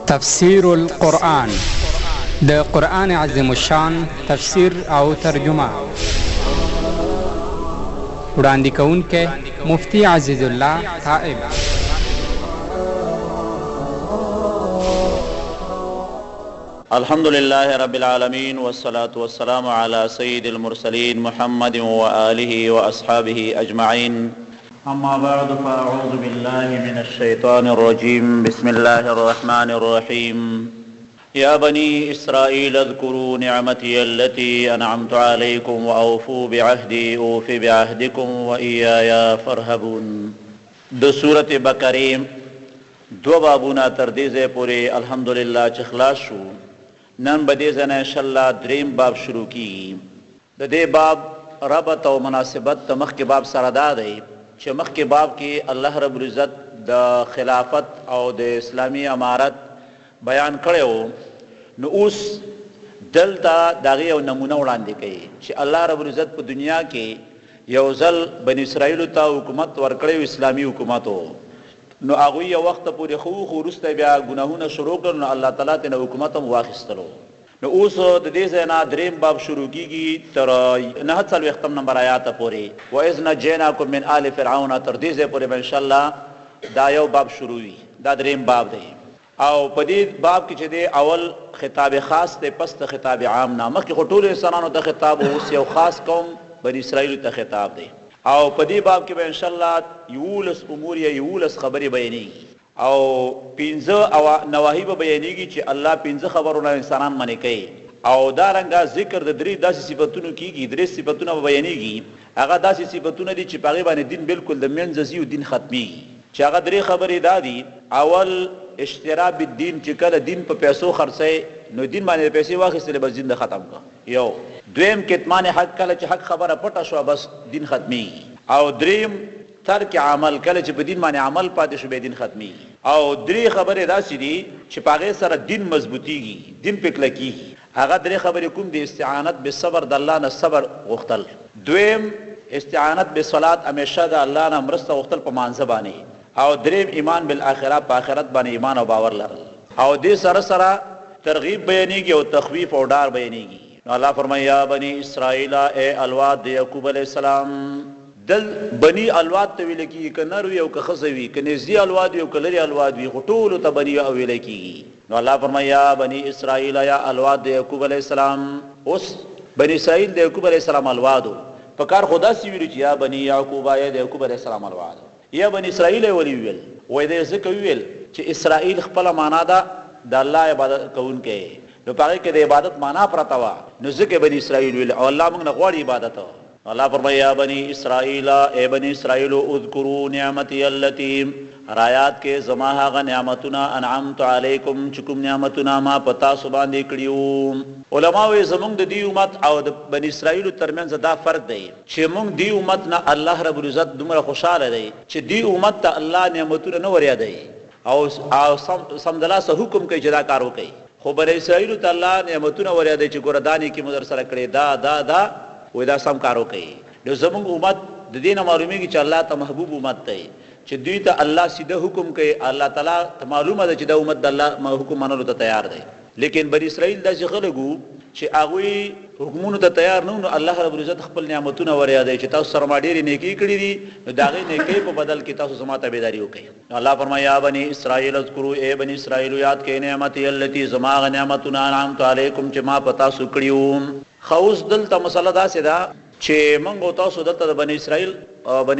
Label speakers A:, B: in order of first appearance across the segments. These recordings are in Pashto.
A: تفسیر القرآن د قرآن عظیم الشان تفسیر او ترجمه وړاندې کوونکی مفتی عزیز الله طائب.
B: الحمد لله رب العالمين والصلاة والسلام على سيد المرسلين محمد وآله وأصحابه أجمعين. أما بعد فأعوذ بالله من الشيطان الرجيم. بسم الله الرحمن الرحيم. يا بني إسرائيل اذكروا نعمتي التي أنعمت عليكم وأوفوا بعهدي أوف بعهدكم وإياي فارهبون. د سورة بقره دو بابونه تر دې ځای پورې الحمدلله چې خلاص شو. نن به دې ځای نه انشاءالله دریم باب شروع کیږي. د دې باب ربط او مناسبت د مخکې باب سره دا دی چې مخکې باب کې الله رب العزت د خلافت او د اسلامی امارت بیان کړو، نو اوس دلته دغه یو نمونه وړاندې کوي چې الله رب العزت په دنیا کې یو ځل بنی اسرائیل ته حکومت ورکړی، اسلامی حکومت و. نو هغه یو وخت پورې خو وروسته بیا ګناهونه شروع کړل، نو الله تعالی ته حکومت هم واخیستلو. نو اوس د دې ځای نه دریم باب شروع کیږي تر 49 نمبر آیات پورې. وَإِذْ نَجَّيْنَاكُمْ مِنْ آلِ فِرْعَوْنَ تر دې ځای پورې ان شاء الله دا یو باب شروع وي. دا دریم باب دی او په دې باب کې چې دی اول خطاب خاص دی، پس ته خطاب عام نه. مخکې خو ټولو انسانانو ته خطاب، اوس یو خاص قوم بنی اسرائیل ته خطاب دی. او په دې باب کې به ان شاء الله 11 امور یا 11 خبرې بیانېږي او 15 نواهی به بیانېږي چې الله 15 خبرونه انسانان منې کوي. او دا رنګه ذکر د درې داسې صفاتونو کېږي، درې صفاتونه به بیانېږي. هغه داسې صفاتونه دي چې په هغې باندې دین بالکل د منځه ځي او دین ختمېږي. چې هغه درې خبرې دا دي: اول اشترا بالدین، چې کله دین په پیسو خرڅوي نو دین باندې پیسې واخیستلې بس دین د ختم کړه. یو. دویم کتمان حق، کله چې حق خبره پټه شوه بس دین ختمېږي. او دریم ترک عمل، کله چې په دین باندې عمل پاتې شو به دین ختمېږي. او درې خبرې داسې دي چې په هغې سره دین مضبوطېږي، دین پې کلکېږي. هغه درې خبرې کوم دي؟ استعانت بالصبر، د الله نه صبر غوښتل. دویم استعانت بالصلات، همیشه د الله نه مرسته غوښتل په مانځه باندې. او دریم ایمان بالآخره، په آخرت باندې ایمان او باور لرل. او دې سره سره ترغیب بیانېږي او تخویف او ډار بیانېږي. الله فرمایي یا بني اسرائیل، اے اولاد د یعقوب علیه السلام. دل بنی اولاد ته ویل کېږي، که نر وي او که ښځه وي، که نږدې اولاد وي او که لرې اولاد وي، خو ټولو ته بني ویل کېږي. نو الله فرمایي یا بني اسرائیل، یا اولاد د یعقوب علیه السلام. اوس بني اسرائیل د یعقوب علیه السلام اولادو. په کار خو داسې ویلو چې یا بني یعقوب، یا د یعقوب علیه السلام اولادو. یا بني اسرائیل یې ولې ویل؟ وایي دی ځکه ویل چې اسرائیل خپله معنا ده د الله عبادت کوونکی، نو په هغې کې د عبادت معنا پرته وه، نو ځکه بني اسرائیل ویل. او الله موږ نه غواړي عبادت. الله فرمایي یا بني اسرائیل، اے بني اسرائیل، اذکروا نعمتي التي، رایات کې زما هغه نعمتونه انعمت علیکم چې کوم نعمتونه ما په تاسو باندې کړي. علما وایي زموږ د دې امت او د بني اسرائیلو ترمنځ دا فرق دی چې موږ دې امت نه الله رب العزت دومره خوشحاله دی چې دې امت ته الله نعمتونه نه ور یادوي او سمدلاسه حکم کوي چې دا کار وکړي. خو بني اسرائیلو ته الله نعمتونه ور یادوي چې ګوره دا نیکي مو در سره کړې، دا وایي دا سم کار وکړي. نو زموږ امت د دې نه معلومېږي چې الله ته محبوب امت دی، چې دوی ته الله سیده حکم کوي. الله تعالی ته معلومه ده چې دا امت د الله حکم منلو ته تیار دی. لیکن بني اسرائیل داسې خلک وو چې هغوی حکمونو ته تیار نه وو. نو الله رب العزت خپل نعمتونه ور یادوي چې تاسو سره ما ډېرې نیکي کړي دي، نو د هغې نیکۍ په بدل کې تاسو زما تابعداري وکړئ. نو الله فرمایي یا بني اسرائیل اذکروا، اے بني اسرائیل یاد کړئ نعمتي التي، زما هغه نعمتونه انعمت علیکم چې ما په تاسو کړي وو. خو اوس دلته مسله داسې ده چې موږ او تاسو دلته د بني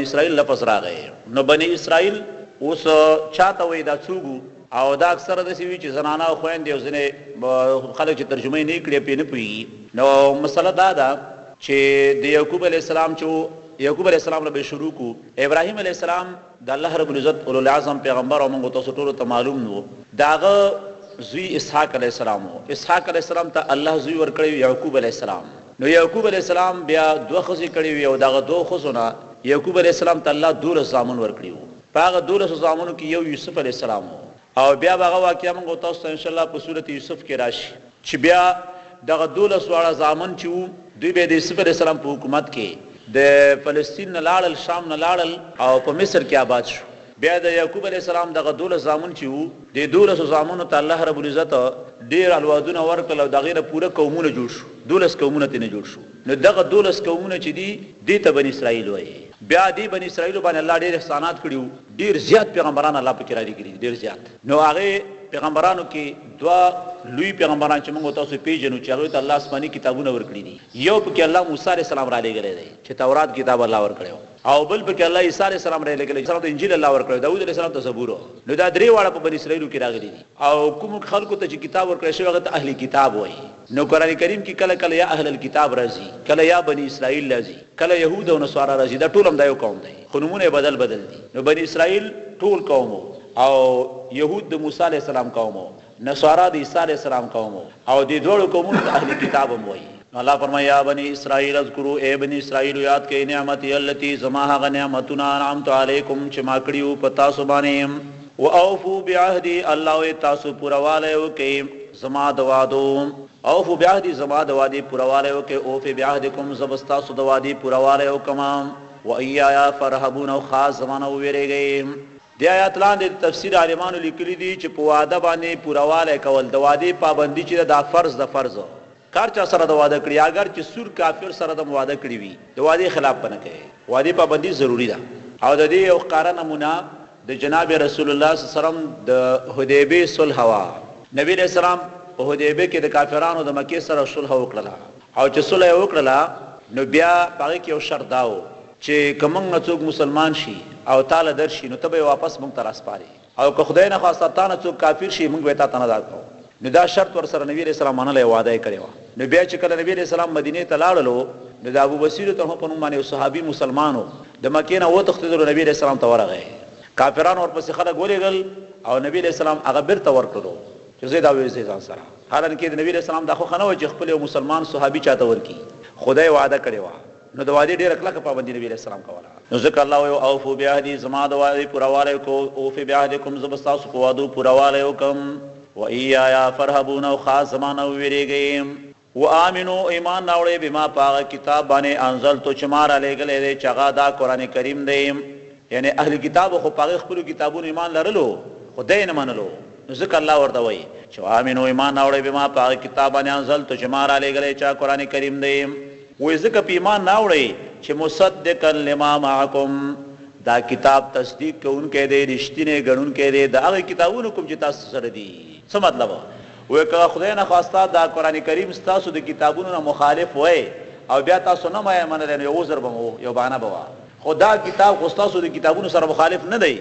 B: اسرائیل لفظ راغی. نو بني اسرائیل اوس چاته وایي دا څوک؟ او دا اکثره داسې وي چې زنانه او خویندې او ځینې خلک چې ترجمه یې نه کړي پرې نه پوهېږي. نو مسله دا ده چې د یعقوب علیه السلام چې یعقوب علیه السلام نه به شروع کړو. ابراهیم علیه السلام د الله رب العزت اولوالعظم پیغمبر او موږ تاسو ټولو ته معلوم نو د هغه زوی اسحاق علیه السلام و. اسحاق علیه السلام ته الله زوی ورکړی یعقوب علیه السلام. نو یعقوب علیه السلام بیا 2 ښځې کړې وي او دغه 2 ښځو نه یعقوب علیه السلام ته الله 12 زامن ورکړي وو. په هغه 12 زامنو کې یو یوسف علیه السلام و. او بیا به هغه واقعه موږ تاسو ته انشاءالله په صورت یوسف کې راشي چې بیا دغه 12 واړه زامن چې وو دوی به د یوسف علیه السلام په حکومت کې د فلسطین نه لاړل، شام نه لاړل او په مصر کې آباد شو. بیا د یعقوب علی السلام دغه 12 زامن چې وو د 12 زامنو ته الله رب العزت ډیر الوادونه ورکړل او دغه پوره قومونه جوړ شو 12 قومونه ته نه جوړ شو نو دغه 12 قومونه چې دي ته بنی اسرائیل وایي بیا دی بنی اسرائیل باندې الله ډیر احسانات کړیو ډیر زیات پیغمبران الله پکې را لګړي ډیر زیات نو هغه پیغمبرانو کې دوا لوی پیغمبران چې موږ تاسو پیژنو چې هغه ته الله آسماني کتابونه ورکړي دي یو پکې الله موسی عليه السلام را لګړي دی چې تورات کتاب الله ورکړو او بل پکې الله عیسی عليه السلام را لګړي چې انجیل الله ورکړو داوود عليه السلام ته زبور نو دا درې واړه په بنی اسرائیل کې راغلي دي او کوم خلکو ته چې کتاب ورکړي شوی هغه ته اهلی کتاب وایي نو قران کریم کې کله کله یا اهل الكتاب راځي کله یا بنی اسرائیل راځي کله يهود او نصارا راځي دا ټول هم دا یو قوم دی خو نمونه بدل دي نو بنی اسرائیل ټول قوم او يهود د موسی عليه السلام قوم نصارا د عیسی علیہ السلام قوم او د دوړو قومونو ته اهل کتاب هم وایي الله فرمایا یا بنی اسرائیل اذکروا اے بنی اسرائیل یاد کړئ نعمتي التي زما هغه نعمتونه انعمت علیکم چې ما کړیو په تاسو باندې واوفوا بعهدي الله تاسو پرواله وکي زما د وعدو اوفوا بعهدي زما د وعده پرواله وکي اوفوا بعهدکم زبستا سو د وعده پرواله وکما وایا فرحبون او خاص زمانه ویریږي د آیات لاندې تفسیر عالمانو لیکلي دي چې په وعده باندې پورواله کول د وعده پابندي چې د فرض کار چا سره د وعده کړی اگر چې سور کافر سره د وعده کړی وي د وعده خلاف نه کوي وعده پابندي ضروری ده او د دې یو قاره نمونه د جناب رسول الله صلی الله علیه وسلم د حدیبیه صلح وا نبی رسول الله په حدیبیه کې د کافرانو د مکه سره صلح وکړه او چې صلح وکړه نو بیا هغه کې یو شرط داو چې کومنګ څوک مسلمان شي او تعالی درشي نو ته به واپس مونږ ته راسپاري او که خدای نه خواسته تا نه څوک کافر شي مونږ به تا ته نه راکو نو دا شرط ور سره نبی رسول الله منله وعده کړو نو بیا چې کله نبی رسول الله مدینه ته لاړلو نو د ابو بصیر ته په نوم باندې صحابي مسلمانو د مکې نه وته تختیدل نبی رسول الله ته ورغی کافرانو ورپسې خلک ولېګل او نبی رسول الله هغه بیرته ورکړو چې زید او زید سره حالانکه د نبی رسول الله د خو خنو چې خپل مسلمان صحابي چاته ورکی خدای وعده کړو نو د وعده ډیره کلکه پابندي نبی رسول الله کوله نو ذکر الله او اوفو بعهدی زما د وعده پرواله کو او فی بعهدکم زبستاس کو وعده پرواله وکم و ایا فرحبون او خاص زمانه ویریږي و امنو ایمان راوړې بما پاغه کتاب باندې انزل تو چمار علیګلې چغا دا قران کریم دی یعنی اهل کتاب خو پاغه خپل کتابونو ایمان لرلو خدای نه منلو ذکر الله ورته وای چې امنو ایمان راوړې بما پاغه کتاب باندې انزل تو چمار علیګلې چا قران کریم دی وې ځکه په ایمان نه وړي چې مصدقا لما معکم دا کتاب تصدیق کوونکې دی رښتینه غنونکې دی دا هغه کتابونو کوم چې تاسو سره دي څه مطلب وې که خدای نه خواسته دا قران کریم تاسو د کتابونو نه مخالف وای او بیا تاسو نه مې منل یو عذر بمو یو بهانه بوا خدا کتاب خو تاسو د کتابونو سره مخالف نه دی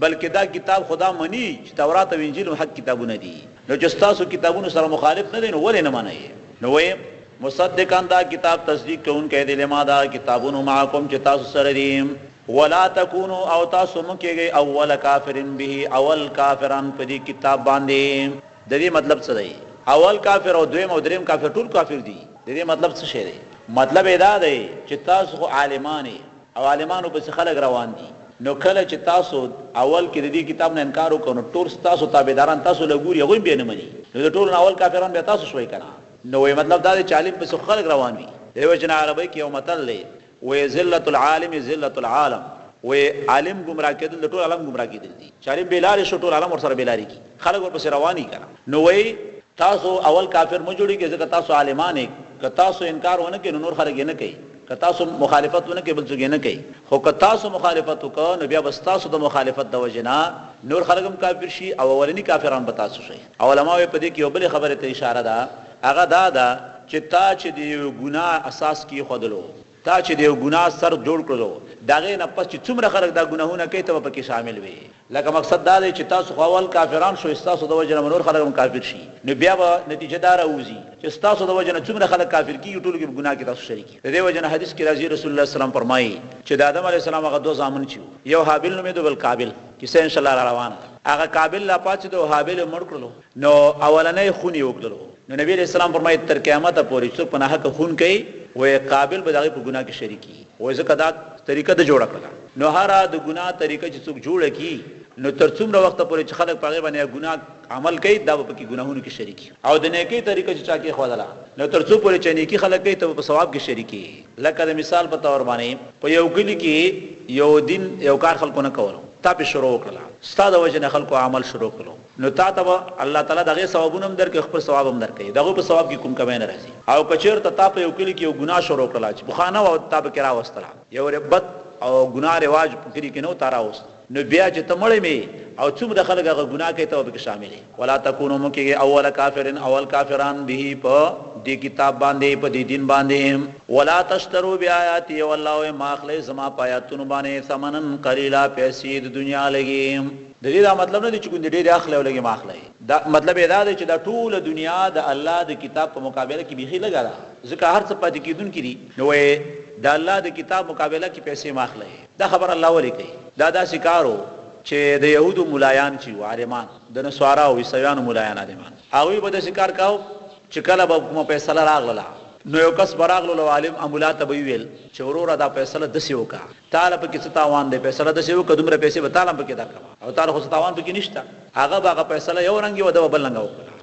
B: بلکې دا کتاب خدا منی چې تورات او انجیل حق کتابونه دي نو چې تاسو کتابونو سره مخالف نه دي نو ولې نه منئ نو وې مصدقان دا کتاب تصدیق کون کہہ دے لما دا کتابون معکم چې تاسو سره دي ولا تکونو او تاسو مکیږي اول کافرن به اول کافرن په دې کتاب باندې د دې مطلب څه دی اول کافر او دویم او دریم کافر ټول کافر دي د دې مطلب څه شی دی مطلب دا دی چې تاسو عالمانه او عالمانو په خلک روان دي نو کله چې تاسو اول کې د دې کتاب نه انکار وکړو ټول تاسو تابعداران تاسو لګوري هغه به نه مني نو ټول اول کافران به تاسو شوي کنه نو مطلب دا چې عالم په خلک روان وي دیو جن عربی کې یو متل دی و ذلت العالم ذلت العالم و عالم گمراه کېدل ټول عالم گمراه کېدل دي چې عالم بیلاری شو ټول عالم ور سره بیلاری کی خلک ور پسې رواني کړه نو وای تاسو اول کافر مو جوړیږي ځکه تاسو عالمان که تاسو انکار ونه کې نور خلک نه کوي که تاسو مخالفت ونه کې بل څه نه کوي خو که تاسو مخالفت وکړو نو بیا بس تاسو د مخالفت د وجنا نور خلک هم کافر شي او اولنی کافران به تاسو شي علماء په دې کې یو بل خبره ته اشاره ده هغه دا چې تا چې د ګناه اساس کې خودلو تا چې د ګناه سر جوړ کړو داغه نه پس چې څومره خلک دا ګناهونه کوي ته په کې شامل وي لکه مقصد دا دی چې تاسو اول کافران شو تاسو د وجه نور خلک هم کافر شي نو بیا به نتیجه دار اوزي چې تاسو د وجه څومره خلک کافر کیږي ټول کې ګناه کې تاسو شریک د دې وجه حدیث کې راځي رسول الله صلی الله علیه وسلم فرمایي چې د آدم علیه السلام هغه دوه زامن چې یو حابیل نومې دی بل قابل کیسه ان شاء الله روانه هغه قابل لا پاتې دو حابیل مړ کړلو نو اولنې خونی وکړلو نو نبی رسول الله فرمایي تر قیامت پورې څوک په حق خون کوي وې قابل به دغه په ګناه کې شریکی وې ځکه دا طریقه د جوړه کړه نو هر د ګناه طریقه چې څوک جوړه کی نو تر څومره وخت پورې چې خلک پاغه باندې ګناه عمل کوي دا په کې ګناهونو کې شریکی او د نیکی طریقه چې چا کې خواله نو تر څو پورې چې نیکی خلک کوي ته په ثواب کې شریکی لکه د مثال په تور باندې په یو کلی کې یو دین یو کار خلکو نه کولو تا په شروع کړل ستاسو د وجه نه خلکو عمل شروع کړو نو تا ته الله تعالی دغه ثوابونه هم درکې خپل ثواب هم درکې دغه په ثواب کې کوم کمی نه راځي او کچیر ته تا په یو کلی کې یو ګناه شروع کړل چې بخانه او تا به کرا وستره یو ربط او ګناه رواج په کلی کې نو تارا وست نو بیا چې تمړې می او څومره خلک هغه ګناه کوي ته به شامل ولا تکونو مکه اول کافرن اول کافران به په دې کتاب باندې په دې دین باندې ولا تشترو بیااتی والله ما خلی زما پایاتونو باندې ثمنن قلیلا پیسې د دنیا لګي د دې دا مطلب نه دی چې ګوند ډېر اخلي او لګي ما اخلي دا مطلب دا دی چې دا ټول دنیا د الله د کتاب په مقابله کې بيخي لګا ده ځکه هر څه پاتې کیدون کړي نو د الله د کتاب مقابله کې پیسې ما اخلي دا خبر الله ولي کوي دا شکارو چې د يهودو مولایان چې عالمان د نسوارا او عیسایانو مولایان عالمان هغه به د شکار کاو چې کله به کومه فیصله راغله نو یو کس براغلو عالم امولات به ویل چې ورور دا فیصله د سیو کا تعالی په کې ستاوان دی فیصله د سیو کدومره پیسې به تعالی په کې دا کړه او تعالی خو ستاوان په کې نشته هغه باغه فیصله یو رنګي و د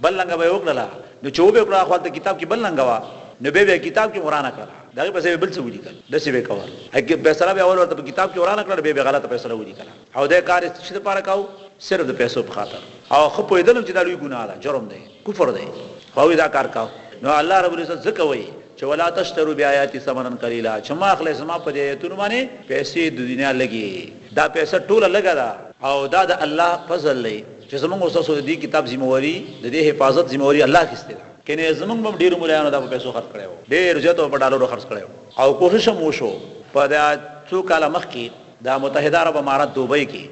B: بل رنګ به وکړه نو چې وبه کړه خپل کتاب کې بل رنګ وا نو به کتاب کې ورانه کړه دغه په بل څه ودی کړه د سی به کول هغه فیصله به اول ورته په کتاب کې ورانه کړه به غلطه فیصله ودی کړه او د کار چې لپاره کاو صرف د پیسو په خاطر او خو په دې چې دا لوی ګناه ده جرم دی کفر دی خو دا کار کاو نو الله رب العزت زکوي چې ولا تشترو بیااتی ثمنن قلیلا چې ما خپل سما په دې ایتونو باندې پیسې د دنیا لګي دا پیسې ټوله لګا دا او دا د الله فضل دی چې زموږ اوسه د دې کتاب ذمہواری د دې حفاظت ذمہواری الله کیسته ده کینه زموږ هم ډیر مولایانو دا پیسو خرڅ کړو ډیر زیاتو په ډالرو خرڅ کړو او کوشش مو شو په دا څو کال مخکې د متحده عرب امارات دوبۍ کې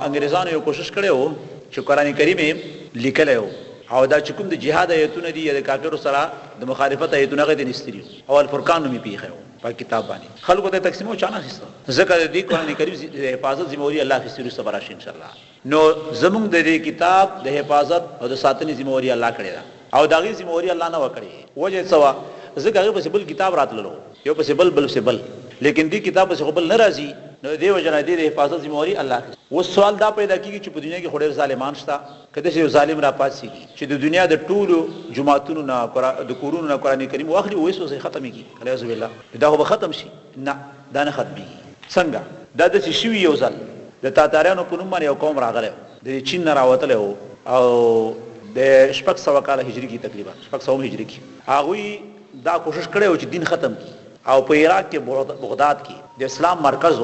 B: انګريزانو یو کوشش کړو چې قرآن کریم لیکلو او دا چې کوم د جهاد ایتونه دي د کافرو سره د مخالفت ایتونه غوډه نستری او الفرقان نومي پیخو په کتاب باندې خلکو ته تقسیمو چانه هیڅ ذکر دي قرآن کریم حفاظت ذمہواری الله کی سری صبر راشي ان شاء الله نو زموږ د دې کتاب د حفاظت او د ساتنې ذمہواری الله کړی دا او داغي ذمہواری الله نه وکړي وجه سوا ذکر هغه په بل کتاب راتللو یو په بل بل لیکن دې کتاب په بل ناراضي نو دیو جنا دې حفاظت ذمہواری الله و سوال دا پیدا کیږي چې په دنیا کې خوري ظالمان شته کله چې ظالم را پاتې چې د دنیا د ټولو جماعتونو نه د کورونو نه قرآن کریم واخلي وېسو سي ختمي کی الیاذ بالله دا به ختم شي نه دا نه ختمي څنګه دا د شوی یو ځل د تاتاریانو په نوم باندې یو قوم راغله د چین نه راوتله او د شپږ سوه کال هجری کې تقریبا شپږ سوه هجری کې هغه دا کوشش کړو چې دین ختم کی او په عراق کې بغداد کې د اسلام مرکز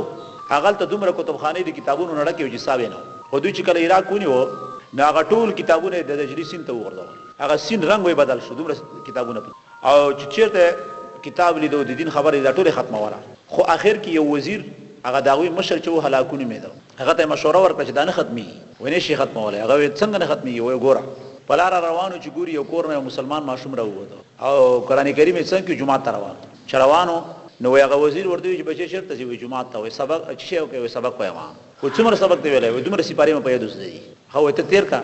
B: هغه ته دومره کتابخانه دي کتابونو نړه کې حساب نه خو دوی چې کله عراق ونیو نو هغه ټول کتابونه د دجلی سین ته وغورځول هغه سین رنگ وي بدل شو دومره کتابونه او چې چیرته کتاب لیدو د دین خبره دا ټول ختمه وره خو اخر کې یو وزیر هغه داوی مشر چې هلاکونه میده هغه ته مشوره ورکړه چې دا نه ختمي ونه شي ختمه وله هغه څنګه نه ختمي وي ګوره پلار روانو چې ګوري یو کور نه مسلمان ماشوم راووته او قرآن کریم څنګه کې جمعه روان چروانو نو هغه وزیر ورته چې بچی شرط چې جمعه ته وي سبق چې او کوي سبق وایم خو څومره سبق دی ویلای دومره سپاری مې په یاد وسدي هو ته تیر کا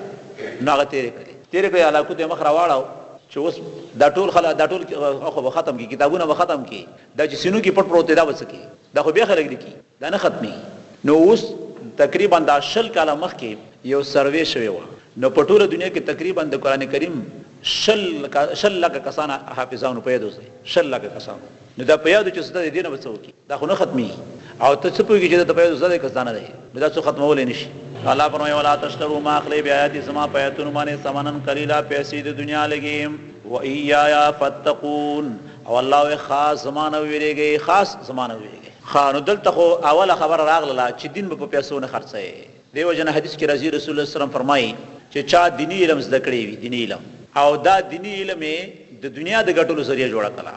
B: نو هغه تیر کړي علاقو ته مخ راواړاو چې اوس دا ټول خلا دا ټول خو ختم کی کتابونه به ختم کی دا چې سينو کې پټ پروت دا وسکی دا خو بیا خلک دي کی دا نه ختمي نو اوس تقریبا دا شل کاله مخ کې یو سروې شوی و نو په ټوله دنیا کې تقریبا د قرآن کریم شل لک کسان حافظانو په یادو شل لک کسان نو دا په یادو چې ستاسو دینه بچو کی دا خو نه ختمي او ته څه پوهیږي چې دا په یادو زده کسان دی دا څه ختمول نشي الله فرمایي ولا تشتروا ما اخلي بیاات سما پیاتون باندې ثمنن قليلا پیسې د دنیا لګي و ايایا فتقون او الله خاص زمانه ویریږي خاص زمانه ویریږي خانو دلته خو اوله خبر راغله چې دین په پیسو نه خرڅي دیو جن حدیث کې رسول الله صلی الله علیه وسلم فرمایي چې چا دینی علم زده کړی وي دینی علم او دا دینی علم د دنیا د ګټلو ذریعہ جوړه کړه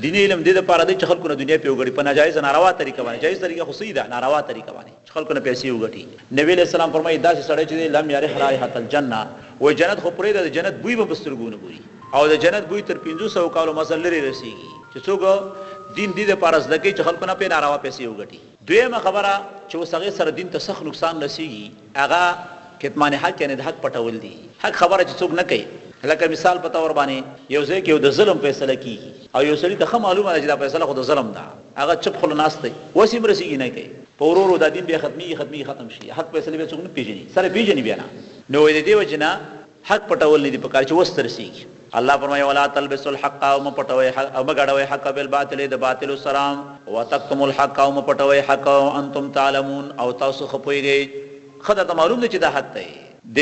B: دینی علم د لپاره د خلکو نه دنیا په وګړي په ناجایز ناروا طریقه باندې جایز طریقه خو صحیح ده ناروا طریقه باندې خلکو نه پیسې وګټي نبی له سلام فرمایي دا چې سړی چې لم یاره رایحه الجنه و جنت خو پرې د جنت بوی په بسترګونه ګوري او د جنت بوی تر 500 کالو مزل لري رسیږي چې څوک دین دې د پارس لګي چې خلکو نه په ناروا پیسې وګټي دویمه خبره چې وسغه سره دین ته سخت نقصان رسیږي هغه کتمان حق یعنی د حق پټول دي حق خبره چې څوک نه کوي لکه مثال په تور باندې یو ځای کې یو د ظلم فیصله کیږي او یو سړی ته معلومه ده چې دا فیصله خو د ظلم ده هغه چپ خل ناشته وسیم رسیږي نه کوي پورورو د دین به ختم شي حق فیصله به څوک نه پیژني سره پیژني بیا نه نو دې وجنه حق پټول نه دي په کار چې وستر رسیږي الله فرمایي ولا تلبسوا الحق او مپټوي حق او مګړوي حق بالباطل د باطل سلام وتكتموا الحق او مپټوي حق انتم تعلمون او تاسو خپويږئ خدای ته معلوم دي چې دا حق دی د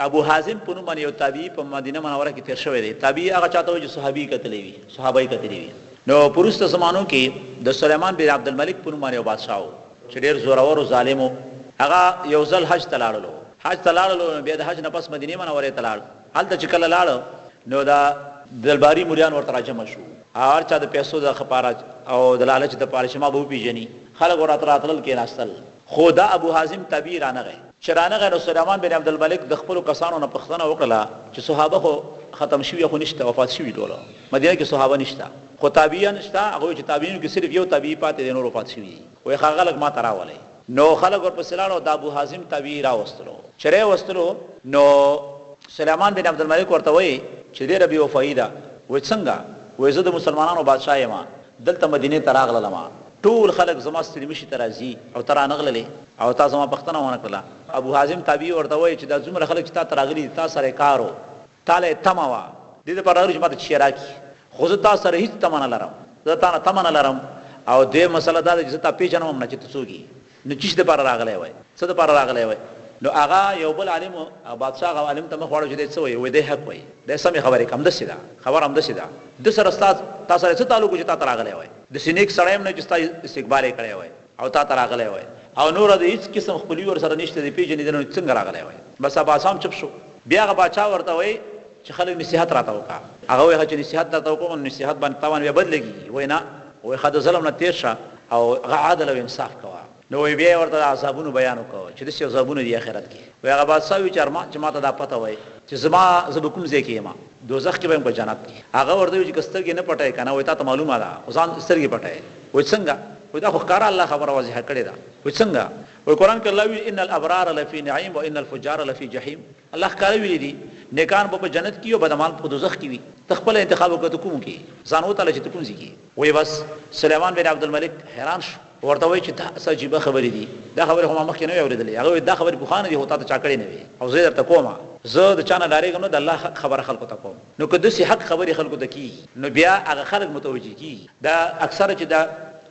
B: ابو حازم په نوم باندې یو تابعی په مدینه منوره کې تیر شوی دی تابعی هغه چاته وي چې صحابي کتلې وي صحابي کتلې وي نو پرسته زمانو کې د سليمان بن عبد الملک په نوم باندې یو بادشاہ و چې ډېر زورور او ظالم و هغه یو ځل حج تلاړلو بیا د حج نه پس مدینه منوره ته لاړ هلته چې کله لاړ نو دا دلباری مریان ورته راجمع شو هر چا د پیسو د خپاره او د لالچ د پاره شمه به پیژني خلک ورته راتلل کې راستل خدا ابو حازم تابعی رانغه چرانغه نو سليمان بن عبد الملک د خپل کسانو نه پښتنه وکړه چې صحابه خو ختم شوی خو نشته وفات شوی ټوله مدینه کې صحابه نشته خو تابعین نشته هغه چې تابعین کې صرف یو تابعی پاتې دی نور وفات شوی وي خلک ما تراولې نو خلک ورپسې لاړو د ابو حازم تابعی راوستلو چره وستلو نو سليمان بن عبد الملک ورته وای چې دې ربي وفایدا و څنګه وې زه د مسلمانانو بادشاہ یم دلته مدینه ته راغلم ټول خلک زما ستړي مشي ترازی او ترا نغللې او تاسو ما پښتنه ونه کړه ابو حازم تابعی ورته وای چې دا زمره خلک چې تا تراغلي تا سره کارو تاله تموا دې په اړه چې ماته شراکی خو زه تا سره هیڅ تمنه لرم زه تا نه تمنه لرم او دې مسله دا چې تا پیژنم نه چې تاسوږي نو چې د پر راغلې وای څه د پر راغلې وای نو هغه یو بل عالم او بادشاہ هغه عالم ته مخ وړو چې دې څه وای دې حق وای دې سمې خبرې کم د سیدا خبر هم د سیدا د سره استاد تاسو سره څه تعلق چې تا تراغلې وای د سینیک سړیم نه چې تاسو استقبال کړی وای او تا تراغلې وای او نور د هیڅ قسم خپلوي ور سره نشته دې پیژنې دنه څنګه راغلې وای بس ابا سام چپ شو بیا هغه بادشاہ ورته وای چې خلک نصيحت راته وکړه هغه وای چې نصيحت راته وکړو نصيحت باندې تاوان به بدلږي وای نه وای خدای ظلم نه تیر شه او عادل او انصاف کوه نو وی بیا ورته عذابونو بیان وکړو چې د څه عذابونو دی آخرت کې وی هغه بادشاہ وی چې ما ته دا پته وای چې زما زب کوم ځای کې ما دوزخ کې به په جنت کې هغه ورته چې کسترګې نه پټای کنه وای ته معلومه ده ځان سترګې پټای وای څنګه وای دا خو کار الله خبره واضحه کړې ده وای څنګه وای قران کې الله وی ان الابرار لفی نعیم وان الفجار لفی جهنم الله ښکار ویلي دي نیکان په جنت کې او بدعمال په دوزخ کې وي تخپل انتخاب وکړه کوم کې ځان وته چې کوم ځای کې وای بس سليمان بن عبد الملک حیران شو ورته وای چې دا عجیب خبرې دي دا خبره هم مخکې نه اورېدلې هغه دا خبره په خانه دي هوتا ته چا کړې نه وي او زه درته کومه زه د چانه لارې کوم د الله خبره خلکو ته کوم نو که د سي حق خبرې خلکو ته کی نو بیا هغه خلک متوجي کی دا اکثر چې دا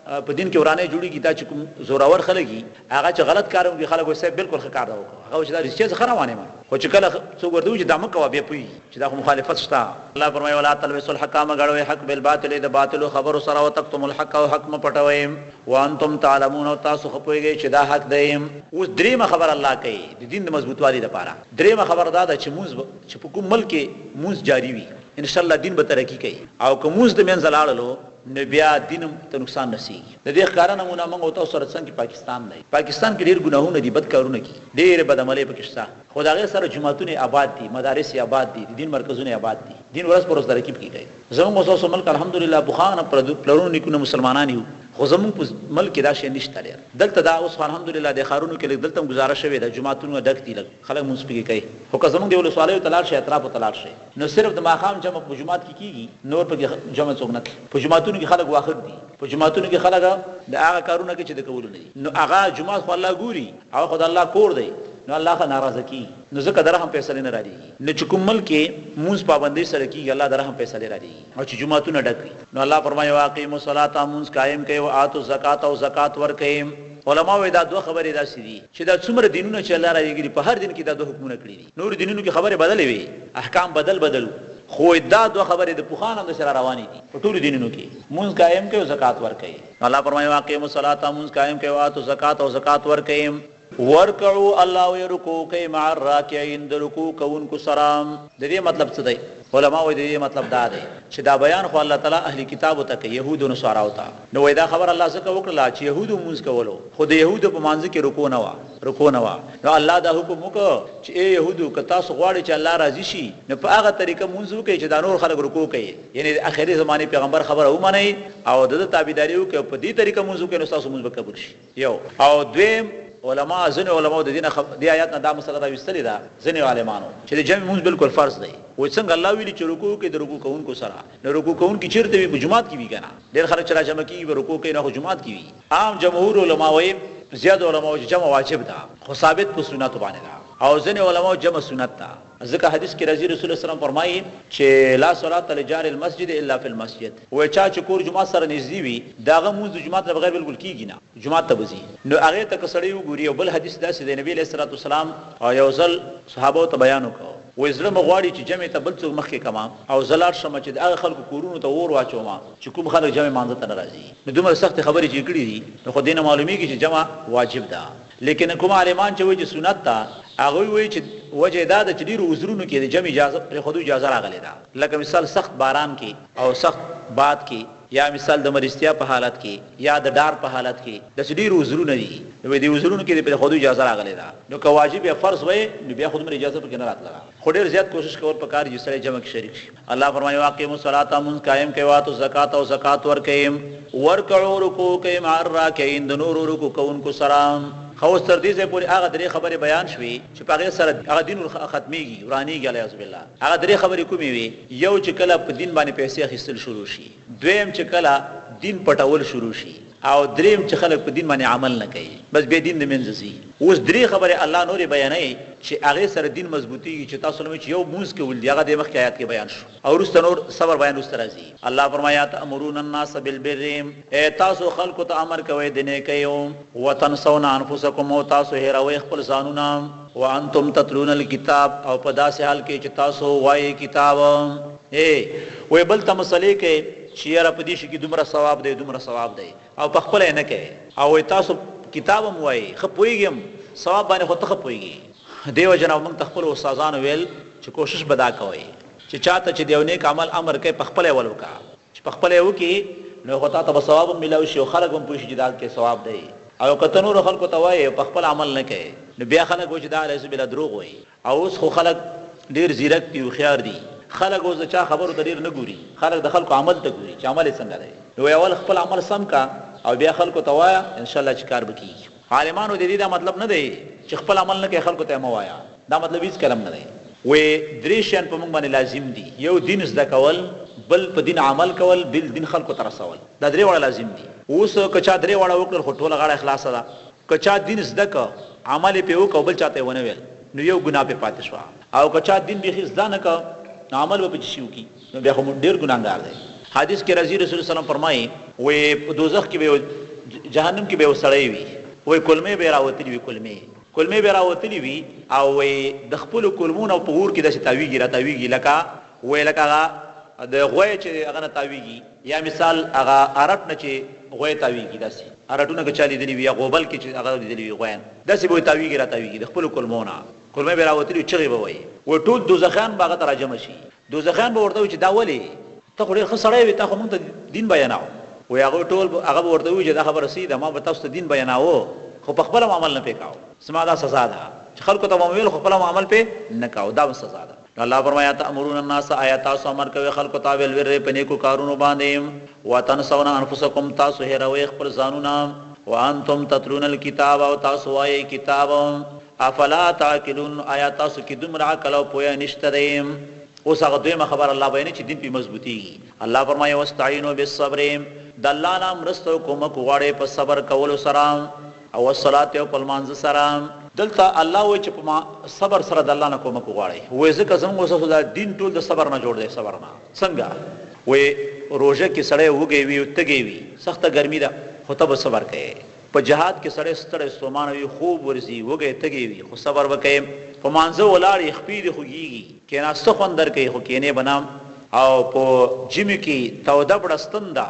B: په دین کې ورانه جوړیږي دا چې کوم زوراور خلګي هغه چې غلط کارو کوي خلک وایي بالکل ښه کار دی هغه چې دا رښتیا څه روانه ما خو چې کله څوک ورته چې دا مکه بیا پوي چې دا مخالفت شته الله فرمایي ولا تلبسوا الحق مغړوي حق بالباطل د باطل خبر سره او تکتم الحق او حق مپټوي وانتم تعلمون او تاسو خپويږئ چې دا حق دی اوس دریمه خبر الله کوي د دین د مضبوطوالي لپاره دریمه خبر دا ده چې موږ چې په کوم ملک موږ جاری وي ان شاء الله دین به ترقی کوي او کوم موږ د منځلاړلو نبیا دین ته نقصان نشي د دې ښکارا نمونه موږ او تاسو سره څنګه پاکستان دی پاکستان کې ډېر ګناهونه دي بد کارونه دي ډېر بد عملي پاکستان خدای سره جماعتونه آباد دي مدارس آباد دي دین مرکزونه آباد دي دین ورځ پر ورځ ترقی کیږي زموږ اوسو ملک الحمدلله بخانه پر پلرونو نکونه مسلمانان یو خو زموږ ملک دا شی نشته لري دلته دا اوس الحمدلله د خارونو کې دلته گزارش شوی د جماعتونو ډک دي خلک مونږ کوي خو که زموږ د ولسوالۍ تلار شي اطراف تلار شي نو صرف د ماقام جمع په جماعت کې کیږي نور په جمع څوک نه په جماعتونو کې خلک واخر دي په جماعتونو کې خلک د هغه کارونه کې چې د کول نه دي نو هغه جماعت خو الله ګوري او خدای الله کور دی نو الله خو ناراضه کی نو ځکه درهم فیصله نه راځي نو چې کوم ملک مونږ پابندۍ سره کیږي الله درهم فیصله راځي او چې جمعهتونه ډک نو الله فرمایي واقیموا الصلاة مونږ قائم کړي او آتو زکات او زکات ورکړي علماء وې دا دوه خبرې داسې دي چې دا څومره دینونه چې الله راځي په هر دین کې دا دوه حکمونه کړی دي نور دینونو کې خبره بدلې وي احکام بدلو خو دا دوه خبرې د پوخانو د سره روانې دي په ټولو دینونو کې مونږ قائم کړي او زکات ورکړي الله فرمایي واقیموا الصلاة مونږ قائم کړي او آتو زکات او زکات ورکړي ورکعوا الله ويرکو کوي مع الراکعين د رکوع کوونکو سلام د دې مطلب څه دی علماء وایي د دې مطلب دا دی چې دا بیان خو الله تعالی اهلی کتاب ته کوي يهود او نصارا وتا نو وای دا خبر الله څخه وکړه چې يهود موږ کولو خو د يهود په مانځ کې رکوع نه وا نو الله دا حکم وکړ چې اے يهودو که تاسو غواړئ چې الله راضي شي نو په هغه طریقه موږ وکړي چې دا نور خلک رکوع کوي یعنی د اخري زمانه پیغمبر خبره ومني او د تابعداري وکړي په دې طریقه موږ وکړي نو تاسو موږ به قبول شي یو او دویم علماء ځنه علماء د دین دی آیات نه دا مسله دا وستلې ده ځنه عالمانو چې د جمع مونږ بالکل فرض دی و څنګه الله ویلي چې رکوع کې د رکوع کوونکو سره نو رکوع کوونکو چیرته وي په جماعت کې وي کنه ډېر خلک چې راجمع کیږي رکوع کوي نه جماعت کې وي عام جمهور علماء وایي زیات علماء چې جمع واجب ده خو ثابت په سنت باندې ده او ځنې علماء جمع سنت تا ځکه حدیث کې رسول الله صلی الله علیه وسلم فرمایي چې لا صلات لجار المسجد الا فی المسجد و چا چې کور جمعه سره نږدې وي داغه موږ د جمعه بغیر بالکل کیږي نه جمعه ته وځي نو هغه ته کسړی وګوري او بل حدیث داسې د نبی علیہ الصلوۃ والسلام او یو ځل صحابه ته بیان وکړ وې زړه مغواړي چې جمع ته بل څوک مخکې کما او زلات شمه چې هغه خلکو کورونو ته ور واچوما چې کوم خلک جمع مانځه ته ناراضي نو دومره سخت خبرې چې کړې دي نو خو دینه معلومیږي چې جمع واجب ده لیکن کوم عالمان چې وایي چې سنت ده هغه وایي چې وجه دا د چډیرو عذرونو کې د جمع اجازه پر خودو اجازه راغلی ده لکه مثال سخت باران کې او سخت باد کې یا مثال د مرستیا په حالت کې یا د ډار په حالت کې د چډیرو عذرونه دي نو د عذرونو کې پر خودو اجازه راغلی ده نو که واجب یا فرض وای نو بیا خود مر اجازه پکې نه راتله خو ډیر زیات کوشش کول پکار چې سره جمع کې شریک شي الله فرمایي واقیم الصلاۃ من قائم کوي واتو زکات او زکات ورکیم ورکعوا رکوع کوي مع الراکعين د نور رکوع کوونکو سلام خو تر دې ځای پورې هغه درې خبرې بیان شوې چې په هغه سره هغه دین ختميږي ورانيږي علیه بالله هغه درې خبرې کومې وي یو چې کله په دین باندې پیسې اخیستل شروع شي دویم چې کله دین پټول شروع شي او دریم چې خلک په دین باندې عمل نه کوي بس به دین د منځسي اوس درې خبرې الله نور بیانوي چې هغه سره دین مضبوطیږي چې تاسو لمه چې یو موږ کې ول هغه د مخکې آیات کې بیان شو او ورسته نور صبر بیان ورسته راځي الله فرمایا تأمرون الناس بالبر اے تاسو خلکو ته امر کوي د نیکۍ وتنسون انفسکم او تاسو هیروي خپل ځانونه وانتم تتلون الكتاب او په داسې حال کې چې تاسو وایي کتاب اے وې بل ته مسلې کې چې را پدې شي کې دومره ثواب دی دومره ثواب دی او په خپل نه کوي او تاسو کتاب مو وایي خپويږم ثواب باندې خو ته خپويږي دیو جناب موږ خپل استادانو ویل چې کوشش بدا کوي چې چاته چې دیو نیک عمل امر کوي په خپل ولو کا چې په خپل یو کې نو خو ته ثواب ملو شي او خلک هم پوښي چې دا کې ثواب دی او کته نور خلکو ته وایي په خپل عمل نه کوي نو بیا خلک وځي دا علیه بلا دروغ وایي او اوس خو خلک ډیر زیرک دي او خيار دي خلک اوس چا خبرو ته ډیر نه ګوري خلک د خلکو عمل ته ګوري چې عمل څنګه دی نو اول خپل عمل سم کا او بیا خلکو ته وایا ان شاء الله چې کار وکړي عالمانو د دې دا مطلب نه دی چې خپل عمل نه کوي خلکو ته مو وایا دا مطلب هیڅ کلم نه دی وې درې شیان په موږ باندې لازم دي یو دین زده کول بل په دین عمل کول بل دین خلکو ته رسول دا درې وړه لازم دي اوس کچا درې وړه وکړ خو ټوله غاړه اخلاص ده کچا دین زده ک عمل په وکړ بل چاته ونه ویل نو یو ګناه په پاتې شو او کچا دین به زده نه ک عمل به شيو کی نو بیا هم ډیر ګناګار دی حدیث کې رسول الله صلی الله علیه وسلم فرمایي وې په دوزخ کې به جهنم کې به وسړی وي وې کلمې به راوتلی وي کلمې به راوتلی وي او د خپل کلمونو په ور کې د تاویږي را تاویږي لکه وې لکه د غوي چې هغه تاویږي یا مثال هغه ارټ نه چې غوي تاویږي داسې ارټونه کې چالي دی یا غوبل کې چې هغه دی غوین داسې به تاویږي را تاویږي د خپل کلمونه کلمې به راوتلی چغې به وي و ټول دوزخان باغ ته راجم شي دوزخان به ورته چې دا ولي ته خو ډېر خسړې وي ته خو موږ ته دین بیاناو و هغه ټول هغه ورته وي چې دا خبره سیده ما به تاسو ته دین بیاناو خو په خپل عمل نه پکاو سما دا سزا ده چې خلکو ته ویل خو خپل عمل په نه کاو دا سزا ده الله فرمایا تأمرون الناس آیات تاسو امر کوي خلکو ته ویل ور په نیکو کارونو باندې وتنسون انفسکم تاسو هیروي خپل ځانونه وانتم تتلون الكتاب او تاسو وایي کتاب افلا تعقلون آیات تاسو کې دومره عقل او پوهه نشته دیم اوس هغه دویمه خبر الله بیان چې دین په مضبوطی الله فرمایي واستعینوا بالصبر د الله نام رستو کوم کوغاړې په صبر کول سره او الصلاه او پلمانځ سره دلته الله وای چې په صبر سره د الله نه کوم کوغاړې وای ځکه څنګه اوس د دین ټول د صبر نه جوړ دی صبر نه څنګه وای روزه کې سړی وګي وي تګي وي سخته ګرمي ده خو ته صبر کوي په جهاد کې سړی ستړی ستومان وي خوب ورزي وګي تګي وي خو صبر وکړي په مانځه ولاړ خپې د خوږي کې ناسته خوندر کوي خو کېنه بنام او په جمی کې توده بڑستندا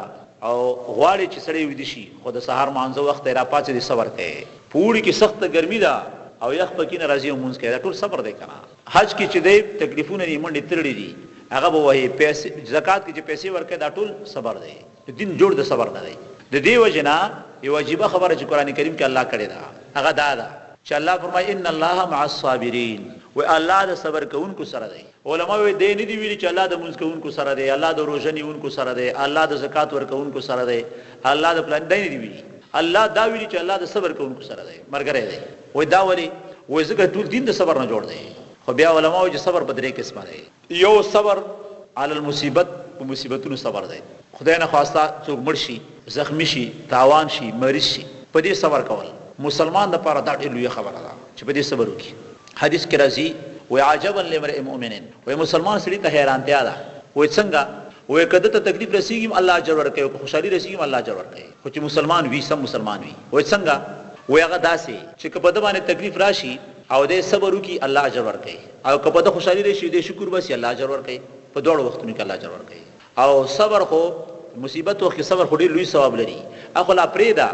B: او غواړي چې سړی ودی شي خو د سحر مانځه وخت را پاتې دي صبر کوي پوری کې سخت ګرمي ده او یخ پکې نه راځي مونږ کوي دا ټول صبر دی کنه حج کې چې دی تکلیفونه یې منډې ترړې دي هغه به وایي پیسې زکات کې چې پیسې ورکړي دا ټول صبر دی دین جوړ د صبر نه دی د دې وجنا یو واجب خبره چې قران کریم کې الله کړی دا هغه دا ده چې الله فرمایي ان الله مع الصابرین و الله د صبر کوونکو سره دی علماء وی دې نه دی ویلي چې الله د منځ کوونکو سره دی الله د روزه نیونکو سره دی الله د زکات ورکوونکو سره دی الله د پلان دی نه دی ویلي الله دا ویلي چې الله د صبر کوونکو سره دی مرګره دی وای دا ولی وای ځکه ټول دین د صبر نه جوړ دی خو بیا علماء چې صبر په درې قسمه دی یو صبر علی المصیبت په مصیبتونو صبر دی خدای نه خواسته څوک مړ شي زخمی شي تاوان شي مریض شي په دې صبر کول مسلمان د پاره دا ډېر لوی خبره ده چې په دې صبر وکړي حدیث کې راځي و عجبا لامرئ مؤمن و مسلمان سړي ته حیرانتیا ده و څنګه و کده ته تکلیف رسیږي الله اجر ورکوي او خوشحالي رسیږي الله اجر ورکوي خو چې مسلمان وي سم مسلمان وي و څنګه و هغه داسې چې په د باندې تکلیف راشي او د صبر وکي الله اجر ورکوي او کله د خوشحالي راشي د شکر بس الله اجر ورکوي په دوړ وختونو کې الله اجر ورکوي او صبر خو مصیبت وخت صبر خو ډیر لوی ثواب لري اخو لا پریدا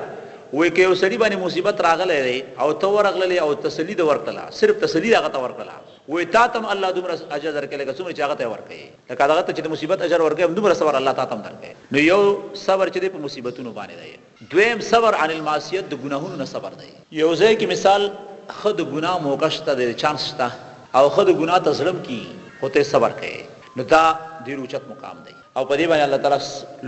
B: وې کې یو سړي باندې مصیبت راغله دی او تو ورغله او تسلی د ورکړه صرف تسلی هغه ته ورکړه وې تا تم الله دومره اجر درکړي لکه څومره چې هغه ته ورکړي لکه هغه ته چې مصیبت اجر ورکړي دومره صبر الله تعالی تم درکړي نو یو صبر چې په مصیبتونو باندې دی دویم صبر عن المعصیت د ګناهونو نه صبر دی یو ځای کې مثال خود ګناه موقع شته د چانس شته او خود ګناه ته ظلم کی هوته صبر کوي نو دا ډیر اوچت مقام دی او په دې باندې الله تعالی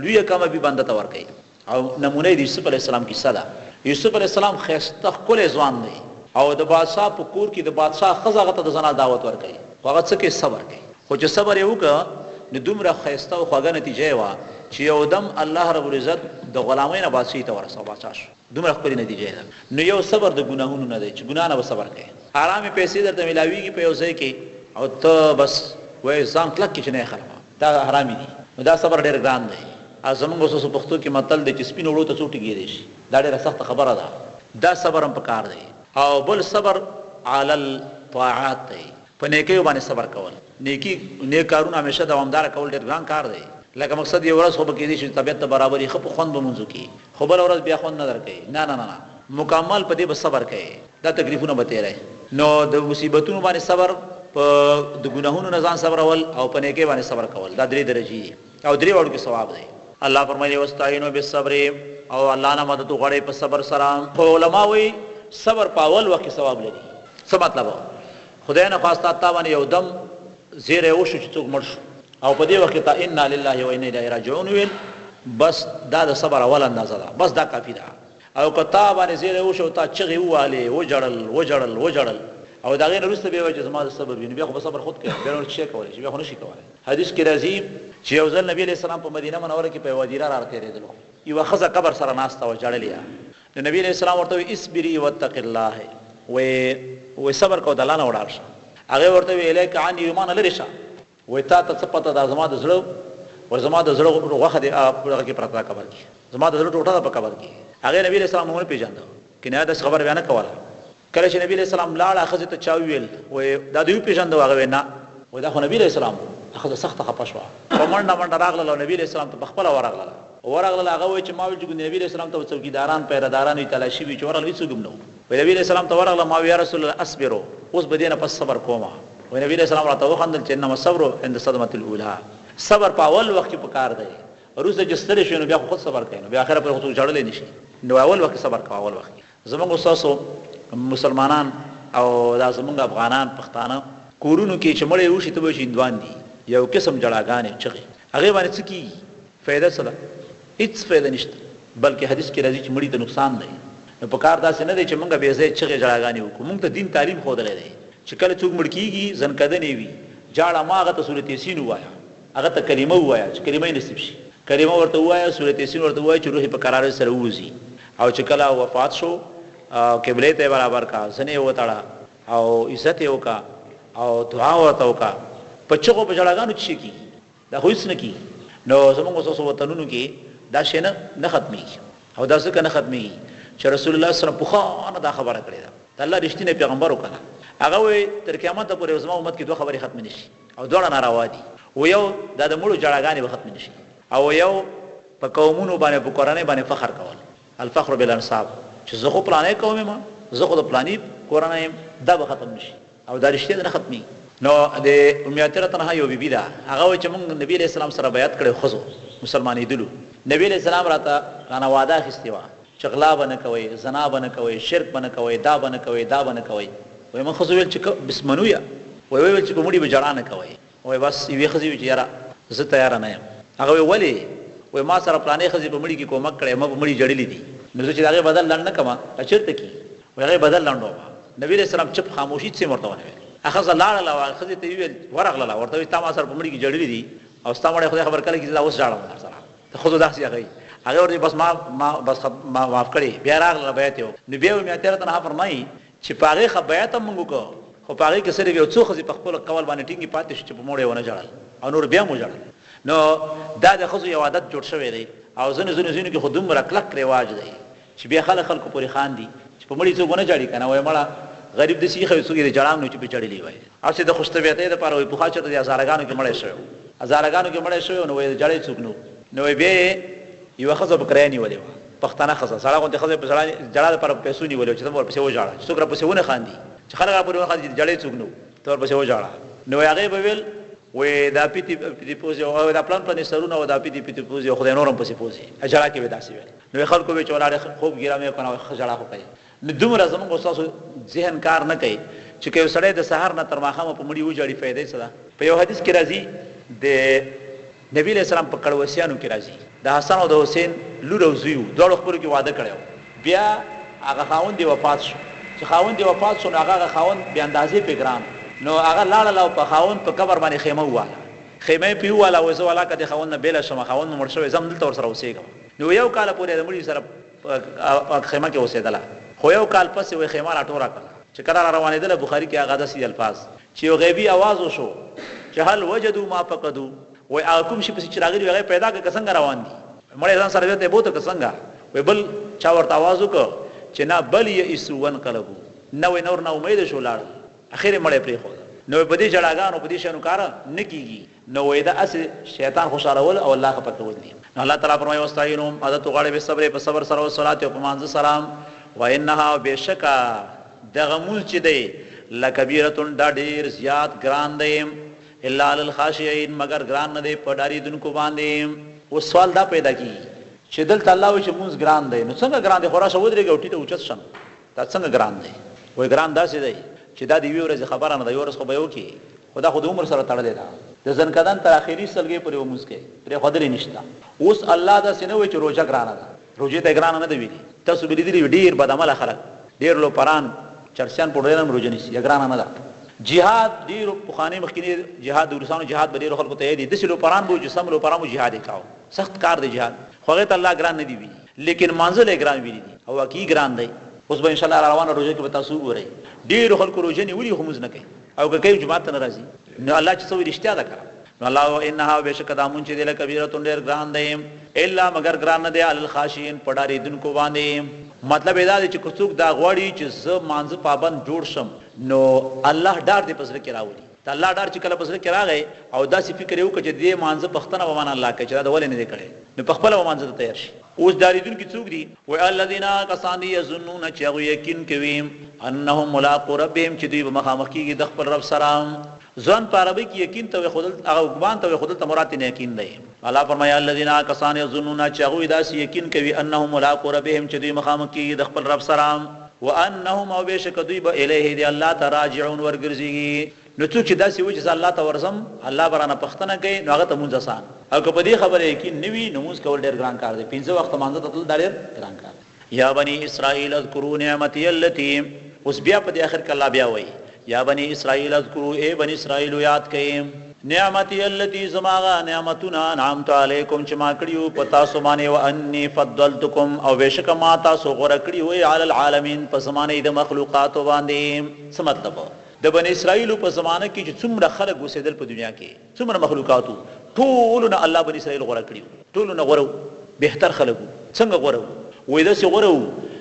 B: لوی کمه به بنده ته ورکړي او نمونه د یوسف علی السلام کی صدا یوسف علی السلام خسته کول ځوان دی او د بادشاہ په کور کې د بادشاہ خزاغه ته د زنا دعوت ورکړي هغه څه کې صبر کوي خو چې صبر یې وکړ نو دومره خسته او خوږه نتیجه و چې یو دم الله رب العزت د غلامینه بادشاہ ته ورسو بادشاہ دومره خپل نتیجه ده نو یو صبر د ګناهونو نه دی چې ګناه نه صبر کوي آرامي پیسې درته ملاويږي په یو ځای کې او ته بس وای ځان کلک کې نه خرابه دا حرامي دي نو دا صبر ډېر ګران دی ازمن غوسه پښتو کې متل د چسپین وړو ته څوټي کېږي شي دا ډېره سخت خبره ده دا صبر هم پکار دی او بل صبر علی الطاعات دی په نیکی باندې صبر کول نیکی نیک کارونه همیشه دوامدار کول ډېر ګران کار دی لکه مقصد یو ورځ خو به کېږي چې طبيعت ته برابرۍ خو په خوند بمونځو کې خو بل ورځ بیا خوند نه درکې نه نه نه مکمل په دې به صبر کوي دا تکلیفونه به تیرې نو د مصیبتونو باندې صبر په د ګناهونو نه ځان صبر اول او په نیکی باندې صبر کول دا درې درجې او درې وړو کې ثواب دی الله فرمایي واستعینوا بالصبر او الله نه مدد غواړي په صبر سره خو علما وایي صبر په اول وخت کې ثواب لري څه مطلب خدای نه خواسته تا باندې یو دم زیره وشو چې څوک مړ شو او په دې وخت ته ان لله و انا الیه راجعون ویل بس دا د صبر اول اندازه ده بس دا کافی ده او کتا باندې زیره وشو تا چغي واله وجړل او دا غیر وروسته به وجه زما د صبر ویني بیا خو صبر خود کوي بیا نور شي کوي بیا خو نشي کوي حدیث کې راځي چې یو ځل نبی علیہ السلام په مدینه منوره کې په وادي را تیرېدل یو خزه قبر سره ناسته و جړلیا نو نبی علیہ السلام ورته اسبری واتق الله و صبر کو دلانه وړار شه هغه ورته ویل ک عن ایمان لري شه و تا ته پته د زما د زړه ور زما د زړه وخت د هغه کې پرتا قبر کې زما د زړه ټوټه په قبر کې هغه نبی علیہ السلام مونږ پیژاندو کنه دا خبر بیان کوله کله چې نبی علیہ السلام لاړه خزه ته چاویل و دا دوی پیژاندو هغه نه و دا خو نبی علیہ السلام هغه سخت خپشوا په منډه راغله نبی علیہ السلام ته خپل ورغله هغه وای چې ما ویل چې نبی علیہ السلام ته څوکیداران پیراداران تلاشي وی چورل هیڅ ګم نو نبی علیہ السلام ته ورغله ما یا رسول الله اصبروا اوس بدینه پس صبر کوما و نبی علیہ السلام راته وخندل چې انما الصبر عند الصدمه الاولى صبر په اول وخت کې پکار دی روزه جستل شي نو بیا خود صبر کوي نو بیا اخر پر خود جړل نشي نو اول وخت صبر کوه اول وخت زموږ استادو مسلمانان او دا زموږ افغانان پښتانه کورونو کې چې مړې وشي ته به شیندوان دي یو قسم جړاګانې چغي هغه باندې څه کی فائدہ څه هیڅ فائدہ نشته بلکې حدیث کې راځي چې مړی ته نقصان دی نو په کار داسې نه دی چې موږ به زې چغي جړاګانې وکړو موږ ته دین تعلیم خو درلې دی چې کله څوک مړ کیږي ځنکدنې وي جاړه ماغه ته سورۃ یاسین وایا هغه ته کلمه وایا چې کلمه نصیب شي کلمه ورته وایا سورۃ یاسین ورته وایا چې روح په قرار سره وځي او چې کله وفات شو قبله ته برابر کا سنې وتاړه او عزت یې وکا او دعا ورته وکا پچو په جړاګانو چي کی دا هیڅ نه کی نو زموږ اوسو وطنونو کې دا شنه نه ختمي او دا څنګه نه ختمي چې رسول الله صلی الله علیه وسلم دا خبره کړې ده الله رښتینی پیغمبر وکړه هغه وي تر قیامت پورې زموږ امت کې دوه خبرې ختم نشي او دوه ناروا دي و یو دا د مړو جړاګانې به ختم نشي او یو په قومونو باندې په قرانه باندې فخر کول الفخر بالانساب چې زه خو پلانې کوم ما زه خو د پلانې قرانه دا به ختم نشي او دا رښتیا نه ختمي نو د امیاتره تنها یو بیبی دا هغه چې موږ نبی علیہ السلام سره بیعت کړو خو مسلمانې دلو نبی علیہ السلام راته غنا وعده اخیستې و چې غلا بنه کوي زنا بنه کوي شرک بنه کوي دا بنه کوي دا بنه کوي وای ما خو ویل چې بسمنو یا وای ویل چې کومړي بجړانه کوي وای بس یوه خزي چې یاره زه تیار نه یم هغه ولی وای ما سره پلانې خزي په مړي کې کومک کړي ما په مړي جړلې دي نو چې هغه بدل لړ نه کما چیرته کی وای هغه بدل لړ نبی علیہ السلام چپ خاموشي څه مرتونه اخذ لاړه لا خزي ته ویل ورغله ورته تا ما سره په مړي کې جړلې دي او ستامړې خدای خبر کړي چې لا اوس جاړم سره ته خود داسې هغه ورته بس ما بس معاف کړي بیا راغله بیعت یو نبی او میاتره ته فرمایي چې پاغه خبيات موږ کو خو په هغه کې سره یو څو خزي په خپل قول باندې ټینګي پاتې شو چې په موړې ونه جړل او نور بیا مو جړل. نو دا د خزو یو عادت جوړ شوی دی او ځنه کې خودم مرکلک رواج دی چې بیا خلکو پورې خان دي چې په مړی څوک ونه جړی کنه وای مړه غریب د سیخه څوک یې جړام نو چې په جړلی وای او چې د خوشتبیته د پاره وای په خاطر د هزارګانو کې مړی شو نو وای جړی څوک نو به یو خزه بکرانی ولې پښتانه خزه سړی غو د خزه په جړا د پر پیسو نیولې چې تمور پسې و جړا څوک را پسې ونه خاندي چې خلک را پورې خاندي جړی څوک نو تور پسې و جړا نو هغه به ویل وې دا پیتی پوزي او دا پلان سرونه او دا پیتی پوزي خدای نورم پسې پوزي اجړه کې وداسي ویل نو خلکو به چولاړه خوب ګیرامه کنه خجړه خو کوي نو دومره زموږ استاد ذهن کار نه کوي چې یو سړی د سحر نه تر ماښامه په مړی وجړي فائدې څه ده. په یو حدیث کې راځي د نبی له سلام په کړوسیانو کې راځي د حسن او د حسین لور او زوی دوه خپل کې واده کړو بیا هغه خاوند دی وفات شو چې خاوند دی وفات شو هغه خاوند بیا اندازې په ګرام نو هغه لاړ په خاوند په قبر باندې خیمه واله خیمه پیواله وځه ولا کده خاوند نه بیل شم خاوند مړ شو زم دلته ور سره اوسېګم نو یو کال پورې د مړي سره خیمه کې اوسېدله خو یو کال پس وي خیمه راټوره کړه چې کله روانېدله بخاری کې هغه داسې الفاظ چې یو غیبی आवाज وشو چې هل وجدوا ما فقدوا وای اكم شي پس چې راغلی هغه پیدا کې څنګه روان دي مړی ځان سره ته بوته څنګه وای بل چا ورته आवाज وکړه چې نه بل یئسوا وانقلبوا نو نور نه امید شو لاړ اخر مړی پرې خو نو په دې جړاګانو په دې شنو کار نه کیږي نو وای دا اس شیطان خوشاله ول او الله خپکول دي الله تعالی فرمایي واستعینوا عادت غاړي به صبر په صبر سره او صلات او په مانځ سلام وانها بشکا دغمول چې دی لکبیرتون دا ډیر زیات ګران دی الا للخاشعين مگر ګران نه دی په ډاری دونکو باندې. او سوال دا پیدا کی چې دلته الله وي چې مونږ ګران دی نو څنګه ګران دی خورا شو درې ګوټی ته اوچت شم دا څنګه ګران دی وای ګران داسې دی چې دا دی ورځ خبره نه دی ورځ خو به یو کی خدا خود عمر سره تړلې ده د ځنکدان تر اخیری سلګي پرې وموس کې پرې خدای نشته. اوس الله دا سينوي چې روزه ګرانه ده روزه ته ګرانه نه دی ویلي تاسو بلی دی ډیر بد عمل خلک ډیر لو پران چرسيان پډرم روزه نشي ګرانه نه ده. جهاد ډیر بخانه مخکینی جهاد ورسانو جهاد ډیر خلکو ته دی د سلو پران بو جسم لو پرامو جهاد وکاو سخت کار دی جهاد خو هغه ته الله ګران نه دی وی لیکن منزل ګران ویلي دي او کی ګران دی. اوس به ان شاء الله روانه روزه کې به تاسو وره ډیر خلکو روزه نیولي همز نه کوي او کوي جماعت نه راځي نو الله چې سوي رښتیا ده کړه نو الله انها بشک دامون چې دل کبیرتون ډیر ګران دی الا مگر ګران نه دی علل خاشین پډاری دن کو باندې. مطلب دا دی چې کوڅوک دا غواړي چې ز مانځ پابند جوړ شم نو الله ډار دې پسره کې راوړي ته الله ډار چې کله پسره کې راغی او دا سی فکر یو چې دې مانځ پښتنه ومن الله کې چې دا ولې نه دی کړي نو په خپل مانځ ته تیار شي. اوس داریدون کی څوک دي و الذین کسان یظنون چې یقین کوي انهم ملاقات ربهم چې دوی به مخامخ کیږي د خپل رب سره ځان په عربی کې یقین ته خودل هغه ګمان ته خودل ته مراد نه یقین دی. الله فرمایا الذین کسان یظنون چې هغه داسې یقین کوي انهم ملاقات ربهم چې دوی مخامخ کیږي د خپل رب سره وانهم او بشک دوی به الیه دی الله تراجعون ورګرځي. نو څوک چې داسې وجه الله ته ورزم الله برانه پښتنه کوي نو هغه ته مونږ آسان او که په دې خبره کې نوی نماز کول ډیر ګران کار دی 15 وخت مانځه ته ډیر ګران کار. یا بنی اسرائیل اذکروا نعمتي التي اوس بیا په اخر کې الله بیا وایي یا بنی اسرائیل اذکروا ای بنی اسرائیل یاد کړئ نعمتي التي زماغا نعمتنا انعمت علیکم چې ما کړیو پتا سو باندې و انی فضلتکم او بشک ما تاسو غوړه کړیو علی العالمین په زمانه د مخلوقات باندې. څه مطلب د بنی اسرائیل په زمانه کې چې څومره خلک اوسېدل په دنیا کې څومره مخلوقاتو ټول نه الله بنی اسرائیل غوړه کړیو ټول نه غوړو بهتر خلکو څنګه غوړو وې دا سي غوړو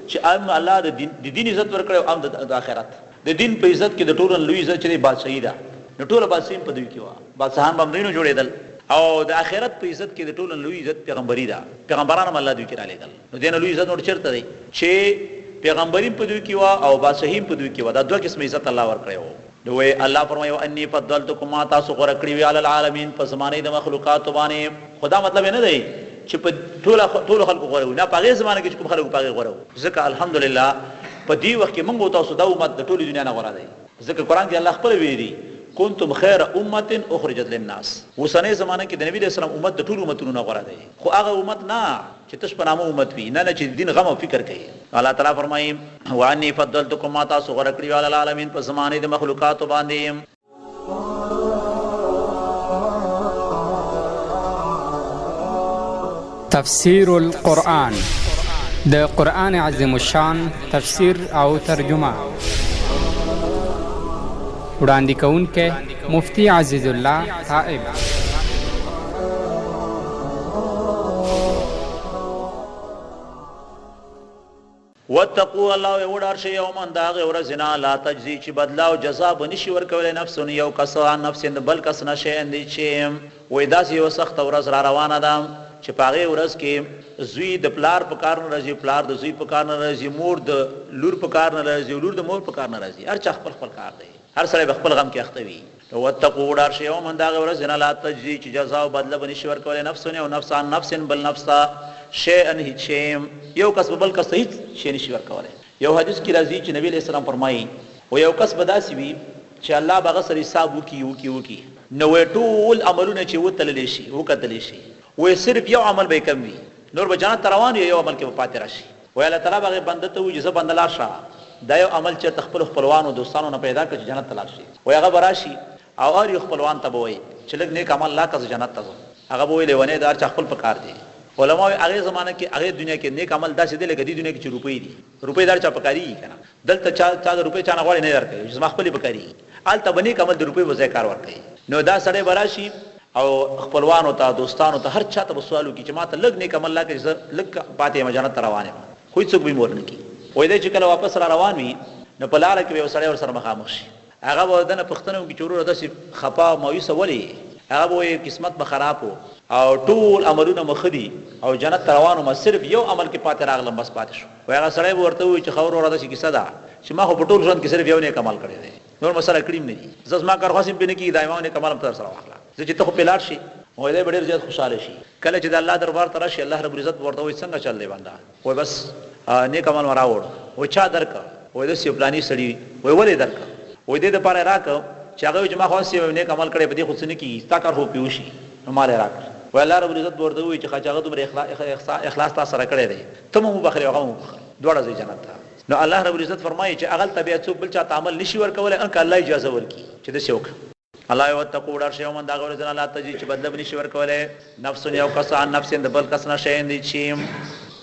B: چې ام الله د دین عزت ورکړو ام د آخرت د دین په عزت کې د ټول لوی عزت چې بادشاہي ده نو ټول بادشاہي په دوی کې وا بادشاہان باندې جوړېدل او د آخرت په عزت کې د ټول لوی عزت پیغمبري ده پیغمبرانو الله دوی کې را لېدل نو دین لوی عزت ور چرته دی چې پیغمبري په دوی کې وا او بادشاہي په دوی کې وا دا دوه قسم عزت الله ورکړو نو الله فرمایو انی فضلتکم ما تاسو غره کړی علی العالمین په زمانه د مخلوقات باندې خدا مطلب نه دی چې په ټول خلکو غره نه په هغه زمانه کې کوم خلکو په هغه غره ځکه الحمدلله په دې وخت کې موږ تاسو د امت د ټول دنیا نه غره دی ځکه قران کې الله خپل ویلي کنتم خیر امه اخرجت للناس وسنه زمانه کې د نبی رسول الله امت د ټول امتونو نه غره دی خو هغه امت نه چې تاسو په نامه امت وي نه چې دین غم او فکر کوي. الله تعالی فرمایي وانی فضلتکم ما تاسو غره کړی علی العالمین په زمانه د مخلوقات باندې.
A: تفسیر القرآن د قرآن عظیم الشان تفسیر او ترجمه وړاندې کوونکی مفتی عزیز الله طائب.
B: واتقوا الله وډار شي یومن داغه ورځنا لا تجزي چې بدلا او جزاء بنشي ورکول نفس یو کس عن نفس بل کس نشي اندي چې وې داسې یو سخت ورځ را روانه ده چې پاغه ورځ کې زوی د پلار په کار نه راځي، پلار د زوی په کار نه راځي، مور د لور په کار نه راځي، لور د مور په کار نه راځي. هر چا خپل خپل کار دی، هر سړی خپل غم کې اخته وي. واتقوا وډار شي یومن داغه ورځنا لا تجزي چې جزاء او بدله بنشي ورکول نفس او نفس عن نفس بل نفس شیئا هیڅ شی، یو کس بل کس هیڅ شی نشي ورکولی. یو حدیث کې راځي چې نبی علیہ السلام فرمایي و یو کس به داسې وي چې الله به هغه سره حساب وکي نو ټول عملونه چې وتللی شي وکتلی شي و صرف یو عمل به کم وي، نور به جنت ته روان یو عمل کې به پاتې راشي. و الله تعالی به بنده ته وایي چې زه بنده لاړ شه، دا یو عمل چې تخپل خپلوانو دوستانو نه پیدا کړ چې جنت ته لاړ شي. و هغه به راشي او هر یو خپلوان ته به وایي چې لږ نیک عمل لا کړه جنت ته ځم. هغه به وایي لیونی دار چې خپل په کار دی. علماء هغه زمانه کې هغه دنیا کې نیک عمل داسې دی لکه دې دنیا کې چې روپۍ دي، روپۍ دار چا پکاري کنه، دلته چا د روپۍ چا نه غواړي نه درکوي، چې ما خپل پکاري آلته بنې کمل د روپۍ وځای کار ورکوي. نو دا سړی براشي او خپلوانو ته دوستانو ته هر چاته به سوالو کې چې ما ته لږ نیک عمل لا کې لږ پاتې مجانت روانه خو څوک به مور نه کی. وای دا چې کله واپس را روان وي نو په لار کې به سړی ور سره مخامخ شي، هغه به دنه پښتنو کې چورو داسې خپا مایوس ولي، هغه به قسمت به خراب او ټول عملونه مخدي او جنت روانو ما صرف یو عمل کې پاتې راغلم بس پاتې شو. وای هغه سړی ورته وي چې خبر ورته شي کیسه ده چې ما خو په ټول ژوند کې صرف یو نیک عمل کړی دی، نور مسله کړیم نه دي، زما ما کار خاصم بنه کې دایمانه کمال تر سره واخلا چې ته خو پلار شي وای دا ډېر زیات خوشاله شي. کله چې د الله دربار ته راشي الله رب العزت ورته وي څنګه چل دی بندا، وای بس نیک عمل وراوړ، وای چا درک، وای د سی پلاني سړي، وای ولې درک، وای دې د پاره راک چې هغه چې ما خاص یو نیک عمل کړی په دې خو څه نه کی تا کار هو پیوشي نو مال راک. وای الله رب العزت ورته وي چې خاجه تمره اخلاص تاسو سره کړی دی، ته مو بخری هغه مو بخری دوړه ځي جنت ته. نو الله رب العزت فرمایي چې اغل طبيعت څوک بل چا تعامل نشي ورکولای انک الله اجازه ورکي چې د شوک الله یو تقو ډار شی ومن دا غوړ ځنه الله تجي چې بدل بنشي ورکولای نفس یو کس عن نفس د بل کس نه شي دي چې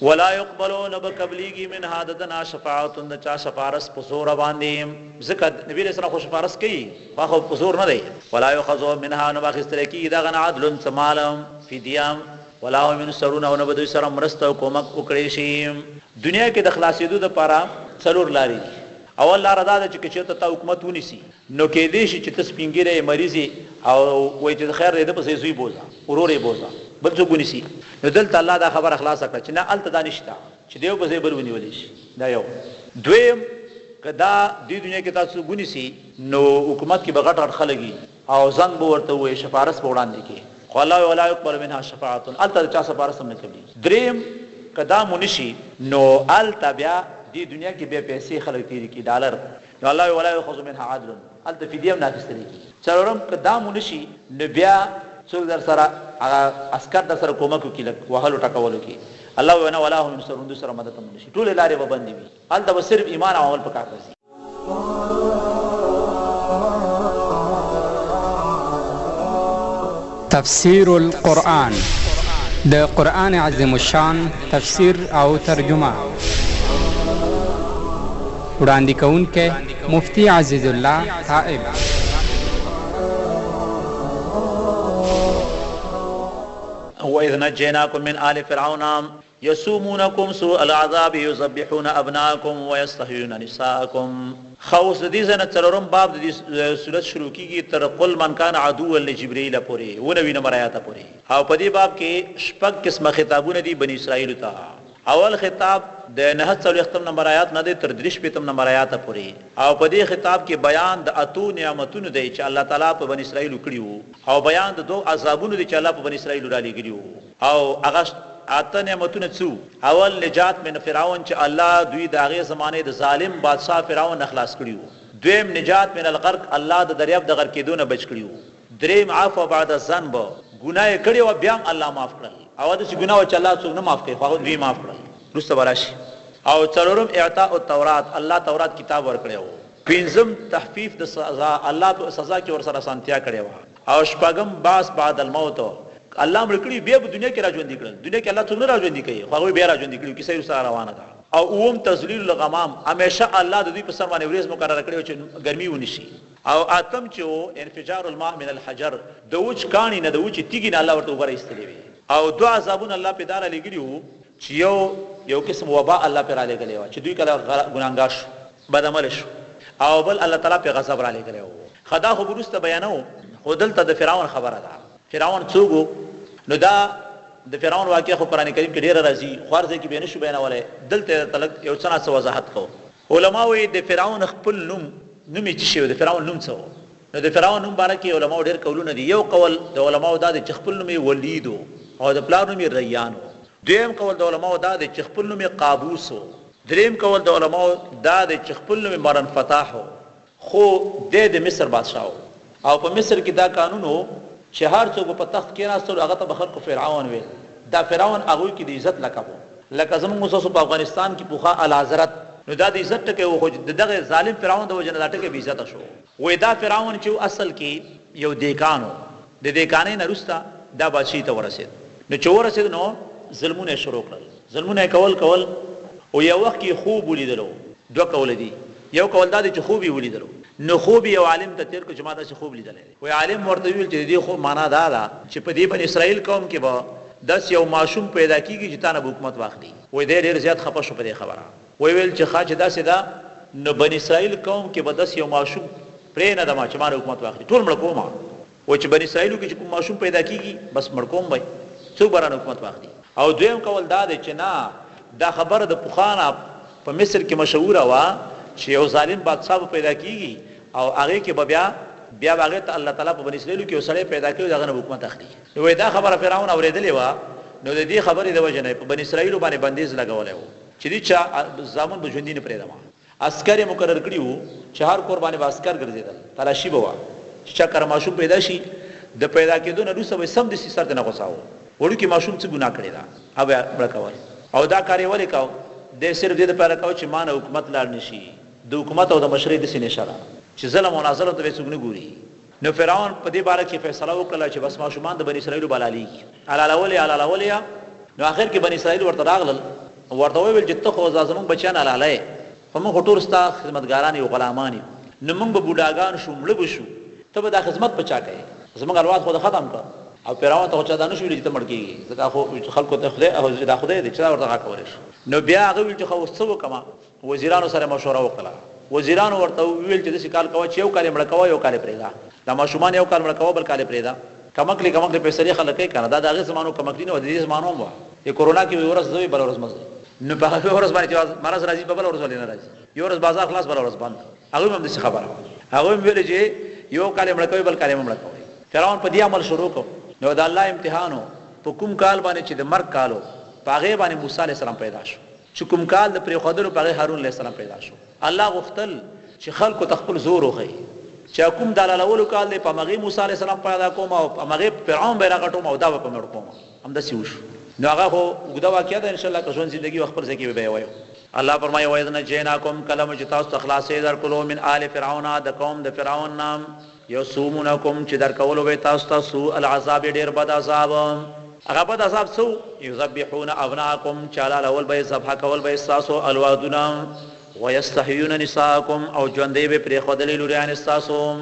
B: ولا يقبلون بقبليږي من حددنا شفاعت د چا شفارس په زور باندې ذکر نبی رسول الله خو شفارس کوي خو په زور نه دی. ولا يخذو منها نو باخستل کی دا غن عدل سمالم فدیام ولا هم من سرون او نبدوی سره مرسته او کومک وکړي شي. دنیا کې د خلاصېدو د پاره څلور لارې دي. اول لار دا ده چې چېرته تا حکومت ونیسي نو کې دې شي چې ته سپینګیره مریضي او وایي چې خیر دې په زوی بوزا ورورې بوزا بل څه ونیسي. نو دلته الله دا خبر اخلاص کړ چې نه الته دانشتا چې دیو په زوی بل ونیول شي. دا یو. دویم کدا د دنیا کې تاسو ونیسي نو حکومت کې بغټ غټ خلګي او زنګ به ورته وي شفارس په وړاندې کې خو الله ولا يقبل منها شفاعت الته چا سفارس هم نه کوي. دریم کدا منشي نو الته بیا دی دنیا کې به پیسې خلک تیری کی ډالر نو الله ولا يخذ منها عدل الته فدیه نه اخیستل کی. څلورم کدا منشي نو بیا څوک در سره هغه عسكر در سره کومک وکړي وهلو ټکولو کی الله ونا ولا هم سرون سره مدد منشي ټول لارې به بندي وي الته به صرف ایمان او عمل پکار دي.
A: تفسیر القرآن د قرآن عظیم الشان تفسیر او ترجمه وړاندې کوونکی مفتی عزیز الله طائب.
B: وَإِذْ نَجَّيْنَاكُمْ مِنْ آلِ فِرْعَوْنَ يَسُومُونَكُمْ سُوءَ الْعَذَابِ يُذَبِّحُونَ أَبْنَاءَكُمْ وَيَسْتَحْيُونَ نِسَاءَكُمْ. خوص دې زنه څلورم باب د سورۃ شروع کیږي تر قل من کان عدو لجبرائیل پورې 19 نمبر آیات پورې او په دې باب کې شپږ قسمه خطابونه دي بنی اسرائیل ته. اول خطاب د 49 نمبر آیات نه تر 33 نمبر آیات پورې او په دې خطاب کې بیان د اتو نعمتونو دی چې الله تعالی په بنی اسرائیل کړیو او بیان د دوه عذابونو دی چې الله په بنی اسرائیل را لګیو او هغه اته نعمتونه څو. اول نجات من فرعون چې الله دوی د هغه زمانه د ظالم بادشاہ فرعون اخلاص کړیو. دویم نجات من الغرق الله د دریاب د غرق کېدو نه بچ کړیو. دریم عفو بعد الذنب ګناه کړي او بیا الله معاف کړل او د ګناه چې الله څوک نه معاف کوي خو دوی معاف کړل رسته براشي. او څلورم اعطاء التورات الله تورات کتاب ورکړیو. پنځم تخفیف د سزا الله په سزا کې ور سره سانتیا کړیو او شپږم باس بعد الموت الله مړکړي بیا په دنیا کې راځوندې کړل. دنیا کې الله څنګه راځوندې کوي خو هغه بیا راځوندې کړي کیسه سره روانه ده. او اوم تذلیل الغمام همیشه الله د دې په سر باندې ورځ مقرره کړی چې ګرمي ونی شي او اتم چې انفجار الماء من الحجر د وچ کانی نه د وچ تیګی نه الله ورته وبره استلی وي او دو عذابون الله په دار لګیو چې یو قسم وبا الله پر علی غلی و چې دوی کله ګناګار شو بدعمل شو او بل الله تعالی په غضب را لګلی و خدا خو برسته بیانو خو دلته د فرعون خبره ده فرعون څوک نو دا د فرعون واقعه خو قران کریم کې ډیره راځي خارزه کې به نشو بیانولای دلته تلک یو څه څه وضاحت کو علما وی د فرعون خپل نوم چې شی د فرعون نوم څه نو د فرعون نوم باره کې علما ډیر قولونه دي یو قول د علما دا د خپل نوم ولیدو او د پلار نوم ریانو دویم قول د علما دا د خپل نوم قابوسو دریم قول د علما دا د خپل نوم مرن فتاحو خو د مصر بادشاہ او په مصر کې دا قانونو چې هر څوک په تخت کې راستل هغه ته بخر کو فرعون ویل دا فرعون هغه کې د عزت لقب لکه زموږ اوس په افغانستان کې پوخا الحضرت نو دا د عزت ټکه خو دغه ظالم فرعون د وجنه ټکه به عزت شو وې دا فرعون چې اصل کې یو دیکانو د دیکانې نه رستا دا بادشاہي ته ورسید نو چې ورسید نو ظلمونه شروع کړل ظلمونه کول او یو وخت کې خوب ولیدلو دوه کول دي یو کول دا چې خوب ولیدلو نو خوب یو عالم ته تیر کو جماعت چې خوب لیدل وي عالم ورته ویل چې دې خو معنا دا ده چې په دې بن اسرائیل قوم کې به داس یو ماشوم پیدا کیږي چې تانه حکومت واخلي وې ډېر زیات خپه شو په دې خبره ویل چې خاص داسې دا نو بن اسرائیل قوم کې به داس یو ماشوم پرې نه د ما چې ما حکومت واخلي ټول مړ کومه و چې بن اسرائیل کې کوم ماشوم پیدا کیږي بس مړ کوم وي څوک برانه حکومت واخلي او دویم کول دا دی چې نه دا خبره د پوخانه په مصر کې مشهوره وا چې یو ظالم بادشاہ پیدا کیږي او هغه کې بیا هغه ته الله تعالی په بنی اسرائیل کې وسړی پیدا کړي دغه حکومت اخلي نو دا خبره فرعون اوریدلې و نو د دې خبرې د وجه نه په بنی اسرائیل باندې بندیز لګولې و چې دې چا ځامن بجوندین پرې دما عسكر مقرر کړي وو چې هر قرباني به عسكر ګرځیدل تلاشي بوا چې کر ماشوم پیدا شي د پیدا کېدو نه روسه به سم د سر نه غوساو وړو کې ماشوم څه ګناه کړی دا او بړکول او دا کاری ولې کاو د صرف دې لپاره کاو چې مان حکومت لاړ نشي د حکومت او د مشرۍ د سینې شره چې ظلم او نازل ته څنګه ګوري نو فرعون په دې باره کې فیصله وکړه چې بس ماشومان د بنی اسرائیل بلالي علالولیا نو اخر کې بنی اسرائیل ورته راغلل ورته ویل چې ته خو زمون بچان علالای خو موږ ټول ستا خدمتګاران یو غلامان یو نو موږ به بوډاګان شو مړ بشو ته به د خدمت پچا کوي زمونږ الواز خو ختم کړ او فرعون ته چا دا نشو چې ته مړ کیږي ځکه خو خلکو ته خدای او دا خدای دې چې ورته راکول شي نو بیا هغه ویل چې خو څه وکما وزیرانو سره مشوره وکړه وزیرانو ورته ویل چې د سکال کوي چې یو کال مړ کوي یو کال پرېدا دا ماشومان یو کال مړ کوي بل کال پرېدا کمکلی پیسې خلک کوي کنه دا دغه زمانو کمکلی نه ودی زمانو مو یو کورونا کې ورځ دوی بل ورځ مزه نو په هغه ورځ باندې مرز راځي په بل ورځ باندې راځي یو ورځ بازار خلاص بل ورځ بند هغه هم د خبره هغه ویل چې یو کال مړ کوي بل کال مړ کوي فرعون په دې عمل شروع کو نو د الله امتحانو په کوم کال باندې چې د مرګ کالو پاغه باندې موسی عليه السلام پیدا شو چې کوم کال د پرې خدلو پاغه هارون عليه السلام پیدا شو الله غختل چې خلکو تخپل زور وخی چې کوم دلالولو کال په مغي موسی عليه السلام پیدا کوم او مغي فرعون به راغټوم او دا په مړ کوم هم د سیوش نو هغه خو وګدا واقعیا ده ان شاء الله که ژوند ژوندۍ خپل ځکه به وایو الله فرمایي وایذنا جیناکم کلم چې تاسو تخلاصې در کولو من آل فرعون د قوم د فرعون نام یسومونکم چې در کولو به تاسو العذاب ډیر بد عذاب هغه بد عذاب سو یذبحون ابناکم چاله اول به ذبح کول به تاسو الوادنا ويستحيون نساءکم او ژوندۍ به پرې خدلې لوريان تاسو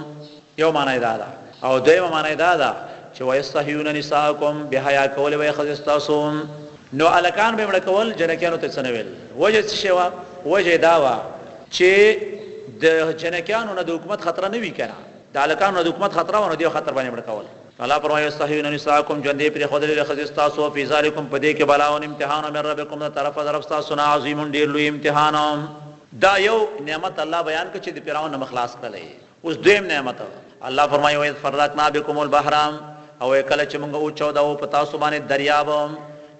B: یو معنی دا ده او دویم معنی دا ده چې ويستحيون نساءکم بحیا کول به خدای تاسو نو الکان به مړ کول جنکانو ته سنویل وجه شوا وجه داوا چې د جنکانو نه د حکومت خطر نه وی کنه د الکانو د حکومت خطر ونه دی خطر باندې مړ کول الله فرمایي استحيون نساءکم ژوندۍ پر خدای له خدای تاسو په ذالکم په دې کې بلاون امتحان من ربکم نه طرف تاسو نه عظیم ډیر لوی امتحان دا یو نعمت الله بیان کړي چې د فرعون نه مخلاص کړي اوس دویم نعمت الله فرمایي وایذ فرقنا بكم البحر او کله چې موږ او 14 په تاسو باندې دریاب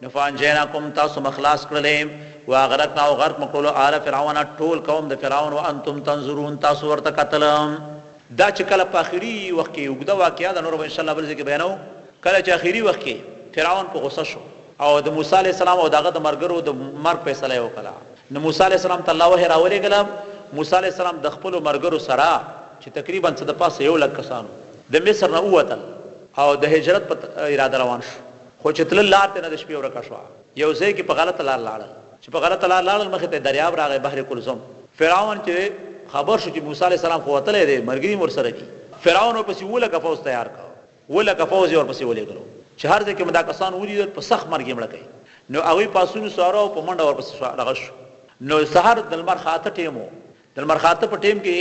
B: نفان جناکم تاسو مخلاص کړلې واغرقنا او غرق مکولو آل فرعون ټول قوم د فرعون وانتم تنظرون تاسو ورته قتلم دا چې کله په اخري وخت کې وګدا واقعیا د نور ان شاء الله بل ځکه بیانو کله چې اخري وخت کې فرعون په غوسه شو او د موسی عليه السلام او دغه د مرګرو د مرګ فیصله وکړه نو موسی عليه السلام ته الله وحی راولې غلم موسی عليه السلام د خپل مرګرو سره چې تقریبا څه د پاسه 1 لک کسانو د مصر نه ووتل او د هجرت په اراده روان شو خو چې تل لار ته د شپې ورکا شو یو ځای کې په غلط لار لاړل چې په غلط لار لاړل مخه ته دریاب راغی بحر کلثوم فرعون چې خبر شو چې موسی علیه السلام خو وتلی دی مرګري ورسره دي فرعون ورپسې ولکه فوج تیار کړ ولکه فوج یې ورپسې ولېږلو چې هر ځای کې دا کسان ولیدل په سخت مرګ یې مړه کوي نو هغوی پاسونو سواره او په منډه ورپسې دغه شو نو سهار د لمر خاته ټیم و د لمر خاته په ټیم کې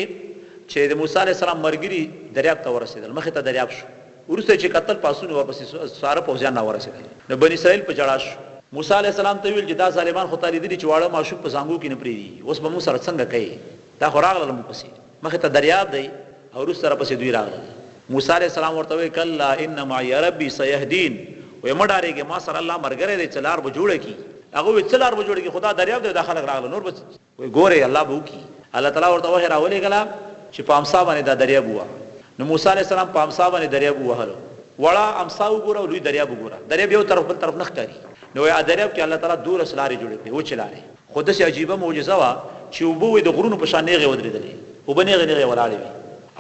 B: چې د موسی علیه السلام مرګري دریاب ته ورسېدل مخې ته دریاب شو وروسته چې قتل پاسونو ورپسې سواره پوځیان نه ورسېدل نو بني اسرائیل په جړا شو موسی علیه السلام ته ویل چې دا ظالمان خو تا لیدلي چې واړه ماشوم په زانګو کې نه پرېږدي اوس به موږ سره څنګه کوي دا خو راغلل موږ پسې مخې ته دریاب دی او وروسته راپسې دوی راغلل موسی علیه السلام ورته وویل کلا ان معي ربي سيهدين وایي مه ډارېږئ ما سره الله ملګری دی څه لار به جوړه کړي هغه وایي څه لار به جوړه کړي خو دا دریاب دی دا خلک راغله نور به وایي ګورئ الله به وکړي الله تعالی ورته وحی راولېږله چې په امسا باندې دا دریاب ووهه نو موسی علیه السلام په امسا باندې دریاب ووهلو وړه امسا وګوره او لوی دریاب وګوره دریاب یو طرف بل طرف نه ښکاري نو وایي دریاب کې الله تعالی 12 لارې جوړې کړې وچې لارې خو داسې عجیبه معجزه وه چې اوبه وایي د غرونو په شان نیغې ودرېدلې اوبه نیغې نیغې ولاړې وي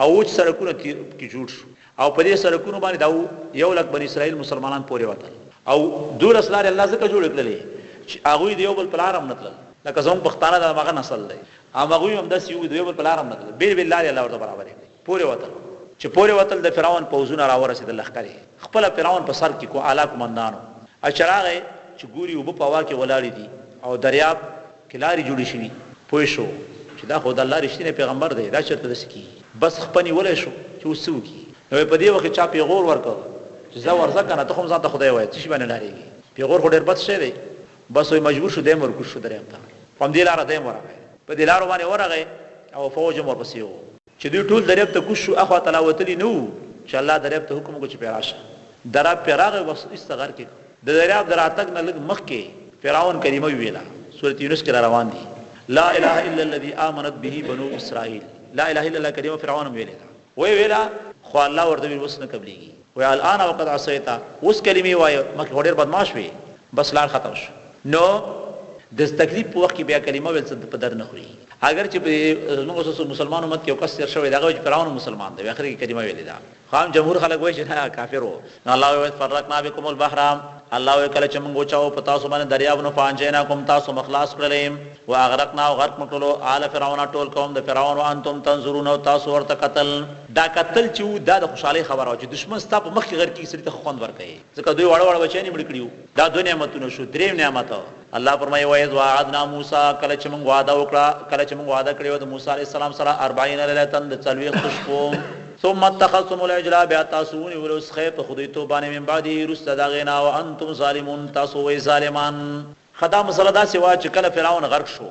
B: او وچ سړکونه کې جوړ شو او په دې سړکونو باندې دا 1 لک بني اسرائیل مسلمانان پورې وتل او 12 لارې الله ځکه جوړې کړلې چې هغوی د یو بل په لار هم نه تلل لکه زموږ پښتانه د هغه نسل دی هغوی هم داسې یو د یو بل په لار هم نه تلل بېل بېل لارې الله ورته برابرې کړې پورې وتل چې پورې وتل د فرعون پوځونه راورسېدل لښکر یې خپله فرعون په سر کې کو اعلی کمندانو چې راغی چې ګوري اوبه په هوا کې ولاړې دي او دریاب کې لارې جوړې شوي پوه شو چې دا خو د الله رښتینی پیغمبر دی دا چېرته داسې کېږي بس خپه نیولی شو چې اوس څه وکړي نو په دې وخت کې چا پیغور ورکړ چې ځه ورځه که نه ته خو هم ځان ته خدای وایه څه شي باندې ډارېږي پیغور خو ډېر بد شی دی بس وایي مجبور شو دی هم ورکوز شو دریاب ته په همدې لاره دی هم ورغی په دې لارو باندې ورغی او فوج هم ورپسې و چې دوی ټول دریاب ته کوز شو اخوا ته لا وتلي نه وو چې الله دریاب ته حکم وکړو چې پرې راشه دراب پرې راغی بس استغار کې د دریاب د راتګ نه لږ مخکې فرعون کلمه ویله سورة یونس کې را روان دي لا اله الا الذي آمنت به بنو اسرائیل لا اله الا الله کلمه فرعون ویله ویلا خو الله ورته ویل اوس نه قبلېږي وایي الان وقد عصیت اوس کلمې وایي مخکې خو ډېر بدماش وي بس لار ختم شو نو د تکلیف په وخت کې بیا کلمه ویل څه په در نه خوري اگر چې زموږ مسلمان امت کې یو کس تېر شوی دی هغه چې فرعون مسلمان دی اخر کې کلمه ویلې ده خو هم جمهور خلک وایي چې نه کافر و نو الله وایي فرقنا بكم البحر الله وایي کله چې موږ وچاو په تاسو باندې دریاب نو فانجیناکم تاسو مخلاص کړلې و اغرقنا او غرق مکړو آل فرعون ټول قوم د فرعون وانتم تنظرون او تاسو ورته قتل دا قتل چې دا د خوشحالۍ خبره و چې دشمن ستا په مخ کې غر کې سړي ته خوند ورکوي ځکه دوی واړه واړه بچیان یې مړه کړي دا دوه نعمتونه شو دریم نعمت الله فرمایي وایي وعدنا موسی کله چې موږ وعده وکړه کله چې موږ وعده کړی و د موسی علیه السلام سره 40 لیلة د 40 شپو ثم اتخذتم العجل بیا تاسو ونیول خیر په خدای توبانه من بعد رست دغینا وانتم ظالمون تاسو وی ظالمان خدا مسله دا سوا چې کله فرعون غرق شو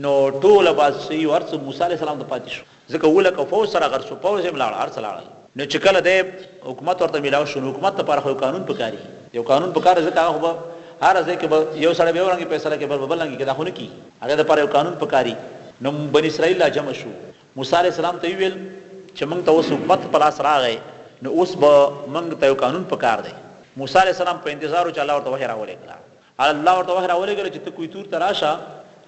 B: نو ټول باسي ورڅ موسی علیه السلام ته پاتې شو ځکه ولکه فوج سره غرق شو فوج هم لاړ ارسل نو چې کله د حکومت ورته ملاو شو حکومت لپاره خو قانون پکاري یو قانون پکاره ځکه هغه هر ځای کې یو سړی به ورنګي پیسې لکه بل لنګي کې دا خو نه کی هغه لپاره یو قانون پکاري نو بني اسرائیل لا جمع شو موسی علیه السلام ته ویل چې موږ ته اوس حکومت په لاس راغی نو اوس به موږ ته یو قانون پکار دی موسی علیه السلام په انتظار چې الله ورته وحی راولېږله الله ورته وحی راولېږله چې ته کویتور ته راشه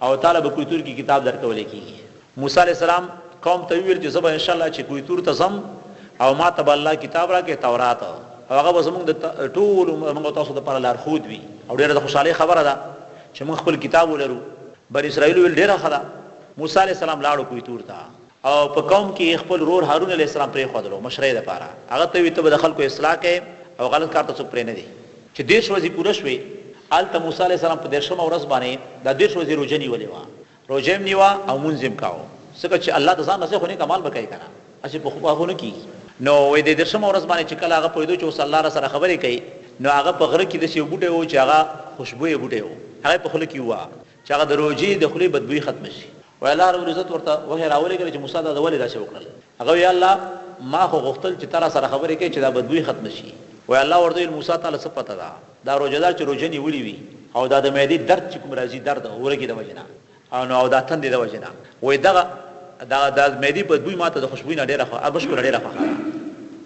B: او تعالی به کویتور کې کتاب درکولی کېږي موسی علیه السلام قوم ته ویل چې زه به انشاءالله چې کویتور ته ځم او ما ته به الله کتاب راکړي تورات او هغه به زموږ د ټولو موږ تاسو دپاره لارښود وي او ډېره د خوشحالۍ خبره ده چې موږ خپل کتاب ولرو بني اسرائیل ویل ډېره ښه ده موسی علیه السلام لاړو کویتور ته او په قوم کې خپل رور هارون علیه السلام پرېښودلو مشرۍ دپاره هغه ته وي ته به د خلکو اصلاح کوې او غلط کار ته څوک پرې نه دی چې 10 ورځې پوره شوې هلته موسی علیه السلام په 10مه ورځ باندې دا 10 ورځې روژه نیولې وه روژه هم نیوه او مونځ هم کاوه ځکه چې الله د ځان نه خو نیک عمل به کوي که نه هسې په خو نه کېږي نو وایي د 10مه ورځ باندې چې کله هغه پوهېدو چې اوس الله را سره خبرې کوي نو هغه په غره کې داسې یو بوټی و چې هغه خوشبویه بوټی و هغه په خوله کې ووه چې هغه د روژې د خولې بدبویي ختمه شي وایي الله رب العزت ورته وحی راولېږله چې موسی دا د ولې داسې وکړل هغه وایي الله ما خو غوښتل چې تا را سره خبرې کوي چې دا بدبویي ختمه شي وایي الله ورته ویل موسی تعالی څه پته ده دا روژهدار چې روژه نیولې وي او دا د معدې درد چې کوم راځي درد ورګې د وجې نه او دا تندې د وجې نه وایي دغه د معدې بدبوی ما ته د خوشبویي نه ډېره بشکره ډېره خوښه ده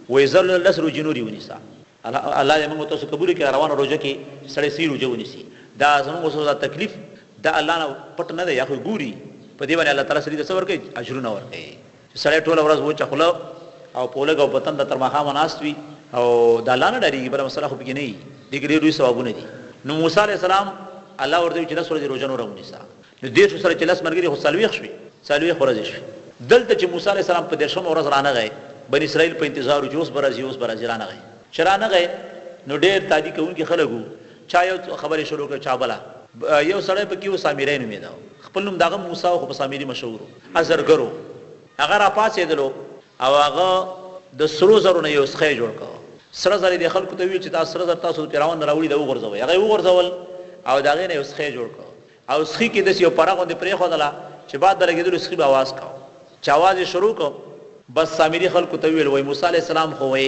B: وایي زه 10 روژې نورې ونیسه الله دې موږ تاسو قبول کړي روانه روژه کې سړی سي روژه ونیسي دا زموږ اوس دا تکلیف دا الله نه پټ نه دی یا خو ګوري په دې باندې الله تعالی سړي ته څه ورکوي اجرونه ورکوي چې سړی ټوله ورځ وچه خوله او په لږ او په تنده تر ماښامه ناست وي او د الله نه ډارېږي بله مسله خو پکې نه وي دې کې ډېر لوی ثوابونه دي نو موسی علیه السلام الله ورته وایي چې 10 ورځې روژه نوره ونیسه نو 10 سره چې 10 ملګري خو 40 شوي 40 ورځې شوي دلته چې موسی علیه السلام په 10 ورځ رانغی بنی اسرائیل په انتظار او اوس برازي رانغی شرانغی نو ډېر تادی کوونکي خلکو چا یو خبرې شروع کړ چا بلا یو سړی په کې سامری نومې دا خپل نوم دغه موسی خو په سامری مشهور ازرګرو هغه را پاسېدلو او هغه د سرو زرو نه یو څخه جوړ کړ سره زر د خلکو ته وی چې تاسو سره زر تاسو پیراون راوړي دا وګرځوي هغه وګرځول او داغه نه یو څخه جوړ کړ او څخه کې د یو پراغو د پرې خدلا چې بعد درګېدل څخه به आवाज کاو چې आवाज شروع کړ بس سامری خلکو ته ویل وای موسی علی السلام خو وای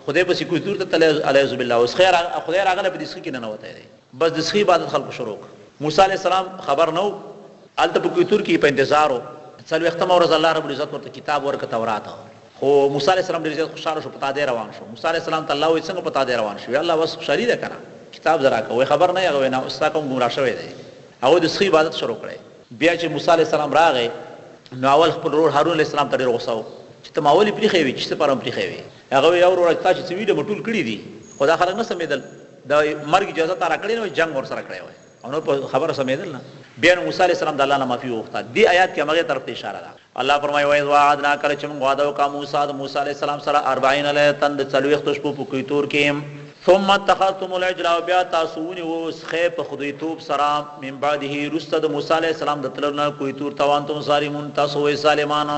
B: خدای په سکو تور ته تل علیه بالله اوس خیر خدای راغله په دې څخه کې نه وته دی بس د څخه عبادت خلکو شروع کړ موسی علی السلام خبر نو الته په تور کې په انتظارو څلو ختم ورځ الله رب العزت ورته کتاب ورک تورات خو موسی علی السلام ډېر خوشاله شو پتا دی روان شو موسی علی السلام ته الله وایي څنګه پتا دی روان شو الله بس خوشالي ده کنه کتاب زرا کوي خبر نه هغه نه استاد کوم ګمرا شوی دی هغه د څخه عبادت شروع کړي بیا چې موسی علی السلام راغی نو اول خپل ورور هارون علیه السلام ته ډېر غوسه و چې ته ماولي پرې خوي چې څه پرم پرې خوي هغه یو ورور تاسو چې ویډیو مټول کړی دي خدا خلک نه سمېدل د مرګ اجازه تا راکړې نو جنگ ور سره کړی وای او نو په خبره سمېدل نه بیا موسی علیه السلام د الله نه معافي وغوښته دی آیات کې هغه طرف ته اشاره ده الله فرمایي وای وعدنا کله چې موږ وعده وکړو موسی علیه السلام سره 40 لیتن د 40 شپو په کوی تور کې ثم اتخذتم العجل وبیا تاسونی وسخه په خدای توب سره من بعده رستد موسی علیه السلام د تلنا کوی تور توانتم ظالمون تاسو وې ظالمانو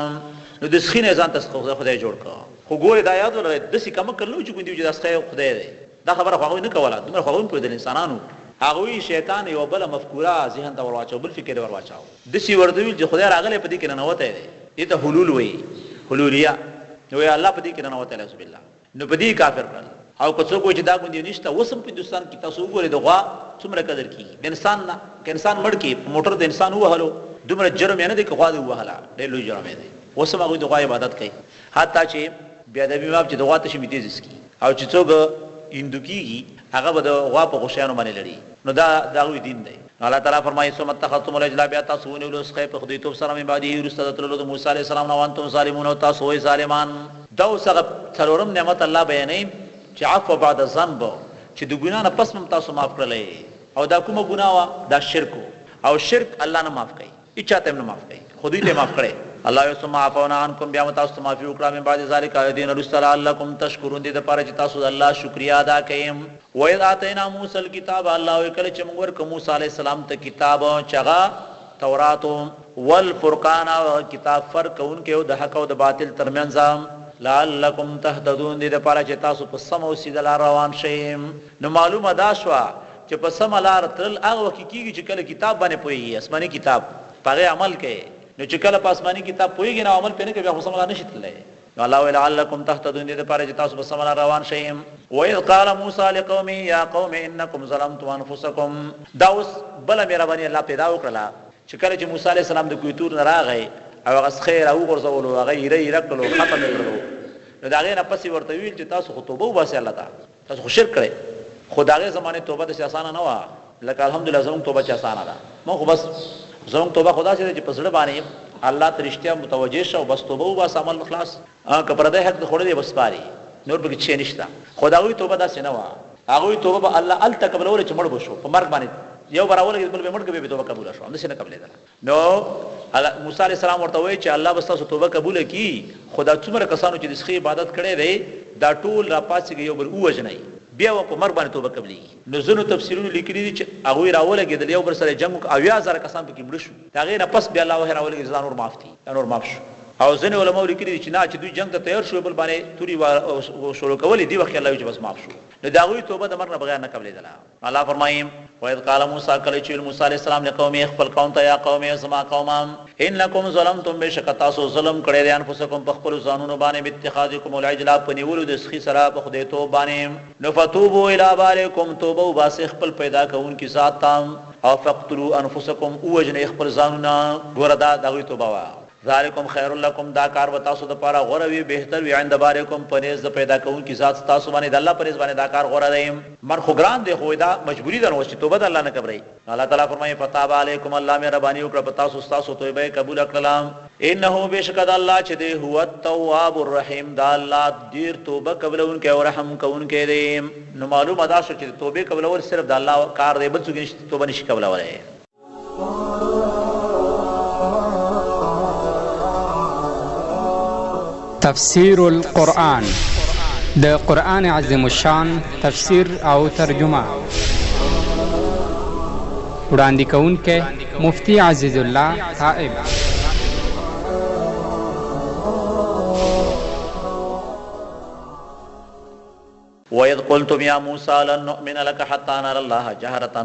B: نو د سخینه ځان تاسو خدای جوړ کړ خو ګوره د آیات ولر د څه کم کړلو چې کوم دی چې داسخه خدای دی دا خبره خو نه کوله دومره خو په د انسانانو هغه شیطان یو بل مفکوره ذهن ته ورواچو بل فکر ورواچو د سی وردوی چې خدای راغله په دې کې نه وته دی ته حلول وای حلولیا نو الله په دې کې نه وته لسب الله نو په دې کافر کړل او که څوک چې دا غوندي نشته وسم په هندستان کې تاسو وګورئ د غوا څومره قدر کیږي انسان نه که انسان مړ کی موټر د انسان وهلو دومره جرم نه دی که غوا دی وهلا ډېر لوی جرم دی وسم هغه د غوا عبادت کوي حتی چې بیا د بیماب چې د غوا ته شي میتیز کی او چې څوک هندوکیږي هغه به د غوا په غوښیانو باندې لري نو دا غوي دین دی الله تعالی فرمایي ثم اتخذتم العجل بیا تاسو ونیول اسخه په خدای توب سره مې بعدي رستد تللو د موسی علی السلام نو انتم ظالمون او تاسو وې ظالمان دا وسغه څلورم نعمت الله بیانې چې عفو بعد ذنب چې د ګنا نه پس مم تاسو معاف کړلې او دا کومه ګنا وا دا شرک او شرک الله نه معاف کوي اچاته نه معاف کوي خودی ته معاف کړي الله یسمع عفونا عنکم بیا تاسو معافي وکړه من بعد ذلک دین رسول الله تشکرون دې د پاره چې تاسو الله شکریا ادا کړئ و اذا اتینا موسی الكتاب الله وکړه چې موږ ورک موسی علی السلام ته کتاب چغا تورات والفرقان کتاب فرق اونکه د حق او د باطل ترمنځ لعلکم تهتدون دې د پاره چې تاسو په سم او سیده لار روان شئ نو معلومه دا شو چې په سم لار تل هغه وخت کېږي چې کله کتاب باندې پوي آسماني کتاب پاره عمل کوي نو چې کله په آسماني کتاب پويږي نو عمل پنه کوي بیا سم لار نشي تللی نو الله ولعلکم تهتدون دې د پاره چې تاسو په سم لار روان شئ و اذ قال موسی لقومه یا قوم انکم ظلمتم انفسکم دا اوس بل مې ربانی الله پیدا وکړه چې کله چې موسی علی السلام د کوی تور نه راغی او هغه خیر او ورزول او هغه یې رکلو ختم کړو نو دا غي نه پسې ورته ویل چې تاسو خطوبه وباسه الله تعالی تاسو خو شرک کړئ خدای زمانه توبه د آسان نه و لکه الحمدلله زموږ توبه چې آسان ده مو خو بس زموږ توبه خدا سره چې پسړه باندې الله ترشتیا متوجه شو بس توبه وباسه عمل خلاص که پرده حق خوري بس پاري نور به کې نشته خدای توبه داسې نه و هغه توبه به الله ال تقبلول چې مړ بشو په مرګ باندې یو براول کې بل به مړ کې به توبه قبول شو هم څه نه قبول ده نو موسی علی السلام ورته وایي چې الله بس تاسو توبه قبول کړي خدا څومره کسانو چې د سخی عبادت کړي دی دا ټول را پاسې یو بل اوجنای بیا په مرګ باندې توبه قبلي نو زنو تفسیرونه لیکلي دي چې هغه راول کې د یو بر سره جنگ او 1000 کسان پکې مړ شو دا غیر پس بیا الله راول کې ځان ور معاف دي نور معاف شو او ځنه علماء لیکلي دي چې نه چې دوی جنگ ته تیار شو بل باندې توري شروع کولې دی وخت الله چې بس معاف شو نو دا غوي توبه د مرګ نه بغیر نه قبلې ده الله فرمایي و اذ قال موسی کله چې موسی علی السلام له قومه خپل قوم ته یا قوم زما قومم انکم ظلمتم بشک تاسو ظلم کړی دی انفسکم په خپل ځانونو باندې اتخاذکم العجل پنیولو د سخی سره په خدای تو باندې نو فتوبوا الی بارکم توبه وباسه خپل پیدا کون کی ذات تام او فقتلوا انفسکم اوجن خپل ځانونه ګوردا دغه توبه وا ذالکم خیر لکم دا کار و تاسو د پاره غوړه وی بهتر وی عند بارکم پنيز د پیدا کون کی ذات تاسو باندې د الله پرېز باندې دا کار غوړه دی مر خو ګران دی خو دا مجبوری ده نو چې توبه د الله نه قبري الله تعالی فرمایي فتاب علیکم الله مهرباني وکړه تاسو تاسو توبه قبول کړلم انه بشکد الله چې دی هو التواب الرحیم دا الله ډیر توبه قبولون کې او رحم کوون کې دی نو معلومه ده چې توبه قبول صرف د الله کار دی بل څه توبه نشي قبولولای
A: تفسیر القرآن د قرآن عظیم الشان تفسیر او ترجمه وړاندې کوونکی مفتی عزیز الله طائب.
B: وَإِذْ قُلْتُمْ يَا مُوسَى لَن نُّؤْمِنَ لَكَ حَتَّى نَرَى اللَّهَ جَهْرَةً.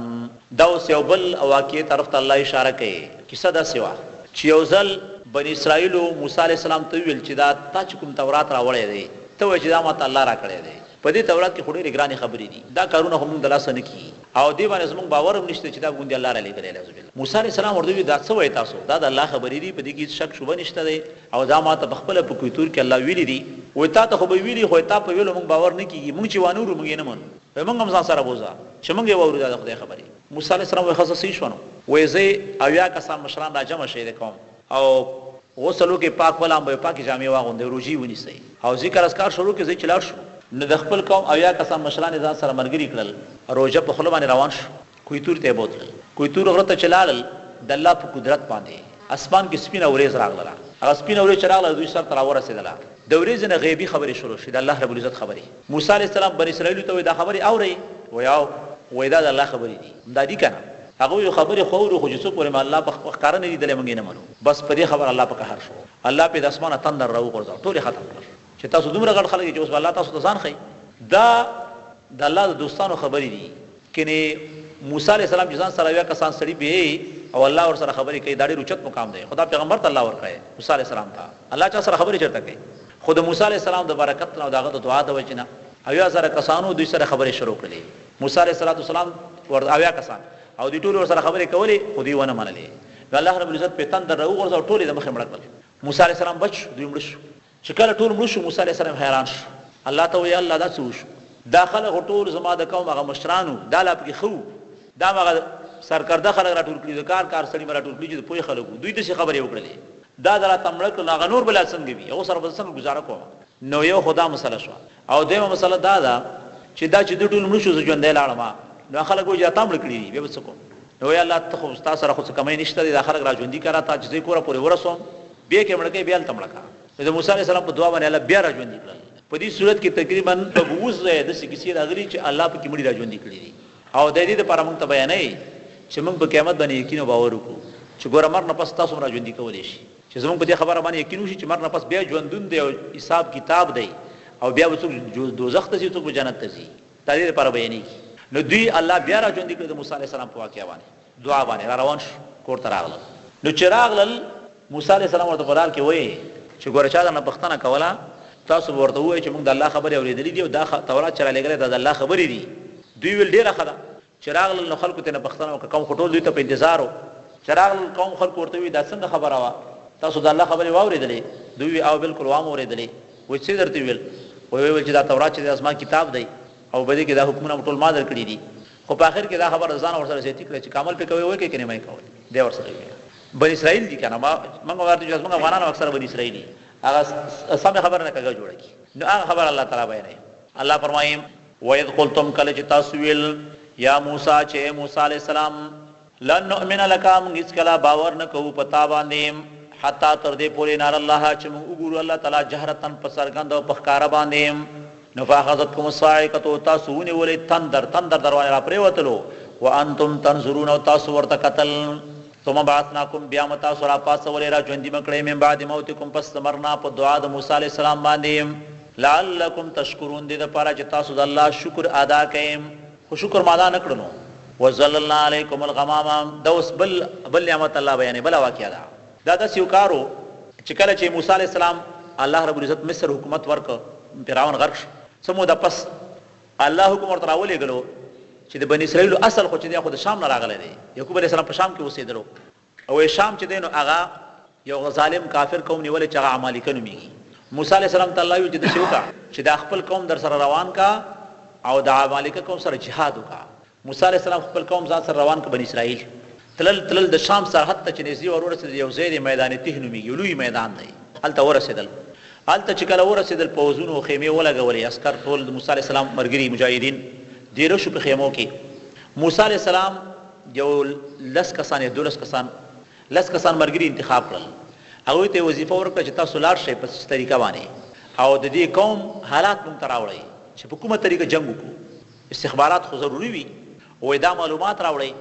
B: دا اوس یو بل واقعي طرف ته الله اشاره کوي. کیسه دا سیوا چې یو ځل بنی اسرائیل موسی علیہ السلام ته ویل چې دا تا چې کوم تورات راوړی دی ته وایې چې دا ماته الله راکړی دی. په دې تورات کې خو ډېرې ګرانې خبرې دي، دا کارونه هم موږ د لاسه نه کیږي او دې باندې زموږ باور هم نشته چې دا ګوندې الله را لېږلی دی. موسی علیہ السلام ورته وویل دا څه وایې تاسو، دا د الله خبرې دي، په دې کې شک شبه نشته دی او دا ماته په خپله په کلتور کې الله ویلي دي. وایي تا ته خو به ویلي خو تا په ویلو موږ باور نه کیږي، موږ چې وانورو موږ یې نه منو، موږ هم ځان سره بوځه چې موږ یې واورو دا د خدای خبرې. موسی علیہ السلام وایي ښه صحیح شو نو. وایي زه 80 کسان مشران را جمع شئ د قوم او غسل وکړئ، پاک ولام به پاکې جامې واغوندئ، روژې ونیسئ او ذکر اذکار شروع کړئ. زه چې لاړ شو نو د خپل قوم 80 کسان مشران ځان سره ملګري کړل، روژه په خوله باندې روان شو، کویتور ته یې بوتلل. کویتور غره ته چې لاړل د الله په قدرت باندې اسمان کې سپینه ورېځ راغله. هغه سپینه ورېځ چې راغله دوی سر ته راورسېدله. د ورېځې نه غیبي خبرې شروع شوې، د الله رب العزت خبرې. موسی علیه السلام بني اسرائیلو ته وایي دا خبرې اورئ، وایي دا د الله خبرې دي، دا دي که نه. هغه وایي خبرې خو اورو خو چې څوک ورې الله په ښکاره نه لیدلی موږ یې نه منو. بس په دې خبره الله په قهر شو. الله پې د اسمانه تندر راوغورځاو، ټول یې ختم کړل چې تاسو دومره غټ خلک چې اوس الله تاسو ته ځان ښیي. دا د الله د دوستانو خبرې دي. کنې موسی علیه السلام چې ځان سره 80 کسان سړي بیایي او الله ورسره خبرې کوي، دا ډېر اوچت مقام دی. خدا پیغمبر ته الله ورکړی موسی علیه السلام ته، الله چا سره خبرې چېرته کوي. خو د موسی علیه السلام د برکت نه او د هغه د دعا د وجې نه 80,000 کسانو دوی سره خبرې شروع کړلې. موسی علیه السلام 80 کسان او دوی ټول ورسره خبرې کولې خو دوی ونه منلې. الله رب العزت په تندر راوغورځاو، ټول یې د مخې مړه کړل. موسی علیه السلام بچ دوی مړه شو. چې کله ټول مړه شو موسی علیه السلام حیران شو. الله ته وایي الله دا څه وشو، دا خلک ټول زما د قوم هغه مشرانو دا لا پکې ښه دا هغه سرکرده خلک راټول کړي، د کار سړي مې راټول کړي چې د پوهې خلک وو، دوی داسې خبرې وکړلې. دا د راته مړه کړل، هغه نور بلا څنګه وي، هغو سره به څنګه ګزاره کوم. نو یو خو دا مسله شوه او دویمه مسله دا ده چې دا چې دوی ټول مړه شو زه ژوندی لاړم نو خلک وایي چې تا مړه کړي دي، بیا به څه کوم. نو وایي الله ته خو ستا سره خو څه کمی نشته دی، دا خلک را ژوندي کړه تا چې زه کوره پورې ورسوم بیا کې مړه کوي بیا هلته مړه کړه. د موسی علیه السلام په دعا باندې الله بیا را ژوندي کړل. په دې صورت کې تقریبا 20 ځایه داسې کیسې راغلي چې الله پکې مړي را ژوندي کړي دي. او د دې دپاره موږ ته بیانوي چې موږ په قیامت باندې یقین او باور وکړو چې ګوره مرګ نه پس تاسو هم را ژوندي کولی شي، چې زموږ په دې خبره باندې یقین وشي چې مرګ نه پس بیا ژوندون دی او حساب کتاب دی او بیا به څوک دوزخ ته ځي څوک به جنت ته ځي. د دې لپاره بیانېږي. نو دوی الله بیا را ژوندي کړي د موسی علیه السلام په واقعه باندې دعا باندې را روان شو، کور ته راغلل. نو چې راغلل موسی علیه السلام ورته په لار کې وایي چې ګوره چا درنه پوښتنه کوله تاسو به ورته ووایئ چې موږ د الله خبرې اورېدلې دي او دا تورات چې رالېږلی دا د الله خبرې دي. دوی ویل ډېره ښه ده. چې راغلل نو خلکو ته نه پوښتنه وکړه، قوم خو ټول دوی ته په انتظار و. چې راغلل قوم خلکو ورته ووایي دا څنګه خبره وه، تاسو د الله خبرې واورېدلې؟ دوی وی او بالکل وام اورېدلې. وایي څه درته ویل؟ ویل چې دا تورات چې د اسمان کتاب دی او په دې کې دا حکمونه ټول ما درکړي دي. خو په آخر کې دا خبره ځان ورسره زیاتي کړه چې کامل پې کوئ وایي که نه مې کوئ دی ورسره وایي. بني اسرائیل دي که نه، موږ ورته چې موږ افغانان اکثر بني اسرائیل دي، هغه سمې خبره نه کږه جوړه کړي. نو هغه خبره الله تعالی بیانوي. الله فرمایي وَإِذْ قُلْتُمْ کله چې تاسو ویل یا موسی چې موسی علیه السلام لن نؤمن لک موږ هېڅکله باور نه کوو په تا باندې حتی تر دې پورې نار الله چې موږ وګورو الله تعالی جهرتن په څرګند او په ښکاره باندې. نو فاخذتکم الصاعقة تاسو ونیولې تندر در باندې را پرېوتلو وانتم تنظرون او تاسو ورته کتل. ثم بعثناکم بیا مو تاسو را پاسولې را ژوندي مو کړئ من بعد موتکم پس مرنا په دعا د موسی علیه السلام باندې لعلکم تشکرون دې دپاره چې تاسو د الله شکر ادا کړئ. خو شکر ما ادا نه کړو نو وظللنا علیکم الغمام. دا اوس بل نعمت الله بیانوي، بله واقعه ده. دا داسې یو کار و چې کله چې موسی علیه السلام الله رب العزت مصر حکومت ورکړ، فرعون غرق شو. څه موده پس الله حکم ورته راولېږلو چې د بني اسرائیلو اصل خو چې دی خو د شام نه راغلی دی. یعقوب علیه السلام په شام کې اوسېدلو او شام چې دی نو هغه یو ظالم کافر قوم نیولی چې هغه عمالقه نومېږي. موسی علیه السلام ته الله ویل چې داسې وکړه چې دا خپل قوم در سره روان کا او د عمالقه قوم سره جهاد وکړه. موسی علیه السلام خپل قوم ځان سره روان که بني اسرائیل تلل د شام سرحد ته چې نږدې ور ورسېدل، یو ځای دی میدان تih نومېږي، لوی میدان دی. هلته ورسېدل. هلته چې کله ورسېدل پوځونو خیمې ولګولې، عسکر ټول د موسی علیه السلام ملګري مجاهدین ډېره شو په خیمو کې. موسی علیه السلام یو 10 کسان یا 12 کسان ملګري انتخاب کړل. هغوی ته وظیفه ورکړه چې تاسو لاړ شئ په طریقه باندې او د دې قوم حالات مونږ ته راوړئ چې په کومه طریقه جنگ وکړو. استخبارات خو ضروري وي او دا معلومات راوړئ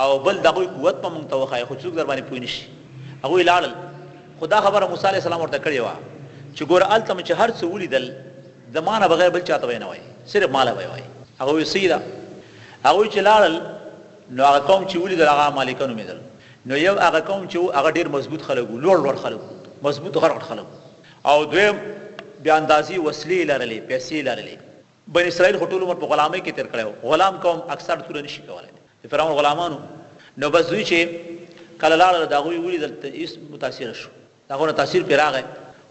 B: او بل دغه قوت په مونږ ته وښایي خو څوک در باندې پوه نشي. هغوی لاړل خو دا خبره موسی علیه السلام ورته کړې وه چې ګوره هلته مې چې هر څه ولیدل د ما نه بغیر بل چاته به یې نه وایي، صرف ما له به یې وایي. هغوی صحیح ده. هغوی چې لاړل نو هغه قوم چې ولیدل هغه مالکه نومېدل. نو یو هغه قوم چې و هغه ډېر مضبوط خلک وو، لوړ خلک وو، مضبوط غټ خلک وو. او دویم بیا اندازې وسلې لرلې، پیسې لرلې. بني اسرائیل خو ټول عمر په غلامۍ کې تېر کړی و. غلام قوم اکثر توره نشي کولی، د فرعون غلامانو. نو بس دوی چې کله لاړل د هغوی ولیدل هېڅ متاثره شو، د هغو نه تاثیر پرې راغی،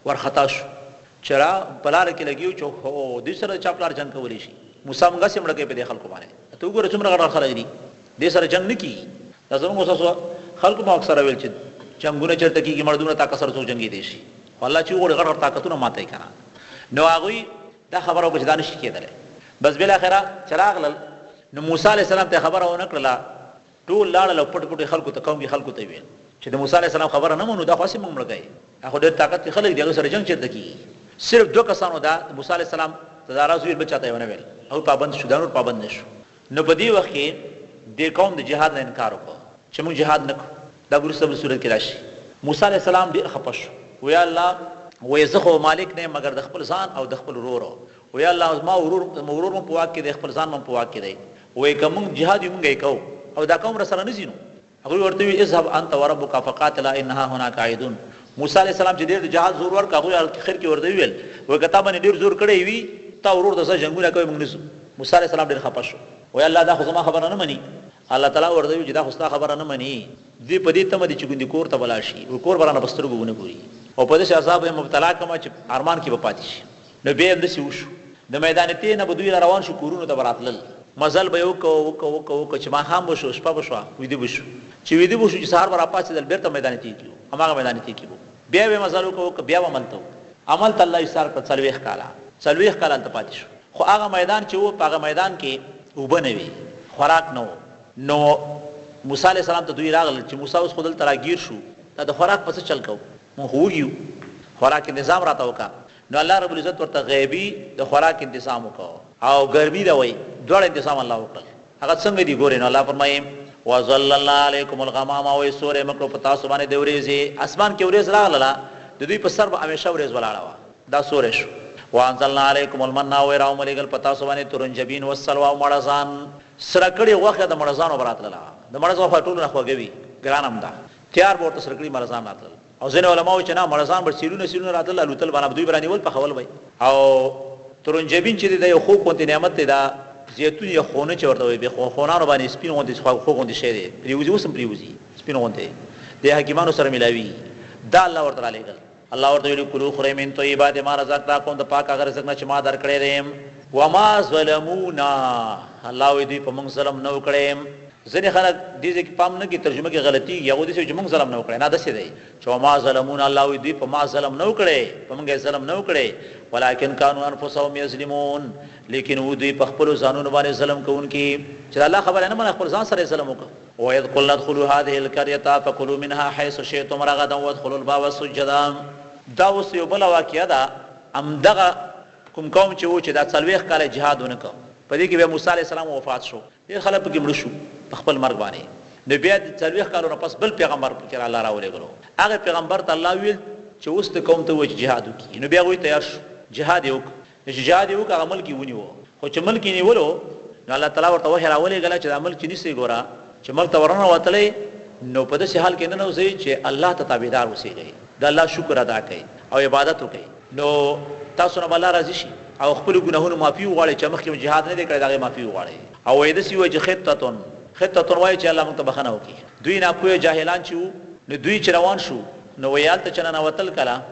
B: ورخطا شو. چې په لاره کې لګي و چې هو دوی سره چا پلار جنګ کولی شي. موسی همداسې مړه کوي په دې خلکو باندې. ته وګوره څومره غټ خلک دي، دې سره جنګ نه کېږي. دا زموږ ستاسو خلکو ما اکثره ویل چې جنګونه چېرته کېږي، مړه دومره طاقت سره څوک جنګېدی شي. خو الله چې وغواړي غټ غټ طاقتونه ماته یې که نه. نو هغوی دا خبره وکړه چې دا نشي کېدلی. بس بالاخره چې راغلل نو موسی علیه السلام ته خبره ونه کړله، ټول لاړل او پټ پټ خلکو ته قوم کې خلکو ته ویل چې د موسی علیه السلام خبره نه منو، دا خو هسې موږ مړه کوي، هغه ډېر طاقت خلک دي، هغه سره جنګ چېرته کېږي. صرف 2 کسانو دا موسی علیه السلام ته دا راز ویل، بل چاته یې ونه ویل. هغوی پابند شو، دا نور پابند نه شو. نو په دې وخت کې دې قوم د جهاد نه انکار وکړو چې موږ جهاد نه کوو. دا وروسته بل صورت کې راشي. موسی علیه السلام ډېر خفه شو، ویا الله وایي زه خو مالک نه یم مګر د خپل ځان او د خپل ورور. ویا الله زما ورور مو په واک کې دی، خپل ځان مو په واک کې دی. وایي که موږ جهاد یې موږ یې کوو او دا قوم راسره نه ځي نو. هغوی ورته وایي اذهب انت وربک فقاتلا انها هناک قاعدون. موسی علیه السلام چې ډېر د جهاد زور ورکړ، هغوی اخر کې ورته وویل وایي که تا باندې ډېر زور کړی وي تا ورور د سره جنګونه کوي موږ نه ځو. موسی علیه السلام ډېر خفه شو، وایي الله دا خو زما خبره نه مني. الله تعالی ورته وایي چې دا خو ستا خبره نه مني، دوی په دې تمه دي چې ګوندې کور ته ولاړ شي، کور به رانه په سترګو ونه ګوري او په داسې عذاب یې مبتلا کړمه چې ارمان کې به پاتې شي. نو بیا یې همداسې وشو. د میدان تې نه به دوی روان شو، کورونو ته به راتلل. مزل به یې وکړو چې ماښام به شو، شپه به شوه، ویده به شو. چې ویده به شو چې سهار به راپاڅېدل بېرته میدان تې کې وو، هماغه میدان تې کې وو. بیا به مزل وکړو، بیا به عمل ته عمل ته الله ایثار کړ. 40 کاله هلته پاتې شو. خو هغه میدان چې و په هغه میدان کې اوبه نه وي، خوراک نه و. نو موسی علیه السلام ته دوی راغلل چې موسی اوس خو دلته راګیر شو، دا د خوراک په څه چل کوو، موږ خو وږي یو، خوراک نظام راته وکړه. نو الله رب العزت ورته غیبي د خوراک تنظیم وکړو او ګرمي ده وایي، دواړه تنظیم الله وکړل. هغه څنګه دي ګورئ. نو الله فرمایي وظللنا علیکم الغمام، وایي سورې مې کړو په تاسو باندې د ورېځې. اسمان کې ورېځ راغله، د دوی په سر به همیشه ورېځ ولاړه وه، دا سورې شو. وانزلنا علیکم المن، وایي راوملېږل په تاسو باندې ترنجبین والسلوا او مړزان. سره کړې غوښه د مړزانو به راتلله. د مړز غوښه ټولو نه خوږه وي، ګران هم ده، تیار به ورته سره کړي مړزان راتلل. او ځینې علما وایي چې نه مړزان به سیلونه راتلل، الوتل به دوی به رانیول پخول به. او ترنجبین چې دی دا یو خوږ غوندې نعمت دی، دا زیتون یا خونه چې ورته وایي، خونانو باندې سپین غوندې خوږ غوندې شی دی، پرېوځي اوس هم پرېوځي سپین غوندې، د حکیمانو سره ملاوي. دا الله ورته رالېږل. الله ورته ویلي کلوا خورئ من طیبات ما رزقناکم، د پاک هغه رزق نه چې ما درکړی دی. وما ظلمونا، الله وایي دوی په موږ ظلم نه وکړی. ځینې خلک دې ځای کې پام نه کوي، ترجمه کې غلطي هغوی داسې چې موږ ظلم نه وکړی، نه داسې دی چې وما ظلمونا، الله وایي دوی په ما ظلم نه وکړی، په موږ یې ظلم نه وکړی. ولکن کانوا انفسهم یظلمون، لیکن و دوی په خپلو ځانونو باندې ظلم کوونکي. چې الله خبره نه منه، خپل ځان سره یې ظلم وکړ. وإذ قلنا ادخلوا هذه القرية فكلوا منها حيث شئتم رغدا وادخلوا الباب سجدا. دا اوس یو بله واقعه ده. همدغه کوم قوم چې و چې دا 40 کاله جهاد ونه کړ، په دې کې بیا موسی علیه السلام وفات شو، ډېر خلک پکې مړه شو په خپل مرګ باندې. نو بیا د 40 کالو نه پس بل پیغمبر پکې الله راولېږلو. هغه پیغمبر ته الله ویل چې اوس د قوم ته وایي چې جهاد وکړي. نو بیا هغوی تیار شو، جهاد یې وکړ. چې جهاد یې وکړ، هغه ملک یې ونیو. خو چې ملک یې نیولو نو الله تعالی ورته وحی راولېږله چې دا ملک چې نیسئ، ګوره چې ملک ته ورننوتلی نو په داسې حال کې ننوځئ چې الله ته تابعدار اوسېږئ، د الله شکر ادا کړئ او عبادت وکړئ. نو تاسو نه به الله راضي شي او خپلو ګناهونو معافي وغواړئ چې مخکې جهاد نه دی کړی، د هغې معافي وغواړئ. او وایي داسې وایي چې خطتون وایي چې الله موږ ته بښنه وکړي. دوی ناپوهه جاهلان چې وو، نو دوی چې روان شو نو وایي هلته چې ننوتل کله،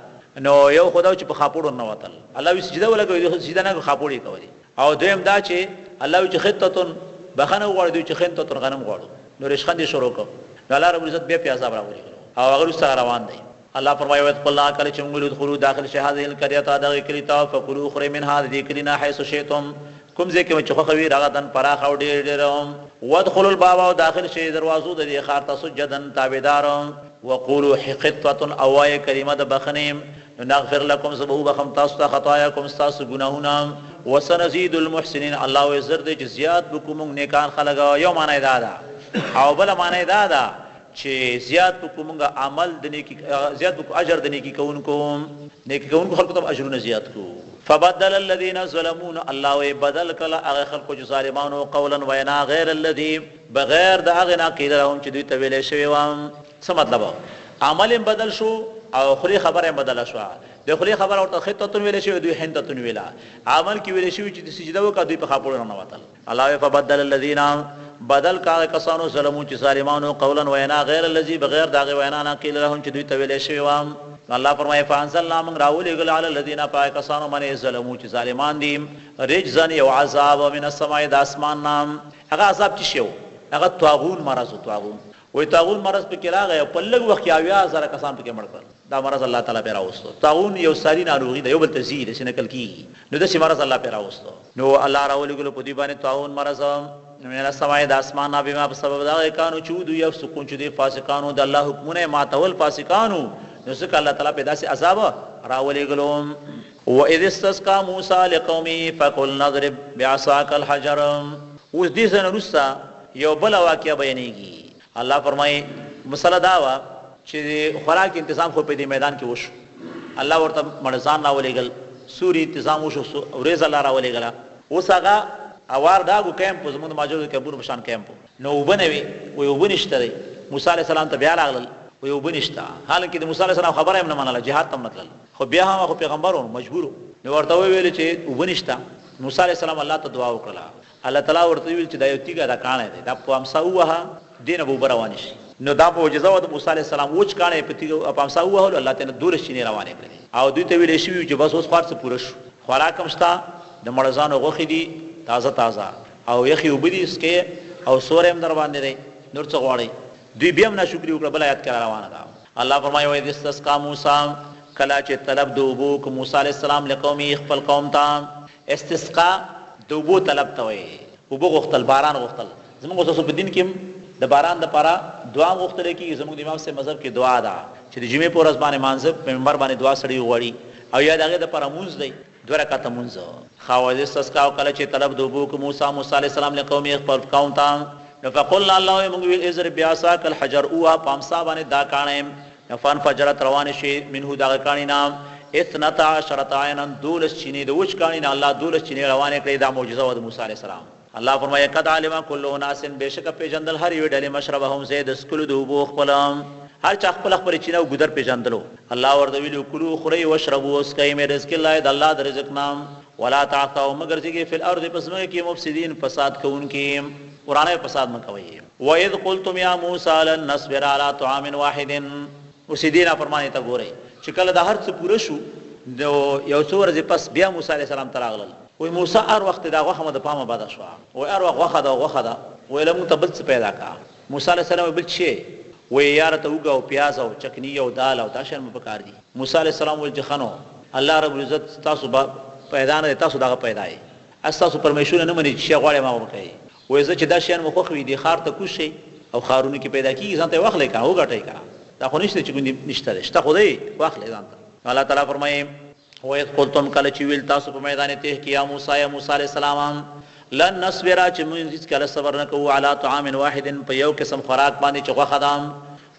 B: نو یو خو دا چې په خاپوړو ننوتل، الله وایي سجده ولګوئ، دوی سجده نه خاپوړ یې کولې. او دویم دا چې الله وایي چې خطتون بښنه وغواړي، دوی چې خطتون غنم غواړو، نو رشخند یې شروع کړ. نو الله رب العزت بیا پې عذاب راولېږلو او هغه وروسته روان دی. الله فرمایي وایي قلنا، کله چې موږ ادخلوا داخل شئ هذه القرية، دغې کلي ته، فکلوا خورئ منها، د دې کلي نه، حیث شئتم، کوم ځای کې مو چې خوښه وي، رغدن پراخ او ډېر وادخلوا الباب، او داخل شئ دروازو د دې ښار ته، سجدا تابعدار، وقولوا حطة، او وایي کلمه د بخنې، نغفر لكم سبو بخم تاسو خطاياكم تاسو گناهونه وسنزيد المحسنين الله عزت دې زیات بکوم نیکان خلق یو معنی دا او بل معنی دا چې زیات بکومغه عمل د نیکی زیات بکو اجر د نیکی کوونکو خلقو ته اجرونه زیات کو فبدل الذين ظلموا الله بدل کله هغه خلقو چې ظالمانو قولا وینا غیر الذي بغیر د هغه ناقیل لهم چې دوی ته ویل شوی و څه مطلب عمل بدل شو او خلی خبره بدل شو د خلی خبره ورته خطتون ویل شوی دوی هندتون ویلا عمل کې ویل شوی چې سجده وکړه دوی په خاپوړ نه وتل الله فبدل الذين بدل کا کسانو ظلمو چې ظالمانو قولا وینا غیر الذي بغیر داغه وینا ناقیل لهم چې دوی ته ویل شوی و الله فرمایي فانزلنا من راولګل علی الذين پاکستانو باندې ظلمو چې ظالمان دي رجزن یو عذاب من السماء د اسمان نام هغه عذاب چې شو هغه طاغون مرض وي طاغون مرض په کې راغی په لږ وخت کې 20000 کسان په کې مړ کړ دا مرض الله تعالی پیرا وستو طاغون یو ساری ناروغي دی یو بل تزیل چې نقل کی نو د مرض الله پیرا وستو نو الله راولګل په دې باندې طاغون مرض من السماء د اسمان نه بما په سبب دا کانو چود یو سکون چې دي فاسقانو د الله حکمونه ماتول فاسقانو نو ځکه الله تعالی پیدا سي عذاب راولګلوم واذ استسقى موسى لقومه فقل نضرب بعصاك الحجر اوس دې سره رسا یو بل واقعیا بیانېږي الله فرمایي مسله دا وا چې خوراک تنظیم خو په دې میدان کې وشو الله ورته مړزان راولېګل سوري تنظیم وشو ورز الله راولېګل اوس هغه اوار داغو کیمپ زموږ ماجور کې ابو بشان کیمپ نو وبنوي وي وبنشتري موسی عليه السلام ته بیا راغل وي وبنشتا حالکه د موسی عليه السلام خبره هم نه منله جهاد تم مطلب خو بیا هم خو پیغمبرو مجبور نو ورته ویل چې وبنشتا موسی عليه السلام الله ته دعا وکړه الله تعالی ورته ویل چې دا یو تیګه دا کانه دی دا په امسا وها دین ابو روان شي نو دا په جزاء د موسی عليه السلام وچ کانه په تیګه په امسا وها الله تعالی دور شي نه روانه کړي او دوی ته ویل شي چې بس اوس خارڅ پوره شو خوراکم شتا د مړزانو غوخي دي تازه او یخي وبدي اسکه او سورم در باندې دی نور څه غواړي دوی بیا هم ناشکری وکړه بل آیات کې روانه ده الله فرمایي وایي استسقا موسی کلا چې طلب دوبو کو موسی عليه السلام لقومي خپل قوم ته استسقا دوبو طلب ته وایي وبو غختل باران غختل زموږ اوس په دین کې د باران د پاره دعا غختل کې زموږ د امام سے مذهب کې دعا ده چې د جمعې پر ورځ باندې مانځ په منبر باندې دعا سړي وغوړي او یا دغه د پاره مونږ دی دوه رکعات مونږ خواجه استسقا کله چې طلب دوبو کو موسی عليه السلام لقومي خپل قوم ته فقل الله موږ ویل اذر بیاساک الحجر اوه پامسا باندې دا کانه نفان فجرت روان شي منه دا کانی نام 12 عینا دولس چینه د وچ کانی نه الله دولس چینه روانه کړی دا معجزه و د موسی عليه السلام الله فرمایي قد علم كل اناس بشک پیجندل هر یو ډلې مشربهم زید اسکل دوبو خپلم هر چا خپل چینه او ګدر پیجندلو الله ورته ویلو کلو خوري وشربوا اسکای مې رزق الله د الله د رزق نام ولا تعثوا مگر چې فی الارض پسمه کې مفسدين فساد کوونکې قرآن فساد مکوي واذ قلتم یا موسی لن نصبر على طعام واحد مسیدینا فرمانی ته ګوري چې کله د هر څه پوره شو یو څو ورځې پس بیا موسی عليه السلام تراغلل وای موسی هر وخت دا غوخه د پامه باد شو وای هر وخت غوخه دا وای لمو ته بل څه پیدا کا موسی عليه السلام بل شي وای یار ته وګاو پیاز او چکنی او دال او داشن مپکار دي موسی عليه السلام ول جخنو الله رب العزت تاسو پیدا نه تاسو دا پیدای اساسو پرمیشن نه مني چې غواړي ما وکړي وای زه چې دا شین مخ خوې دي خار ته کوشي او خارونه کې پیدا کیږي ځان ته واخلې کا او غټي کا دا خو نشته چې ګوندې نشته شته خدای واخلې ځان ته الله تعالی فرمایي وای قلتم کله چې ویل تاسو په میدان ته کې یا موسی عليه السلام لن نصبر چې موږ هیڅ کله صبر نه کوو علی طعام واحد په یو قسم خوراک باندې چې غوښه دام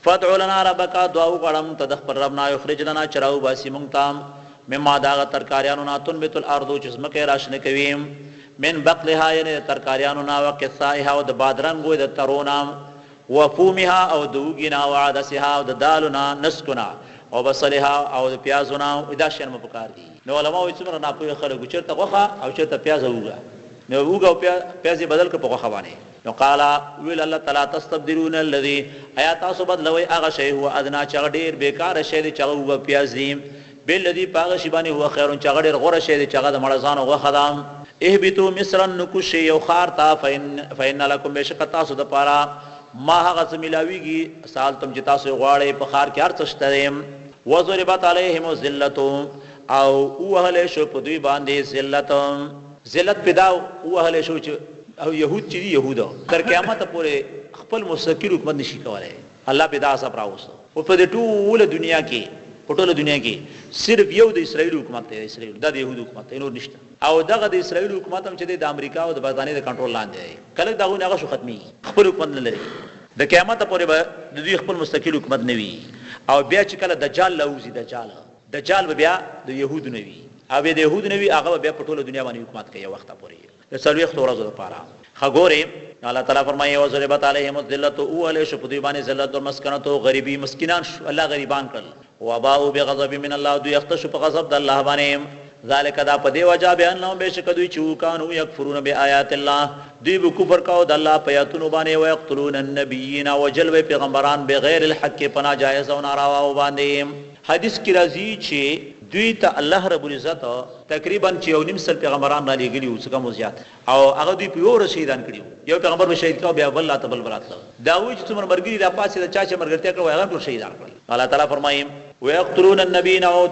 B: فدع لنا ربک دعا وکړم ته د خپل رب نه یخرج لنا چراو باسی مونږ تام مما داغه ترکاریانو نه تنبت الارض چې زمکه راشنه کوي من بقلها یعنی ترکاریانو نه وقصائها او د بادرنګو د ترونا وفومها او دوغینا او عدسها او د دالنا نسکنا او بصلها او د پیازنا ادا شین مپکار دي نو علماء وي څومره ناپوهه خلک چرته غوخه او چرته پیاز وګه نو وګه او پیاز بدل کړ په غوخه باندې نو قال ویل الله تعالی تستبدلون الذي آیات تاسو بدلوي هغه شی هو ادنا چې ډیر بیکار شی دی چې هغه پیاز دي بالذي پاغه شی باندې هو خیر چې ډیر غوړه شی دی چې هغه د مړزان غوخه دام اهبتو مصر نکوش یو خار تا فین لکم بشق تاسو د پارا ما هغه ملاویږي سال تم چې تاسو غواړئ په خار کې ارڅ شتریم وضربت علیهم الذلت او وهله شو په دوی باندې ذلت پیدا وهله شو او يهود چې يهودا تر قیامت پورې خپل مستقل حکومت نشي کولای الله پیدا صبر اوسه او په دې ټول دنیا کې په ټوله دنیا کې صرف یو د اسرائیل حکومت دی، اسرائیل د يهودو حکومت نور نشته. او دغه د اسرائیل حکومت هم چې د امریکا او د برتانیې د کنټرول لاندې دی. کله دغه هغه شو ختمي، خپل حکومت نه لري. د قیامت پورې به د دوی خپل مستقل حکومت نه وي. او بیا چې کله دجال لوزي، دجال بیا د يهودو نه وي، او د يهودو نه وي، هغه بیا په ټوله دنیا باندې حکومت کوي وخت پورې د څلويخ ورځو لپاره. خګورې الله تعالی فرمایي وزربت علیهم الذلت او علی شپدی باندې ذلت او مسکنت او غریبی مسکینان الله غریبان کړل. وباءوا بغضب من الله، دوی اختشوا په غضب د الله باندې. ذالک دا په دی وجه بیان نو بشک دوی چې کانوا یکفرون بیاات الله، دوی به کفر کاو د الله په آیاتونو باندې، او یقتلون النبیین وجلب پیغمبران بغیر الحق په ناجایز او ناروا باندې. حدیث کی راځي چې دوی ته الله رب العزت تقریبا 9.5 پیغمبران را لېږلي وو، څه کم زیات، او هغه دوی په یو شهیدان کړي. یو پیغمبر به شهید کاو، بیا بل لا تبل براتله. دا وایي چې څومره مرګري را پاسې د چا چې مرګرتیا کړو هغه ټول شهیدان کړل. الله تعالی فرمایي ويقتلون النبيين، او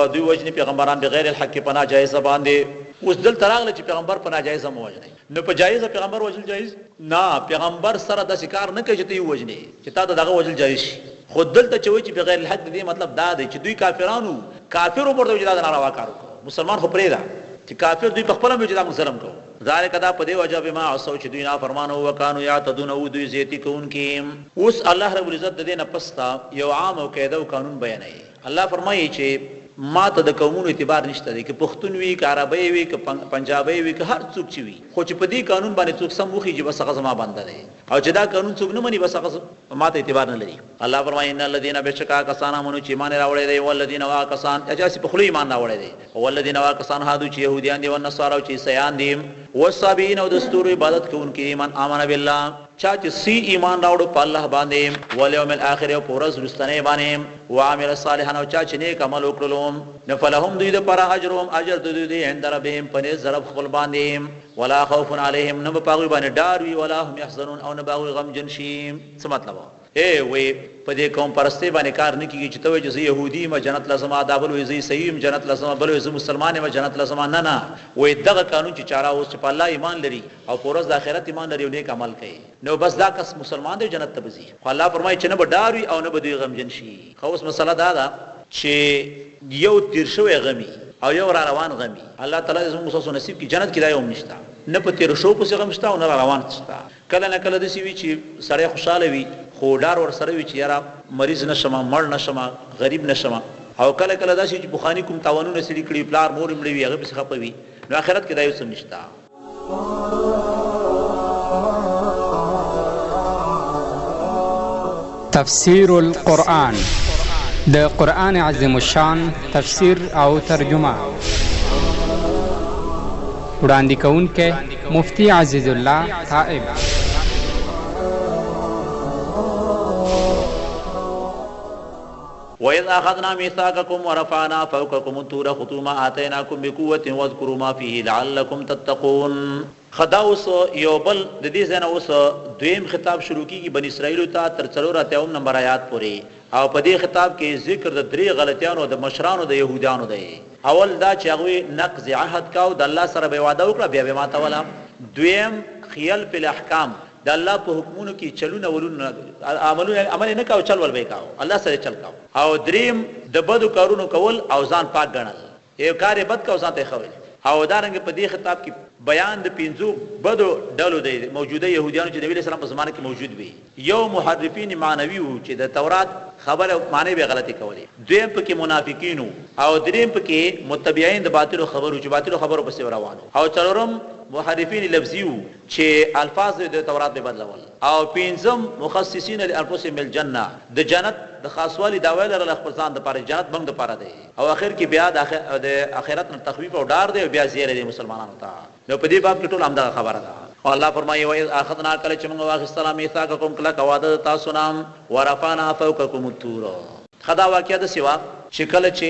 B: دوی وجني پیغمبران بغیر الحق په ناجایز باندې. اوس دل تراغله چې پیغمبر په ناجایز مو وجني، نو په جایز پیغمبر وجل جایز نه. پیغمبر سره د شکار نه کوي چې ته وجني، چې تا دغه وجل جایز شي. خود دلته چې وایي چې بغیر الحق دې مطلب دا دی چې دوی کافرانو کافر ورته وجداد ناروا کار وکړو. مسلمان خو پرې دا چې کافر دوی په خپل وجداد ظلم کوي. ذالک دا په دې وجه به ما اسو چې دوی نافرمان او وکانو یعتدون او دوی زیاتی کوونکي. اوس الله رب العزت د دې نه پستا یو عام او قاعده او قانون بیانوي. الله فرمایي چې ما ته د قومونو اعتبار نشته دی، که پښتون وي، که عربی وي، که پنجابی وي، که هر څوک چې وي، خو چې په دې قانون باندې څوک سم وخی چې بس هغه زما بنده دی، او چې دا قانون څوک نه مني بس هغه ما ته اعتبار نه لري. الله فرمایي ان الذين بشکا کسان امنو چې ایمان راوړی دی، والذین واکسان اجاسی په خلی ایمان راوړی دی، والذین واکسان هادو چې يهوديان دي او نصارا او چې عیسایان دي، والصابین او دستور عبادت کوونکي ایمان امن بالله، چا چې سی ایمان راوړو په الله باندې، والیوم الاخر او پورز رستنه باندې، وعمل صالحا او چا چې نیک عمل وکړلو، نفلهم دوی د پر اجرهم اجر دوی دی عند ربهم پنه ضرب خپل باندې، ولا خوف علیهم نو پاغي باندې ډار وی، ولا هم يحزنون او نه باغي غم جنشي. څه مطلب اے وې په دې قوم پرسته باندې کار نه کیږي چې ته چې يهودي ما جنت لازم ادا بل وي صحیح جنت لازم بل وي مسلمان ما جنت لازم نه وې دغه قانون چې چاره اوس په الله ایمان لري او پورز د آخرت ایمان لري او نیک عمل کوي، نو بس دا کس مسلمان دی جنت ته بزي. خو الله فرمایي چې نه ډار وي او نه به دوی غم جنشي. خو اوس مسله دا ده چې یو تیر شوی غمی او یو را روان غمی. الله تعالی زموږ خصوص نصیب کی جنت کې دا یو نشته، نه په تیر شو پسې غم شته او نه روان شته. کله نه کله د سی وی چې سړی خوشاله وي خو ډار ور سره وي چې یاره مریض نشم، مړ نشم، غریب نشم، او کله کله دا چې بخانی کوم تاوانونه سړي کړي پلار مور مړي وي هغه پسې خپوي، نو آخرت کې دا یو څه نشته.
A: تفسیر القرآن، د قرآن عظیم الشان تفسیر او ترجمه. وړاندې کوونکی مفتی عزیز الله طائب.
B: وَإِذْ أَخَذْنَا مِيثَاقَكُمْ وَرَفَعْنَا فَوْقَكُمُ الطُّورَ خُذُوا مَا آتَيْنَاكُمْ بِقُوَّةٍ وَاذْكُرُوا مَا فِيهِ لَعَلَّكُمْ تَتَّقُونَ. خدا اوس یو بل د دې ځنه اوس دویم خطاب شروع کیږي بنی اسرائیل ته تر 34 نمبر آیات پورې، او په دې خطاب کې ذکر د درې غلطیانو د مشرانو د يهودانو دی. اول دا چې هغه نقض عهد کاو، د الله سره به وعده وکړه بیا به ماته ولا. دویم خیال په الاحکام، د الله په حکمونو کې چلونه ولونه عمل نه کاو، چل ول به کاو، الله سره چل کاو. او دریم د بدو کارونو کول او ځان پاک ګڼل، یو کار بد کاو ځان ته خوي. او دارنګ په دې خطاب کې بیان د پنځو بدو ډلو دی موجوده يهوديانو چې نبی اسلام په زمانه کې موجود وي. یو محرفین معنوي وو چې د تورات خبره معنی به غلطي کولې، دویم پکې منافقین او دریم پکې متبعین د باطل خبرو چې باطل خبرو پسې روانو، او څلورم محرفین لفظي وو چې الفاظ د تورات به بدلول، او پنځم مخصصین لانفسهم بالجنه د جنت د خاصوالي دا ویل له خپل ځان د پاره جنت بنګ د پاره دی، او اخر کې بیا د اخرت نه تخفیف او ډار دی او بیا زیره دی مسلمانانو ته. نو په دې باب کې ټول همدا خبره ده. او الله فرمایي وَإِذْ أَخَذْنَا کله چې موږ واخیستل میثاقکم کله کواده تاسو نام ورفعنا فوقکم الطور. خدا واقعیا د سیوا چې کله چې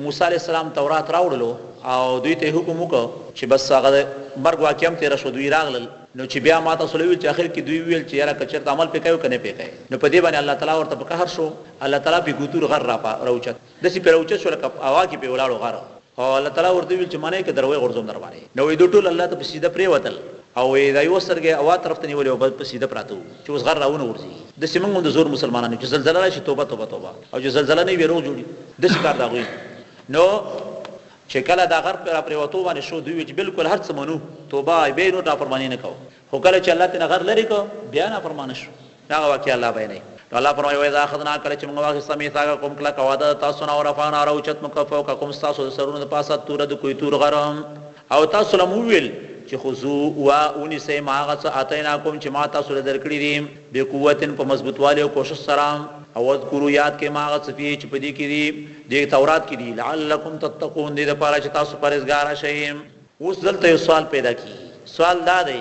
B: موسی علی السلام تورات راوړلو او دوی ته حکم وکړ چې بس هغه مرګ واقعیا تیر شو، دوی راغلل، نو چې بیا ماته سولوي چې اخر کې دوی ویل چې یاره کچر عمل پکایو کنه پکای، نو په دې باندې الله تعالی ورته په قهر شو. الله تعالی په ګوتور غر راوچت دسی په راوچت شو لکه اوا کې په ولاړو غر، او الله تعالی ورته ویل چې معنی کې دروي غرزوم در باندې، نو دوی ټول الله ته په سیده پرې وتل او دا یو سترګې اوا طرف ته نیولې او بل په سیده پراته چې اوس غر راونه ورځي د سیمنګ د زور مسلمانانو چې زلزلہ راشي توبه توبه توبه او چې زلزلہ نه وي روغ جوړي د شکار دا غوي نو چې کله دا غر پر پریوتو باندې شو دوی چې بالکل هر څه منو توبه به نو نافرمانی نه کو خو کله چې الله تعالی غر لري کو بیا نافرمان شو دا واقعي الله بیانوي الله فرمایي وای دا اخذنا کله چې موږ واخې سمیتا کوم کله کواده تاسو نه ورفانا راوچت مکفو کوم تاسو سرونه د پاسه تور د کوی تور غرم او تاسو لمویل چې خذو واونی سه ماغه اتینا کوم چې ما تاسو درکړی دي به قوتن په مضبوطواله او کوشش سره او اذکروا یاد کې ماغه صفی چې پدې کې دي د تورات کې دي لعلکم تتقون دې لپاره چې تاسو پرهیزګار شئ اوس دلته یو سوال پیدا کی سوال دا دی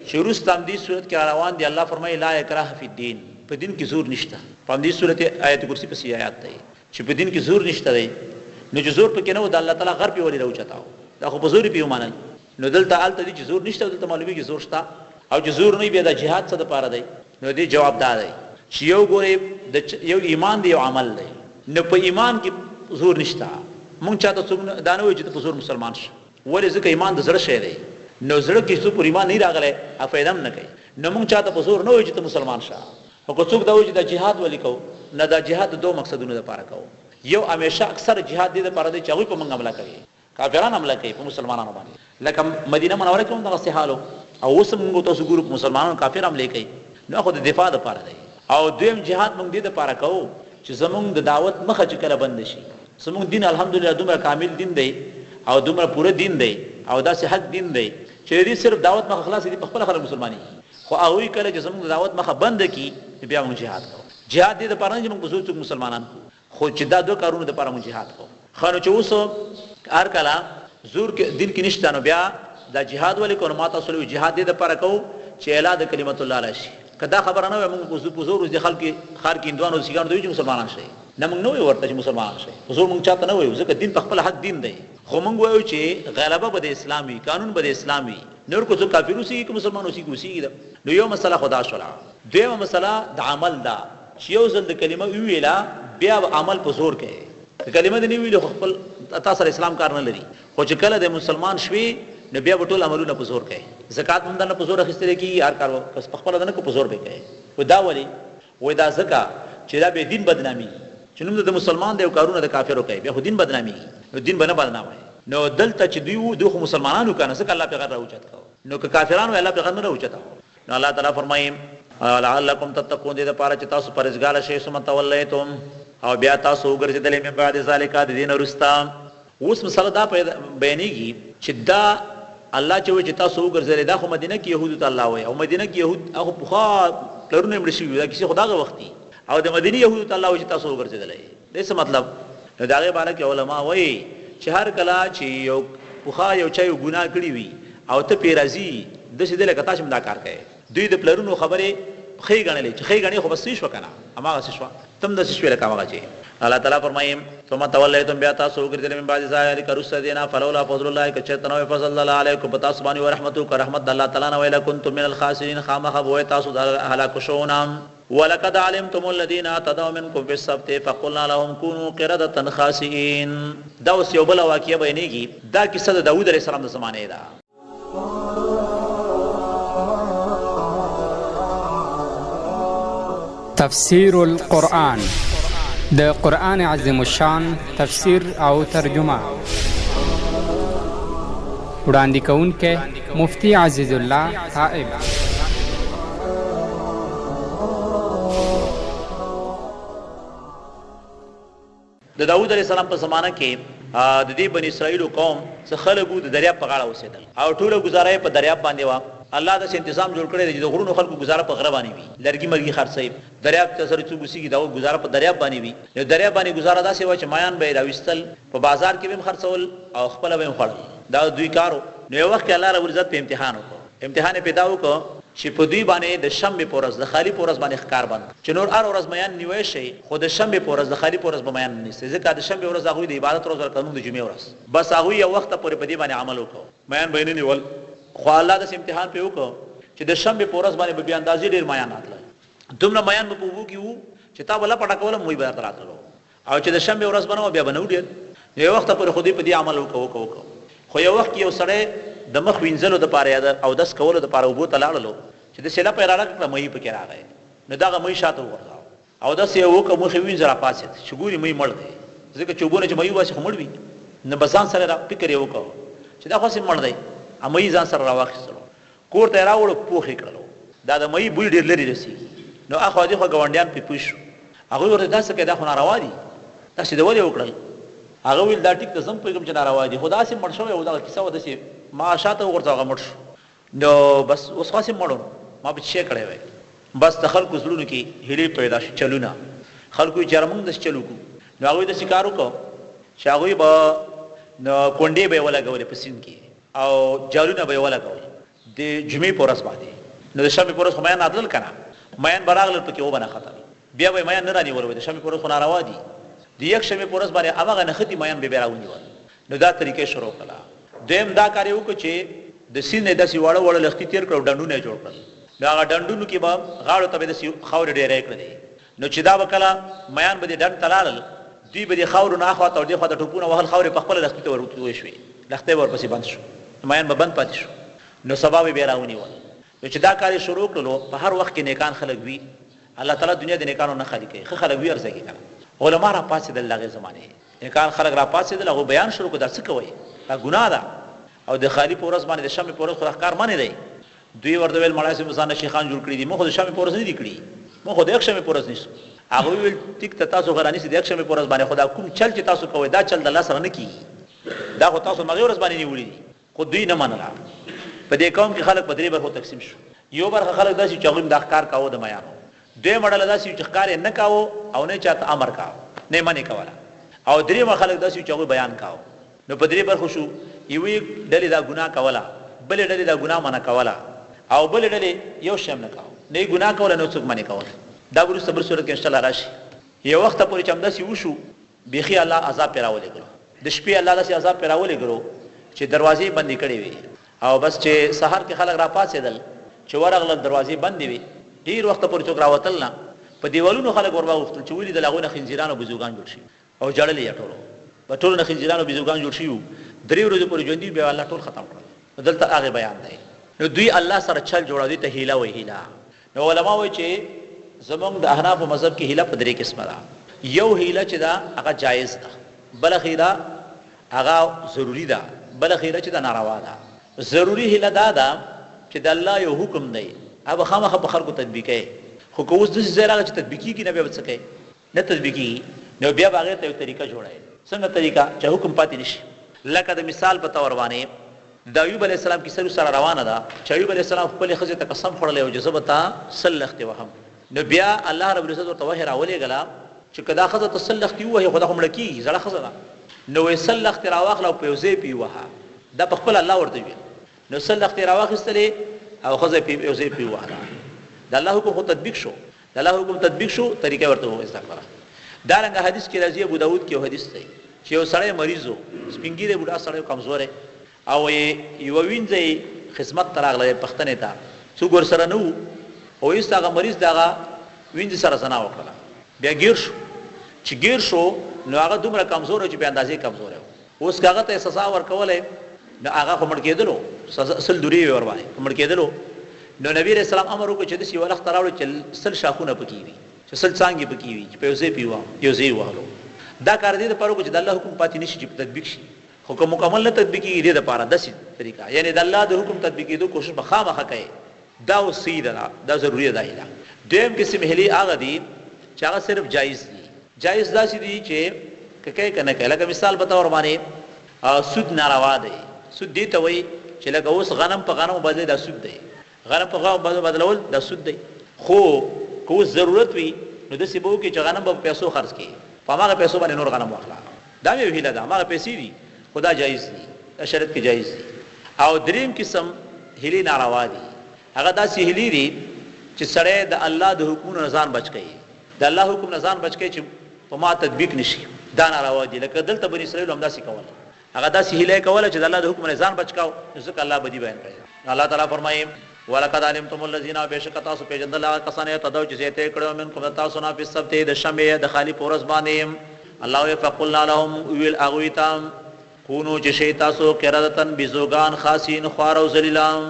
B: چې رستم دې صورت کې روان دي الله فرمایي لا اکراه فی الدین په دین کې زور نشته په دې صورت آیت کرسی په سی آیات دی چې په دین کې زور نشته دی نو چې زور پکې نه و د الله تعالی غر په ولې راوچتاو دا خو په زور په ومانه نو دلته آلته دي چې زور نشته دلته معلومي کې زور شته او چې زور نه بیا د جهاد څخه د پاره دی نو دې جواب دا دی چې یو ګوري د یو ایمان دی یو عمل دی نو په ایمان کې زور نشته مونږ چاته څنګه دانوي چې په زور مسلمان شي ولې ځکه ایمان د زړه شی دی نو زړه کې څو پر ایمان نه راغلی افیدم نه کوي نو مونږ چاته په زور نه وي چې مسلمان شه او که څوک دا وایي چې د جهاد ولې کو نه د جهاد دوه مقصدونه لپاره کو یو همیشه اکثر جهاد دې لپاره دی چې هغه په موږ حمله کوي کافرانو حمله کوي په مسلمانانو باندې لکه مدینه منوره کې هم دغه حالو او اوس موږ تاسو ګورو مسلمانانو کافر حمله کوي نو خو د دفاع لپاره دی او دویم جهاد موږ دې لپاره کوو چې زموږ د دعوت مخه چې کله بند شي زموږ دین الحمدلله دومره کامل دین دی او دومره پوره دین دی او داسې حق دین دی چې دې صرف دعوت مخه خلاص دي په خپل خلک مسلمانۍ خو هغه کله چې زموږ دعوت مخه بند کی بیا موږ جهاد کوو جهاد دې لپاره چې موږ بزرګ مسلمانان خو چې دا دوه کارونه لپاره موږ جهاد کوو خو چې اوس هر کله زور کې دین کې نشته نو بیا دا جهاد ولې کوو ماته سولو جهاد دې لپاره کوو چې اعلی د کلمت الله راشي کدا خبره نه موږ په زور د خلک خار کې اندوانو سیګانو دوی چې مسلمانان شي نه موږ نه ورته چې مسلمانان شي زور موږ چاته نه وایو ځکه دین په خپل حق دین دی خو موږ وایو چې غلبه به د اسلامي قانون به د اسلامي نور کو څو کافرو سي کې مسلمانو سي کوسي نو یو مسله خدا شولا دیمه مسله د عمل دا چې یو ځل د کلمه ویلا بیا عمل په زور کوي کلمه د نیویل خپل تاسو اسلام کار نه لري خو چې کله د مسلمان شوي نو بیا ټول عملونه په زور کوي زکات هم نه په زور اخیستل کیږي هر کار کس په خپل نه په زور به کوي و دا ولی و دا زکات چې دا به دین بدنامي چې نوم د مسلمان دی او کارونه د کافرو کوي بیا خو دین بدنامي نو دین بنه بدنامي نو دلته چې دوی خو مسلمانانو کنه ځکه الله پیغمبر راوچت کو نو که کافرانو الله پیغمبر راوچت نو الله تعالی فرمایي لعلکم تتقون دې لپاره چې تاسو پرهیزګار شئ ثم تولیتم او بیا تاسو وګرځیدلې من بعد ذالک د دین ورستا اوس مسله دا بیانېږي چې دا الله چې تاسو وګرځیدل دا خو مدینه کې يهود ته الله وای او مدینه کې يهود هغه بخا پلرونه مړ شي دا کیسه خدای وختي او د مدینه يهود ته الله چې تاسو وګرځیدل دې څه مطلب دا غي باندې علماء وای چې هر کله چې یو بخا یو چا یو ګناه کړی وي او ته پیرازي د څه دلته کتا شم دا کار کوي دوی د پلرونو خبره خې غنلې چې خې غنې خو بس شو کنه اماغه شو تم د شوې لکه هغه چې الله تعالی فرمایي ثم تولیتم بیا تاسو وګرځیدل من بعد ذلک رسدینا فلولا فضل الله کچتنو فضل الله علیکم پتا سبحانه ورحمتو رحمت الله تعالی نو ویل کنتم من الخاسرین خامخ بو تاسو هلاک شونم ولقد علمتم الذين اعتدوا منكم في السبت فقلنا لهم كونوا قردة خاسئين دا اوس یو بل واقعیا بیانېږي دا کیسه د داوود علیه السلام د زمانه ده
A: تفسیر القرآن د قرآن عظیم الشان تفسیر او ترجمه وړاندې کوونکی مفتی عزیز الله طائب
B: د داوود علیه السلام په زمانه کې د دې بنی اسرائیل قوم څخه خلکو د دریاب په غاړه اوسېدل او ټوله گزارای په دریاب باندې وا الله د تنظیم جوړ کړی دی د غرونو خلکو گزاره په غره باندې وي لرګي مرګي خرڅي دریاب ته سره څوګسي دا گزاره په دریاب باندې وي نو دریاب باندې گزاره داسې و چې مایان به راوستل په بازار کې به خرڅول او خپل به خړل دا دوی کارو نو یو وخت الله رب عزت په امتحان وکړ امتحان پیدا وکړ چې په دوی باندې د شنبه پورز د خالی پورز باندې ښکار باندې چې نور هر ورځ میان نیوي شي خو د شنبه پورز د خالی پورز به میان نشي ځکه د شنبه ورځ هغه د عبادت ورځ قانون د جمعې ورځ بس هغه یو وخت پورې په دې باندې عمل وکړ میان بینه نیول خو الله د امتحان په وکړ چې د شنبه پورز باندې به اندازې ډیر میان راتله دومره میان په وو کیو چې تا بل پټه کولم وای به راتلو او چې د شنبه ورځ باندې بیا بنو ډیر یو وخت پورې خو دې په دې عمل وکړ خو یو وخت یو سړی د مخ وینځلو د پاره او داس کولو د پاره وبو تلاړلو چې د سیلا پیرا کړه مې پکې راغی نو دا مې شاته ورغاو او داس یو کوم مخ وینځ را پاسه چې ګوري مې مړ دی ځکه چې وبونه چې مې واسه مړ وي نه بسان سره را فکر یو کو چې دا خاصه مړ دی امې ځان سره راوخسلو کور ته راوړو پوخې کړلو دا د مې بوی ډیر لري رسی نو اخو دې خو ګوندیان په پوښ هغه ورته داسې کې دا خو ناروا دي تاسو د ولې وکړل هغه ویل دا ټیک ته زم په کوم چې ناروا دي خدا سي مړ شو یو دا کیسه ودا سي ما شاته ورته هغه مړ شو نو بس اوس خاصه مړو ما به شي کړی وای بس د خلکو زړونو کې هلي پیدا شي چلونه خلکو یې چرمنګ د چلو کو نو هغه د شکارو کو شاغوي به نو کونډې به ولا غولې پسین کې او جالونه به ولا غول د جمعې پورس باندې نو د شمې پورس هم نه عدل کنه مېن براغل ته کې و بنا خطر بیا به مېن نه رانی ورو د شمې پورس ناروا دي د یک شمې پورس باندې هغه نه ختی مېن به راونی ول نو دا طریقې شروع کړه دیم دا کار یو چې د سینې د سی وړو وړو لختي تیر کړو ډندونه جوړ کړل دا ډندونو کې به غاړو ته د سی خاور ډېرې کړې نو چې دا وکړه مېن به ډند تلال دی به خاور نه اخوا ته د خوا د ټوپونه وهل خاور په خپل لختي ته ورته شوې لختي ورپسې بند شو مېن به بند پاتې شو نو سبب به راونی ول چې دا کار شروع کړلو په هر وخت کې نیکان خلک وي الله تعالی دنیا د نیکانو نه خالق کوي خلک وي ارزه کوي علما را پاسې د لغه زمانه نیکان خلک را پاسې د لغه بیان شروع کړه څه کوي دا ګناه ده او د خالی پورس باندې د شمع پورس خو کار مانی دی دوی ورته ویل مړای سي مسانه شیخان جوړ کړی دي مخ د شمع پورس نه دی کړی مخ د یک شمع پورس نشو هغه ویل ټیک ته تاسو غرانی سي د یک شمع پورس باندې خدا کوم چل چې تاسو کوي دا چل د الله سره نه کیږي دا خو تاسو مغه ورځ باندې نیولې دي خو دوی نه منله په دې قوم کې خلک په درې برخو تقسیم شو یو برخه خلک داسې چې غویم د ښکار کاوه د میانو دوی مړل داسې چې ښکار نه کاوه او نه چاته امر کاوه نه منی کوله او درې خلک داسې چې بیان کاوه نو په درې برخو شو یوې ډلې دا ګناه کوله بلې ډلې دا ګناه منه کوله او بلې ډلې یو شم نه کاوه نه ګناه کوله نو څوک منی کوله دا ورو صبر صورت کې ان شاء الله راشي یو وخت پورې چې همداسې وشو بيخي الله عذاب پیراولې کړو د شپې الله داسې عذاب پیراولې کړو چې دروازې بندې کړې وي او بس چې سحر کې خلک را پاتېدل چې ورغله دروازې بندې وي ډیر وخت پورې څوک راوتل نه په دیوالونو خلک ورواغفتل چې ولې د لاغونه خنزیرانو بزوګان جوړ شي او جړلې یټولو په ټولو نه خنزیرانو بزوګان جوړ شي درې ورځې پورې ژوند دی به الله ټول ختم کړ دلته هغه بیان دی نو دوی الله سره چل جوړا دي ته هیله وې هیله نو علما وایي چې زمونږ د احناف مذهب کې هیله په درې قسمه ده یو هیله چې دا هغه جایز ده بل خیره هغه ضروری ده بل خیره چې دا ناروا ده ضروری هیله دا ده چې د الله یو حکم دی هغه خامخ په خلکو تطبیقي خو کوس د زیرا چې تطبیقي کې نه به وڅکه نه تطبیقي نو بیا هغه ته یو طریقه جوړای څنګه طریقه چې حکم پاتې نشي لکه د مثال په تور باندې د ایوب علی السلام کې سره روانه ده چې ایوب علی السلام خپل خزه ته قسم خورلې او جذبتا سلخت وهم نو بیا الله رب العزت ورته وحی راولې غلا چې کدا خزه تسلخت وه خدا هم لکی زړه خزه نو سلخت راواخل او پیوزې پیوها دا په خپل الله ورته وی نو سلخت راواخستلې او خزه پیوزې پیوها د الله حکم تطبیق شو د الله حکم تطبیق شو طریقه ورته وې استغفار دا رنګ حدیث کې راځي ابو داود کې حدیث دی چې یو سړی مریضو سپینګیره بوډا سړی کمزور او یو وینځي خدمت تراغله پښتنه تا څو ګور سره نو او یې ستغه مریض دغه وینځ سره زنا وکړه بیا گیر شو چې گیر شو نو هغه دومره کمزور چې په اندازې کمزور و اوس هغه ته سزا ورکولې نو هغه خمړ کېدلو سل دوری ور باندې خمړ کېدلو نو نبی رسول الله امر وکړي چې د سی وخت راوړي چې سل شاخونه پکې وي چې سل څنګه پکې وي چې په یوځې پیوا یوځې وهلو دا کار دې د پاره کو چې د الله حکم پاتې نشي چې تطبیق شي حکم مکمل نه تطبیقي دې د پاره داسې طریقه یعنی د الله د حکم تطبیقي دوه کوشش به خامخا کوي دا وسیله دا ضروری ده ایله دیم قسم هلي هغه دي چې هغه صرف جایز دي جایز داسې دي چې ککې کنه کله لکه مثال به تور باندې سود ناروا دی سود دي ته وای چې لکه اوس غنم په غنم بدل دا سود دی غنم په غنم بدلول دا سود دی خو کو ضرورت وي نو د سیبو کې چې غنم په پیسو خرج کړي په هغه پیسو باندې نور غنم واخلا دا یو هیله ده هغه پیسې دي خدا جایز دي شرط کې جایز دي او دریم قسم هلي ناروا دي هغه داسې هلي دي چې سړی د الله د حکم نه ځان بچ کړي د الله حکم نه ځان بچ کړي چې په ما تطبیق نشي دا ناروا دي لکه دلته بني اسرائیل هم داسې کول هغه داسې هلي کوله چې د الله د حکم نه ځان بچ کاو ځکه الله بدی بیان کړي الله تعالی فرمایي ولقد علمتم الذين بشكتا سو پیجندل کسانه تدو چې ته کړو من کوم تاسو نه په سبته د شمه د خالی پورس باندې الله فقلنا لهم ويل اغويتام کونو چې شي تاسو قردتن بزوغان خاصین خوار او ذلیلان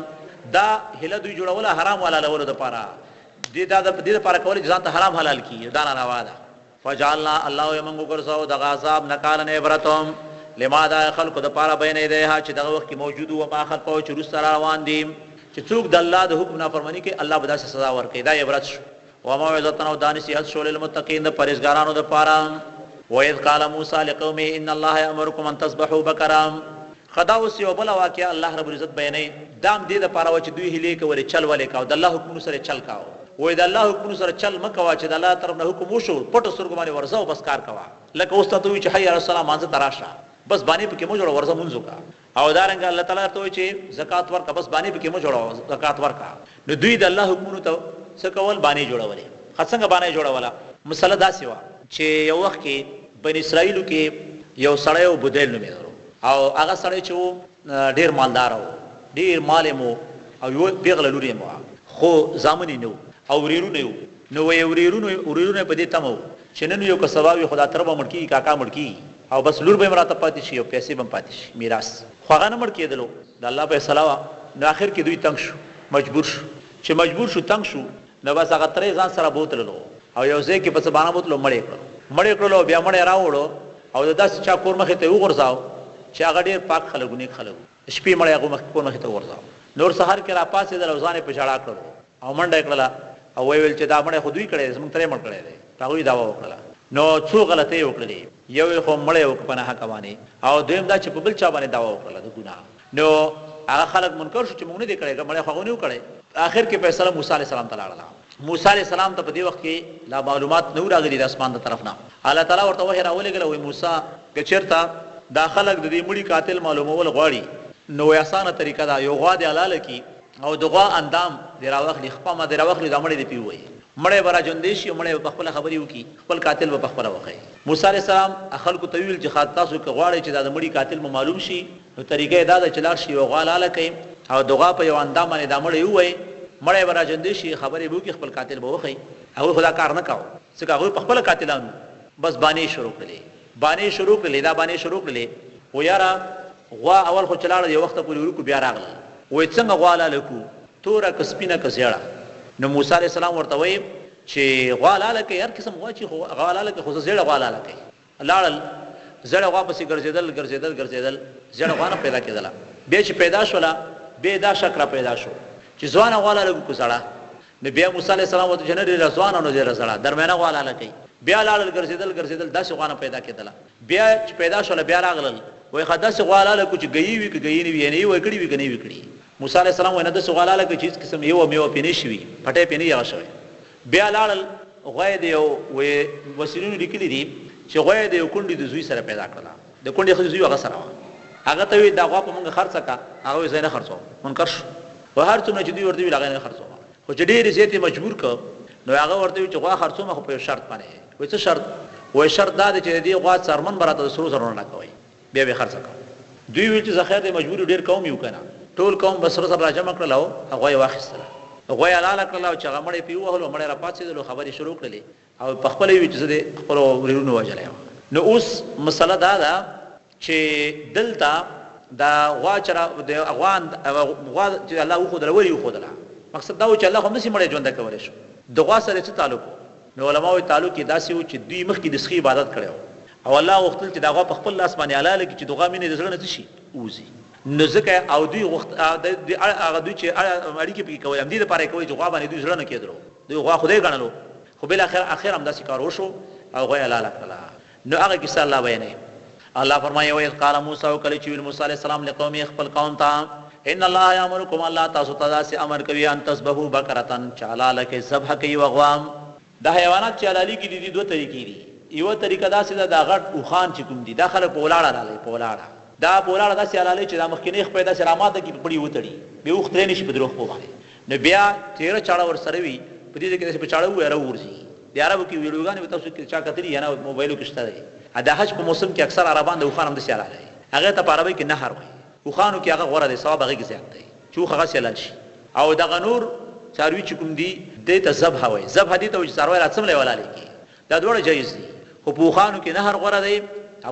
B: دا هله دوی جوړول حرام ولا لول د پاره د دې لپاره کول ځان ته حرام حلال کی دا نه واده فجعلنا الله يمنغ غرزو د غاصاب نکالن عبرتهم لما دا خلق د پاره بین ایدها چې دغه وخت کې موجود او ما خلق او چې رسل روان دي چې څوک د الله د حکم نافرمانی کوي الله به داسې سزا ورکړي دا عبرت شو او موعظه او دانشیت شول للمتقین د پرهیزګارانو د پاره وَإِذْ قَالَ مُوسَى لِقَوْمِهِ إِنَّ اللَّهَ يَأْمُرُكُمْ أَن تَذْبَحُوا بَقَرَةً خدا اوس یو بل واقعا الله رب العزت بیانې دام دې د پاره و چې دوی هلي کولې چل ولې کاو د الله حکم سره چل کاو وې د الله حکم سره چل مکوا چې د الله طرف نه حکم وشو پټو سرګ باندې ورځو بس کار کوا لکه اوس ته وی چې حي على الصلاه مانځه تراشه بس باندې پکې مو جوړ ورځو مونږ کا او دارنګ الله تعالی ته وی چې زکات ورکا بس باندې پکې مو جوړ زکات ورکا نو دوی د الله حکم ته څه کول باندې جوړولې څنګه باندې جوړولا مسله دا سیوا چې یو وخت کې بنی اسرائیل کې یو سړی او بدیل نومې درو او هغه سړی چې ډیر مالدار او ډیر مال مو او یو پیغله لوري مو خو ځامنی نو او وريرونه نو وريرونه په دې تمو چې نن یو کسباوي خدا تر به مړکی کاکا مړکی او بس لور به مراته پاتې شي او پیسې به پاتې شي میراث خو هغه نه مړ کېدلو د الله په صلاوا نو اخر کې دوی تنگ شو مجبور شو چې مجبور شو تنگ شو نو بس هغه ترې ځان سره بوتللو او یو ځای کې په سبانه بوتلو مړې کړلو بیا مړې راوړو او د داس چا کور مخې ته وګرځاو چې هغه ډېر پاک خلګونه خلګو شپې مړې هغه مخ کور مخې ته وګرځاو نور سحر کې را پاسې د روزانه په جړا کړو او منډه کړله او ویل چې دا مړې خودوي کړي زموږ ترې مړ کړي هغه داوا وکړه نو څو غلطي وکړلې یو خو مړې وک په نه حق باندې او دویم دا چې په بل چا باندې داوا وکړه د ګناه نو هغه خلک منکر شو چې موږ نه دي کړي مړې خو نه وکړي اخر کې فیصله موسی عليه السلام تعالی علیه موسی علیہ السلام ته په دې وخت کې لا معلومات نه راغلي د اسمان د طرف نه الله تعالی ورته وحی راولېګل وې موسی کچرتا داخلك د دې مړي قاتل معلومول غواړي نو اسانه طریقه دا یو غوا دی حلاله کی او دغه اندام دراوخلی خپمه دراوخلی د مړي دی پیوي مړې برا جندې شي مړې په خپل خبري وکي خپل قاتل په خپل وخی موسی علیہ السلام خلکو طویل چې خاص تاسو کې غواړي چې د مړي قاتل معلوم شي نو طریقې دا د چلار شي او غوا لاله کوي او دغه په یو اندام باندې د مړي وای مړې برا جندې شي خبرې وو کې خپل قاتل به وخی هغه خدا کار نه کاو څنګه هغه په خپل قاتلانو بس باندې شروع کړي دا باندې شروع کړي و یارا غوا اول خو چلاړ یو وخت پورې ورکو بیا راغله وای څنګه غوا لاله کو تور کسبینه کزیړه نو موسی علیہ السلام ورته وای چې غوا لاله کې هر قسم غوا چې غوا لاله کې خو زیړه غوا لاله کې لاړل زړه غوا پسې ګرځیدل زړه غوا نه پیدا کېدله بیا چې پیدا شوله به دا شکر پیدا شو چې ځوان غوا لاله کو سړه نو بیا موسی علیہ السلام ورته جنری رضوان او زیړه سړه درمیانه غوا لاله کې بیا لاړل ګرځیدل داسې غوا نه پیدا کېدله بیا چې پیدا شوله بیا راغلل وای خداسه غوا لاله کو چې گئی وی کې گئی نه وی نه وی کړي وی کني وی کړي موسی علیہ السلام ونه د غوا لاله کې چیز قسم یو میو پینې شوی پټه پینې یا شوی بیا لاړل غوی دی وی وسیلونو لیکلي دي چې غوی دی کونډي د زوی سره پیدا کړل د کونډي خو زوی هغه سره هغه ته وی دا غوا په موږ خرڅه کا هغه زینه خرڅو منکر شو و هر څومره چې دی ورته وی لغې نه خرڅو خو چې ډېر زیاتې مجبور ک نو هغه ورته وی چې غوا خرڅو مخ په شرط باندې وای څه شرط وای شرط دا چې دی غوا څرمن براته د سرو سره نه کوي بیا به خرڅ کا دوی وی چې زخیر د مجبور ډېر قوم یو کنه ټول قوم بسره سره راجمع کړل او هغه واخیستل هغه حلال کړل او چې هغه مړې پیو هلو مړې را پاتېدل خبرې شروع کړلې او په خپل وی چې د خپل ورونو وجلې نو اوس مسله دا ده چې دلته دا غوا چر د افغان غوا چې الله خو دلوري خو دلا مقصد دا و چې الله هم نسی مړې ژوند کولای شو د غوا سره څه تعلق نو علماء تعلق داسې و چې دوی مخکې د سخی عبادت کړو او الله وختل چې دا غوا په خپل لاس باندې حلال کی چې دغه مینه د زړه نه شي اوزي نو ځکه او دوی وخت هغه دوی چې اړیکې پکې کوي هم دې لپاره کوي چې غوا باندې دوی زړه نه کېدرو دوی غوا خدای غنلو خو بل اخر هم داسې کار وشو او غوا حلال کړه نو هغه کیسه الله بیانوي الله فرمایي او قال موسی او کله چې موسی عليه السلام له قوم خپل قوم ته ان الله یامرکم الله تاسو ته داسې امر کوي ان تسبحوا بقرتن چالاله کې ذبح کوي وغوام د حیوانات چالالي کې دي دوه طریقې دي یو طریقه دا سیده دا غټ او خان چې کوم دي داخله پولاړه راځي پولاړه دا پولاړه دا سیالاله چې د مخکینه پیدا سره ماده کې پړی وتړي به وخت لري نشي په دروغ په باندې نو بیا تیر چاړه ور سره وي په دې کې په چاړه وره ورځي د عربو کې ویډیوګانې تاسو کې چا کتلی یا موبایلو کې شته دی د حج په موسم کې اکثر عربان د خوانم د سیالاله هغه ته په عربی کې نهر وي او خانو کې هغه غوړه دي ثواب هغه کې زیات دی چې هغه سیلال شي او د غنور چاروي چې کوم دي د ته ذبح وي ذبح دي ته چې څاروي راڅم لوي کې دا ډوړه جایز دي خو په خانو کې نهر غوړه دی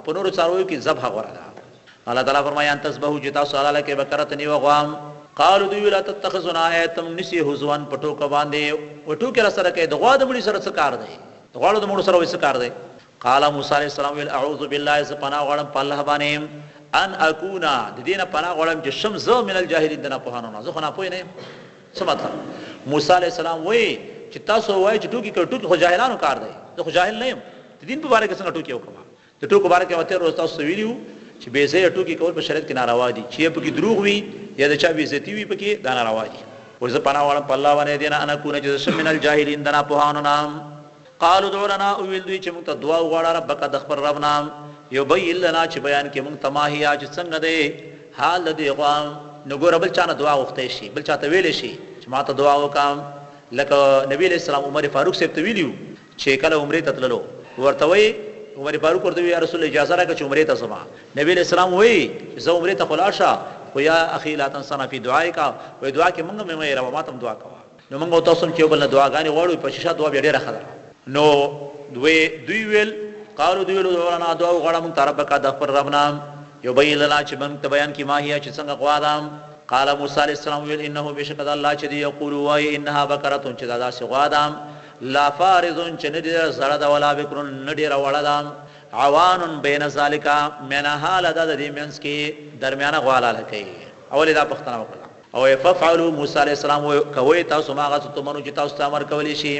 B: په نورو څاروي کې ذبح غوړه ده الله تعالی فرمایا ان تسبحوا جتا سواله کې بکرتنی وغوام قالوا دوی لا تتخذنا ایتم نسی حزوان پټو ک باندې وټو کې سره کې دغوا د مړي سره څه کار دی دغوا د مړو سره وې څه کار دی قال موسی علیہ السلام ویل اعوذ بالله ز پناه غړم په الله باندې ان اكونا د دینه پناه غړم چې شمز من الجاهلین دنا په هانو نه زه خو نه پوی نه څه مطلب موسی علیہ السلام وې چې تاسو وای چې ټوکی کټو خو جاهلانو کار دی زه خو جاهل نه یم د دین په اړه کې څنګه ټوکی وکما د ټوکو باره کې وته روز تاسو ویلیو چې به زه ټوکی کول په شریعت کې ناروا دي چې په کې دروغ وي یا د چا بي عزتي وي په کې دا ناروا دي ورزه پناه غړم په الله باندې دینه انا کو نه چې شمس من الجاهلین دنا په هانو نام قالوا دعوا لنا اویل دوی چې موږ ته دعا وغواړه ربک د خبر رب نام یبین لنا چې بیان کې موږ تماهیا چې څنګه دی حال دی غوام نو ګور بل چانه دعا وخته شي بل چاته ویل شي چې ما ته دعا وکم لکه نبی علیہ السلام عمر فاروق صاحب ته ویلیو چې کله عمره ته تللو ورته وی عمر فاروق ورته وی یا رسول الله اجازه راکړه چې عمره ته سما نبی علیہ السلام وی زه عمره ته خلاصه خو یا اخي لا تنسنا فی دعائک وی دعا کې موږ مې رب ما ته دعا کوه نو موږ تاسو کې بل دعاګانې غواړو په شیشه دعا ډیره خبره نو دوی ویل قالو دوی له ورنا دعا غواړم ربک د خبر رب نام یبین لنا چې موږ ته بیان کی ماهیا چې څنګه غواړم قال موسی علیہ السلام ویل انه بشک الله چې دی یقول وای انها بقره چې دا غوادم لا فارض چې ندی زړه د ولا بکر ندی راولدم عوان بین ذالک من حال د دې منس کې درمیانه غواله لکې اول دا پښتنه وکړه او ففعلوا موسی علیہ السلام کوي تاسو ماغه ته منو چې تاسو امر کولی شي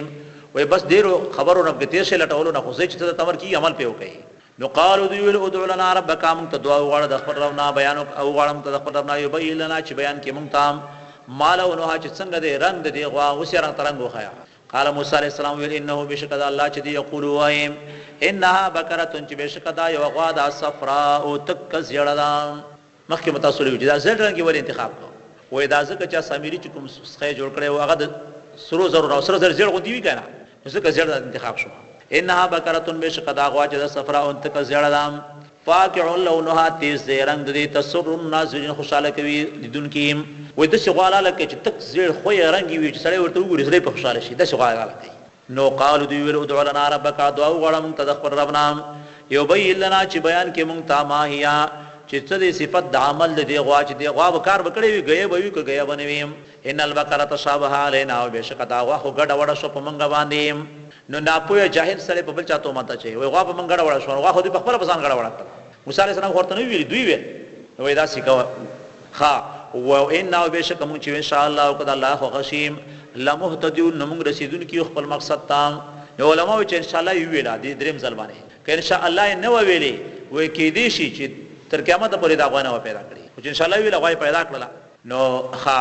B: وای بس ډیرو خبرو نه کته شي لټولو نه خو چې ته تمر کی عمل پیو کوي نو قالو دی ویل ادعو لنا ربک ام ته دعا وغواړه د خپل ربنا بیان او غواړم ته د خپل ربنا یبین لنا چې بیان کې مونږ تام مالو نو چې څنګه دی رنگ دی غوا وسه رنگ ترنګ وخیا قال موسی علیہ السلام ویل انه بشک الله چې دی یقول وایم انها بقره چې بشک دا یو غوا د صفراء او تک زیړه مخکې متاسل وي دا زړ رنگ ول انتخاب کو وای دا ځکه چې سامری چې کوم څخه جوړ کړي او هغه د سرو زرو او سره زر غو دی وی کنه ځکه زړ انتخاب شو انها بقره بشک دا غوا چې د صفراء او تک زیړه دام فاقع لونها تیز رنگ د تسر الناظرین خوشاله کوي لیدونکو وای د شغاله لکه چې تک زیړ خوې رنگ وي چې سړی ورته وګوري سړی په خوشاله شي د شغاله لکه نو قالو دی ویل ادعو لنا ربک دعا وغواړم ته د خپل رب نام یبین لنا چې بیان کې مونږ ته ماهیا چې څه دې صفت د عمل دی غوا چې دی غوا به کار وکړي وي غیب وي که غیب نه وي ان البقره تشابه علینا او بشک دا غوا خو ګډ وډه شو په مونږ باندې نو ناپوهه جاهل سره په بل چاته ماته چي وي غوا په مونږ ګډ وډه شو غوا خو دې په خپل بسان ګډ وډه موسی علیہ السلام ورته ویل دوی ویل وای دا سیکو ها و ان او بشک مونږ چې ان شاء الله او کدا الله غشیم لمهتدون نمونږ رسیدون کی خپل مقصد تام یو علماء چې ان شاء الله ویلا دې دریم ځل باندې که ان شاء الله نو ویلي وای کې دې شي چې تر قیامت پورې دا غوانه پیدا کړی چې ان شاء الله ویلا غوای پیدا کړل نو ها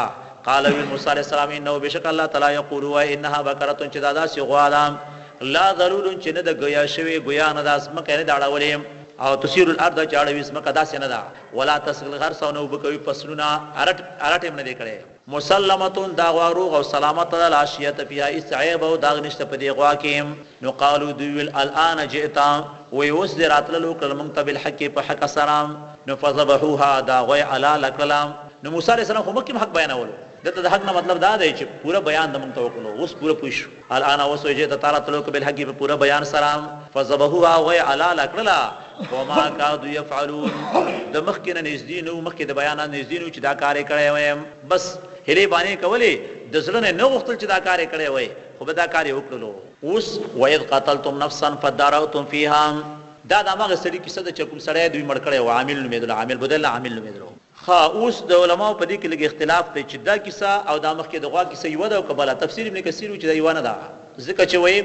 B: قال موسی علیہ السلام انه بشک الله تعالی یقول و انها بقره چې دادا سی غوادام لا ضرور چې نه د گویا شوی گویا نه داس مکه نه داړولې او تسیر الارض چاړوي اسمه کدا سي نه دا ولا تسل غر سونو بکوي پسلونا ارټ نه دی کړي مسلمتون دا غواروغ او سلامت الاشیت فيها استعيب او داغ نشته په دی غوا کې نو قالو دویل الان جئتا وی اوس دې راتللو کړه مونږ ته بالحق په حق سلام نو فذبحوها دا غوي علا لکلام نو موسی عليه السلام خو مکه حق بیانول دته د حق نه مطلب دا دی چې پورا بیان د مونږ ته وکړو اوس پورا پوښ الان اوس وجه ته تعالی تلو بالحق په پورا بیان سلام فذبحوها غوي علا لکلا وما كادوا يفعلون د مخکنه نږدې نو مخکې د بیان نږدې نو چې دا کار کړی وایم بس هلي باندې کولې د زړه نه غوښتل چې دا کار کړی وای خو به دا کار وکړلو اوس وَإِذْ قَتَلْتُمْ نَفْسًا فَادَّارَأْتُمْ فِيهَا دا دماغ سړي کیسه د چکم سړی دوی مړ کړی و عامل نو میدل عامل بدل عامل نو میدل ها اوس د علماء په دې کې لږ اختلاف دی چې دا کیسه او دا مخکې د غوا کیسه یو ده او قباله تفسیر ابن کثیر چې دا یو نه ده ځکه چې وای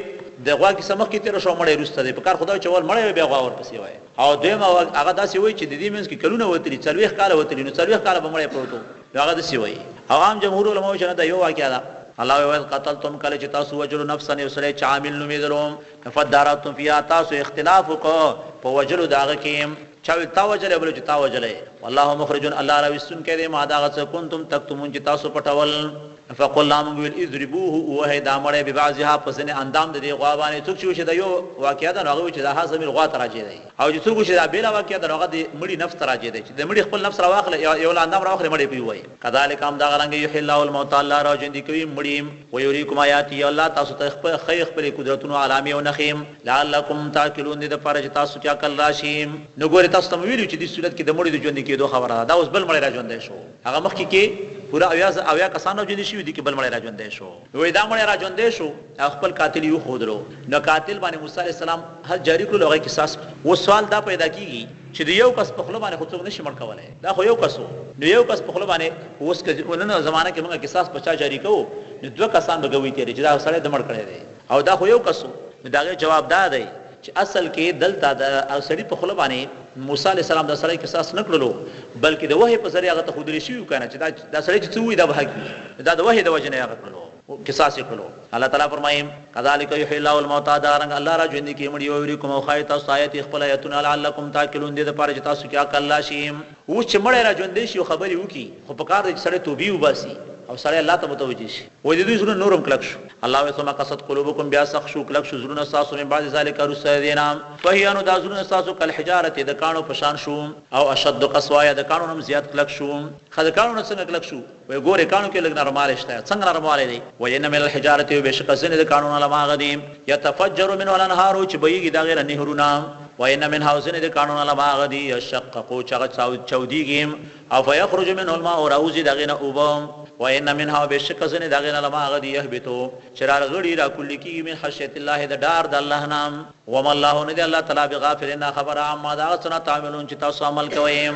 B: د غوا کیسه مخکې تیر شو مړی روسته دی په کار خدای چول مړی بیا غوا ورپسې وای او دویم هغه داسې وای چې د دې منځ کې کلونه وتلی 40 کال وتلی نو 40 کال به مړی پروتو هغه داسې وای عوام جمهور علماء چې دا یو واقعا ده الله وی قتلتم کله چې تاسو وجلو نفسا یسری چې عامل نو میدلوم فدارتم فيها تاسو اختلاف کو په وجلو داغه کې چاوي تا وجلې بل چې تا وجلې والله مخرج الله را وسن کې ما داغه څه کنتم تکتمون چې تاسو پټول فقلنا موږ ویل اضربوه وهي دا مړی ببعضها پس نه اندام د دې غوا باندې څوک چې دا یو واقعیت نه هغه چې دا حاصل غوا ته راځي دی او چې څوک چې دا بیل واقعیت هغه د مړی نفس ته راځي دی چې د مړی خپل نفس راواخله یو اندام راواخله مړی پیوي کذالک هم دا غرنګ یحیی الله الموت الله را ژوندې کوي مړی ويريكم آیاتی الله تاسو ته خپل قدرتونو علامه او نخیم لعلکم تاکلون دې د فرج تاسو چې عقل راشي نو ګوره تاسو ته ویلو چې د صورت کې د مړی د ژوند کېدو خبره ده اوس بل مړی را ژوندې شو هغه مخکې کې پورا اویا کسانو ژوندې شي دي کې بل مړی را ژوندې شو وې دا مړی را ژوندې شو خپل قاتل یو خودرو نو قاتل باندې موسی عليه السلام حد جاری کړو هغه قصاص و سوال دا پیدا کیږي چې یو کس په خپل باندې خود څنګه نشي مړ کولای دا خو یو کسو نو یو کس په خپل باندې اوس کې نن زمانہ کې موږ قصاص بچا جاری کوو نو دوه کسان بګوي تیری چې دا سره د مړ کړي دي او دا خو یو کسو نو دا جواب دا دی چې اصل کې دلته د سړي په خپل باندې موسی عليه السلام د سړي قصاص نه کړلو بلکې د وحي په ذریعہ هغه ته خودري شي کنه چې دا سړي چې وې دا وحي دا د وحي د وجه نه هغه کړلو قصاص کړلو الله تعالی فرمایي کذالک یحیی الله الموت دا رنګ الله را ژوند کی مړي او کوم خایت سایت خپل ایتونه لعلکم تاکلون دې د پاره چې تاسو کې عقل راشي او چې مړی را ژوند شي خبري وکي خو په کار دې سره توبې وباسي او سره الله ته متوجي شي و دې دوی زړه نورم کلک شو الله وسم قصد قلوبکم بیا سخ شو کلک شو زړه تاسو من بعد ذلک رسدینا فهي انو دا زړه تاسو کل حجاره د کانو پشان شو او اشد قسوا د کانو نم زیات کلک شو خد کانو څنګه کلک شو وای ګوره کانو کې لګ نرمال شته څنګه نرمال دي و ان من الحجاره بشق زن د کانو لما غدیم يتفجر منه الانهار چې بيږي دا غیر نهرونه و ان من حوزن د کانو لما غدي يشققو چوديږي او فيخرج منه الماء راوزي دغه اوبم و ان منها بشق زن دغه لما غدي يهبتو شرار غړي را کلی کی من خشیت الله د ډار د الله نام وما الله ندي الله تعالی بغافلنا خبر عما دا سنا تعملون چې تاسو عمل کوئ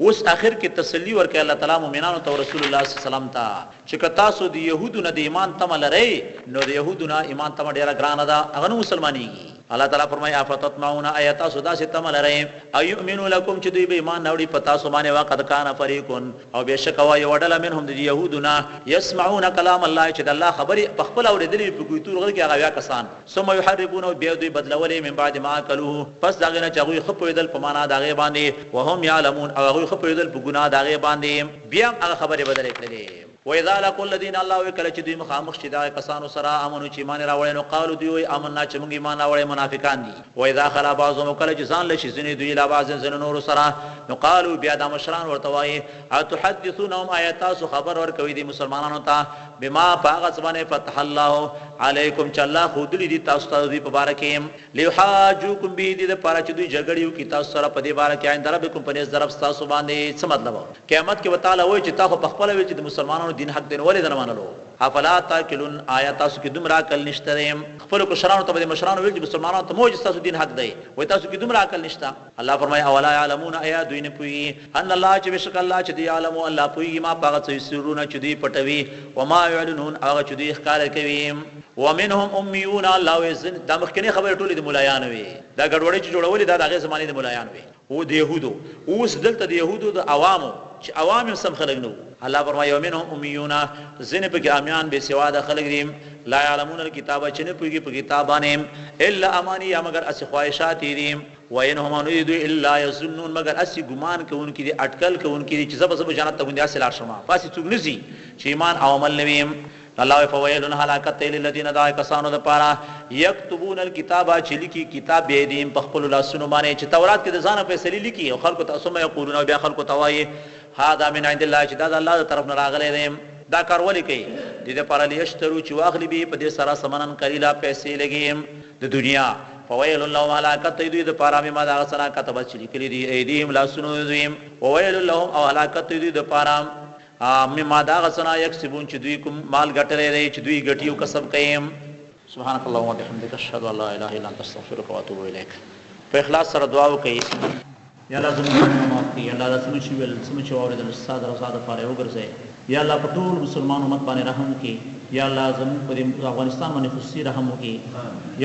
B: اوس اخر کې تسلی ورکړي الله تعالی مؤمنانو ته رسول الله صلی الله علیه وسلم ته چې تاسو د يهودو نه د ایمان تمه لرئ نو د يهودو نه ایمان تمه ډیره ګرانه ده هغه نو مسلمانېږي الله تعالی فرمایي افتطمعون آیات سودا سے تمه لرئ ايؤمنوا لكم چې دوی به ایمان نوړي پتا سو باندې وقد کان فریقون او بشک وای وډل منهم د يهودو نه يسمعون كلام الله چې د الله خبري په خپل اوریدلې په کوتور غل کې هغه کسان ثم يحرفون بیا دوی بدلولې من بعد ما کلو پس داغه نه چغوي خپویدل په معنا داغه باندې وهم يعلمون او خپویدل په ګناه داغه باندې بیا هغه خبره بدلې کړې واذا لقوا الذين الله وکړه چې دوی مخامخ شي دا کسانو سره امنو چې ایمان راوړل نو قالو دوی امننا چې موږ ایمان راوړل منافقان دي واذا خلا بعضهم کله چې ځان لشي ځنې دوی لا بعض ځنه نور سره نو قالو بیا د مشران ورته وایي اتحدثونهم آیات خبر ورکوي دي مسلمانانو ته بما باغ زبانه فتح الله علیکم چې الله خود دې تاسو ته دې مبارکیم ليحاجوکم به دې لپاره چې دوی جګړیو کی تاسو سره په دې بار کې آئنده رب کوم پنځ ضرب تاسو باندې څه مطلب قیامت کې وتعالى وایي چې تاسو په خپل وی چې مسلمانانو دین حق دین ولې نه منلو افلا تاکلون آیات تاسو کې دومره عقل نشته خپل کو شرانو ته مشرانو ویل چې مسلمانانو ته موج تاسو دین حق دی وای تاسو کې دومره عقل نشته الله فرمایي اولا يعلمون آیات دوی نه پوي ان الله چې بشک الله چې دی عالم الله پوي ما پاغه څه سرونه چې دی پټوي و ما يعلنون هغه چې دی ښکار کوي ومنهم اميون الله وزن دا مخکنی خبره ټولې د مولایانو وي دا ګډوډي چې جوړولې دا دغه زمانه د مولایانو وي او د يهودو اوس دلته د يهودو د عوامو چې عوام سم خلک نو الله فرمایي ومنهم اميون زين په امیان به سوا د خلک دي لا يعلمون الكتاب چې نه پوهیږي په کتابانه الا اماني یا مگر اس خواهشات دي وینهم نريد الا يظنون مگر اسی ګمان کوونکې دي اٹکل کوونکې دي چې زب جنت ته وندیا سلار شمه پاسې څوک نزي چې ایمان او عمل نویم الله فویل هلاکت للذین دعا کسانو د پاره یكتبون الكتاب چې لیکي کتاب به دیم په خپل لاسونو باندې چې تورات کې د ځانه فیصله لیکي او خلکو ته ثم یقولون او بیا خلکو توایي هذا من عند الله چې دا الله تر طرف نه راغلی دی دا کار ولې کوي د دې لپاره لیشترو چې واخلي به په دې سره سمنن قلیلا پیسې لګیم د دنیا فویل الله هلاکت دوی د پاره مې دا سره کتب چې لیکلي دي ایدیم لاسونو دویم وویل لهم او هلاکت دوی د پاره مما دا غسنا یکسبون چې دوی کوم مال ګټلې دی چې دوی ګټیو کسب کوي سبحانك اللهم وبحمدك اشهد ان لا اله الا انت استغفرك واتوب اليك په اخلاص سره دعا وکړئ یا الله زموږ معاف کړي یا الله زموږ چې ویل زموږ چې اوریدل استاد او استاد لپاره وګرځي یا الله په ټول مسلمان امت باندې رحم وکړي یا الله زموږ په افغانستان باندې خصوصي رحم وکړي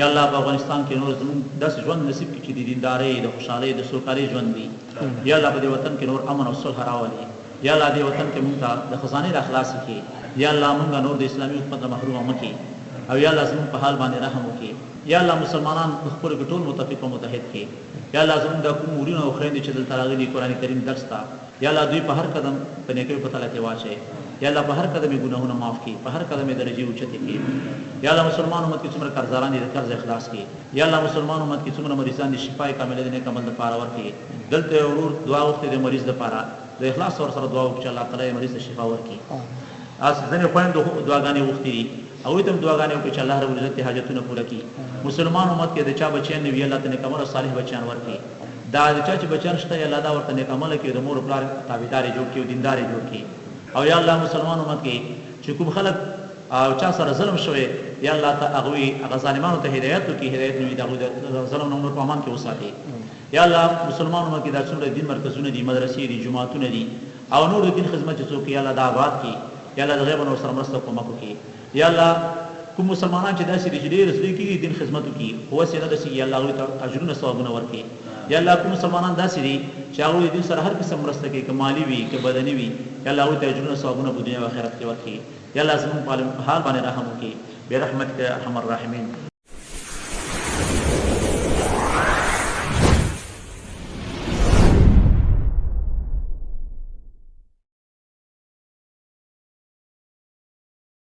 B: یا الله په افغانستان کې نور زموږ داسې ژوند نصیب کړي چې د دیندارۍ د خوشحالۍ د سوکالۍ ژوند وي یا الله په دې وطن کې نور امن او صلح راولي یا الله دې وطن کې موږ ته د خزانه را خلاص کړي یا الله موږ نور د اسلامي حکومت محروم مکړي او یا الله زموږ په حال باندې رحم وکړي یا الله مسلمانان خپل ټول متفق او متحد کړي یا الله زموږ د کوم ورونو او خويندې چې دلته راغلي قران کریم درس تا یا الله دوی په هر قدم په نیکۍ په تعالی کې واچي یا الله په هر قدم ګناهونه معاف کړي، په هر قدم درجه اوچته کړي. یا الله مسلمان امت کې څومره قرضداران دي قرض اخلاص کړي. یا الله مسلمان امت کې څومره مریضان دي شفای کامله دي، نیک عمل د پاره ورکړي. دلته ورور دعا وخت د مریض د پاره د اخلاص سره دعا وکړي الله تعالی مریض ته شفا ورکړي. اس ځنه خويند دعاګانې وختي دي او ته دعاګانې وکړي چې الله رب العزت حاجتونه پوره کړي. مسلمان امت کې د چا بچیان وی الله تعالی کومه صالح بچیان ورکړي. دا د چا چې بچیان شته الله دا ورته نیک عمل کوي، د مور پلار تابعداري جوړ کړي او دینداري جوړ کړي. او یا الله مسلمان امت کې چې کوم خلک او چا سره ظلم شوی یا الله ته هغه ظالمانو ته هدایت وکړي، هدایت نوي د ظلم نه په امان کې وساتي. یا الله مسلمان امت کې د څومره دین مرکزونه دي، مدرسې دي، جماعتونه دي او نور د دین خدمت چې څوک یا الله دا آباد کړي. یا الله د غیب نور سره مرسته کومک وکړي. یا الله کوم مسلمانان چې داسې دي چې ډېر زړه کې دین خدمت وکړي هو سي نه دسي یا الله غوي ته اجرونه ثوابونه ورکړي. یا الله کوم مسلمانان داسې دي چې هغه دین سره هر قسم مرسته کوي، که مالی وي که بدني وي، یا الله غوي ته اجرونه ثوابونه په دنیا او آخرت کې ورکړي. یا الله زموږ په حال باندې رحم وکړي برحمتک ارحم الراحمین.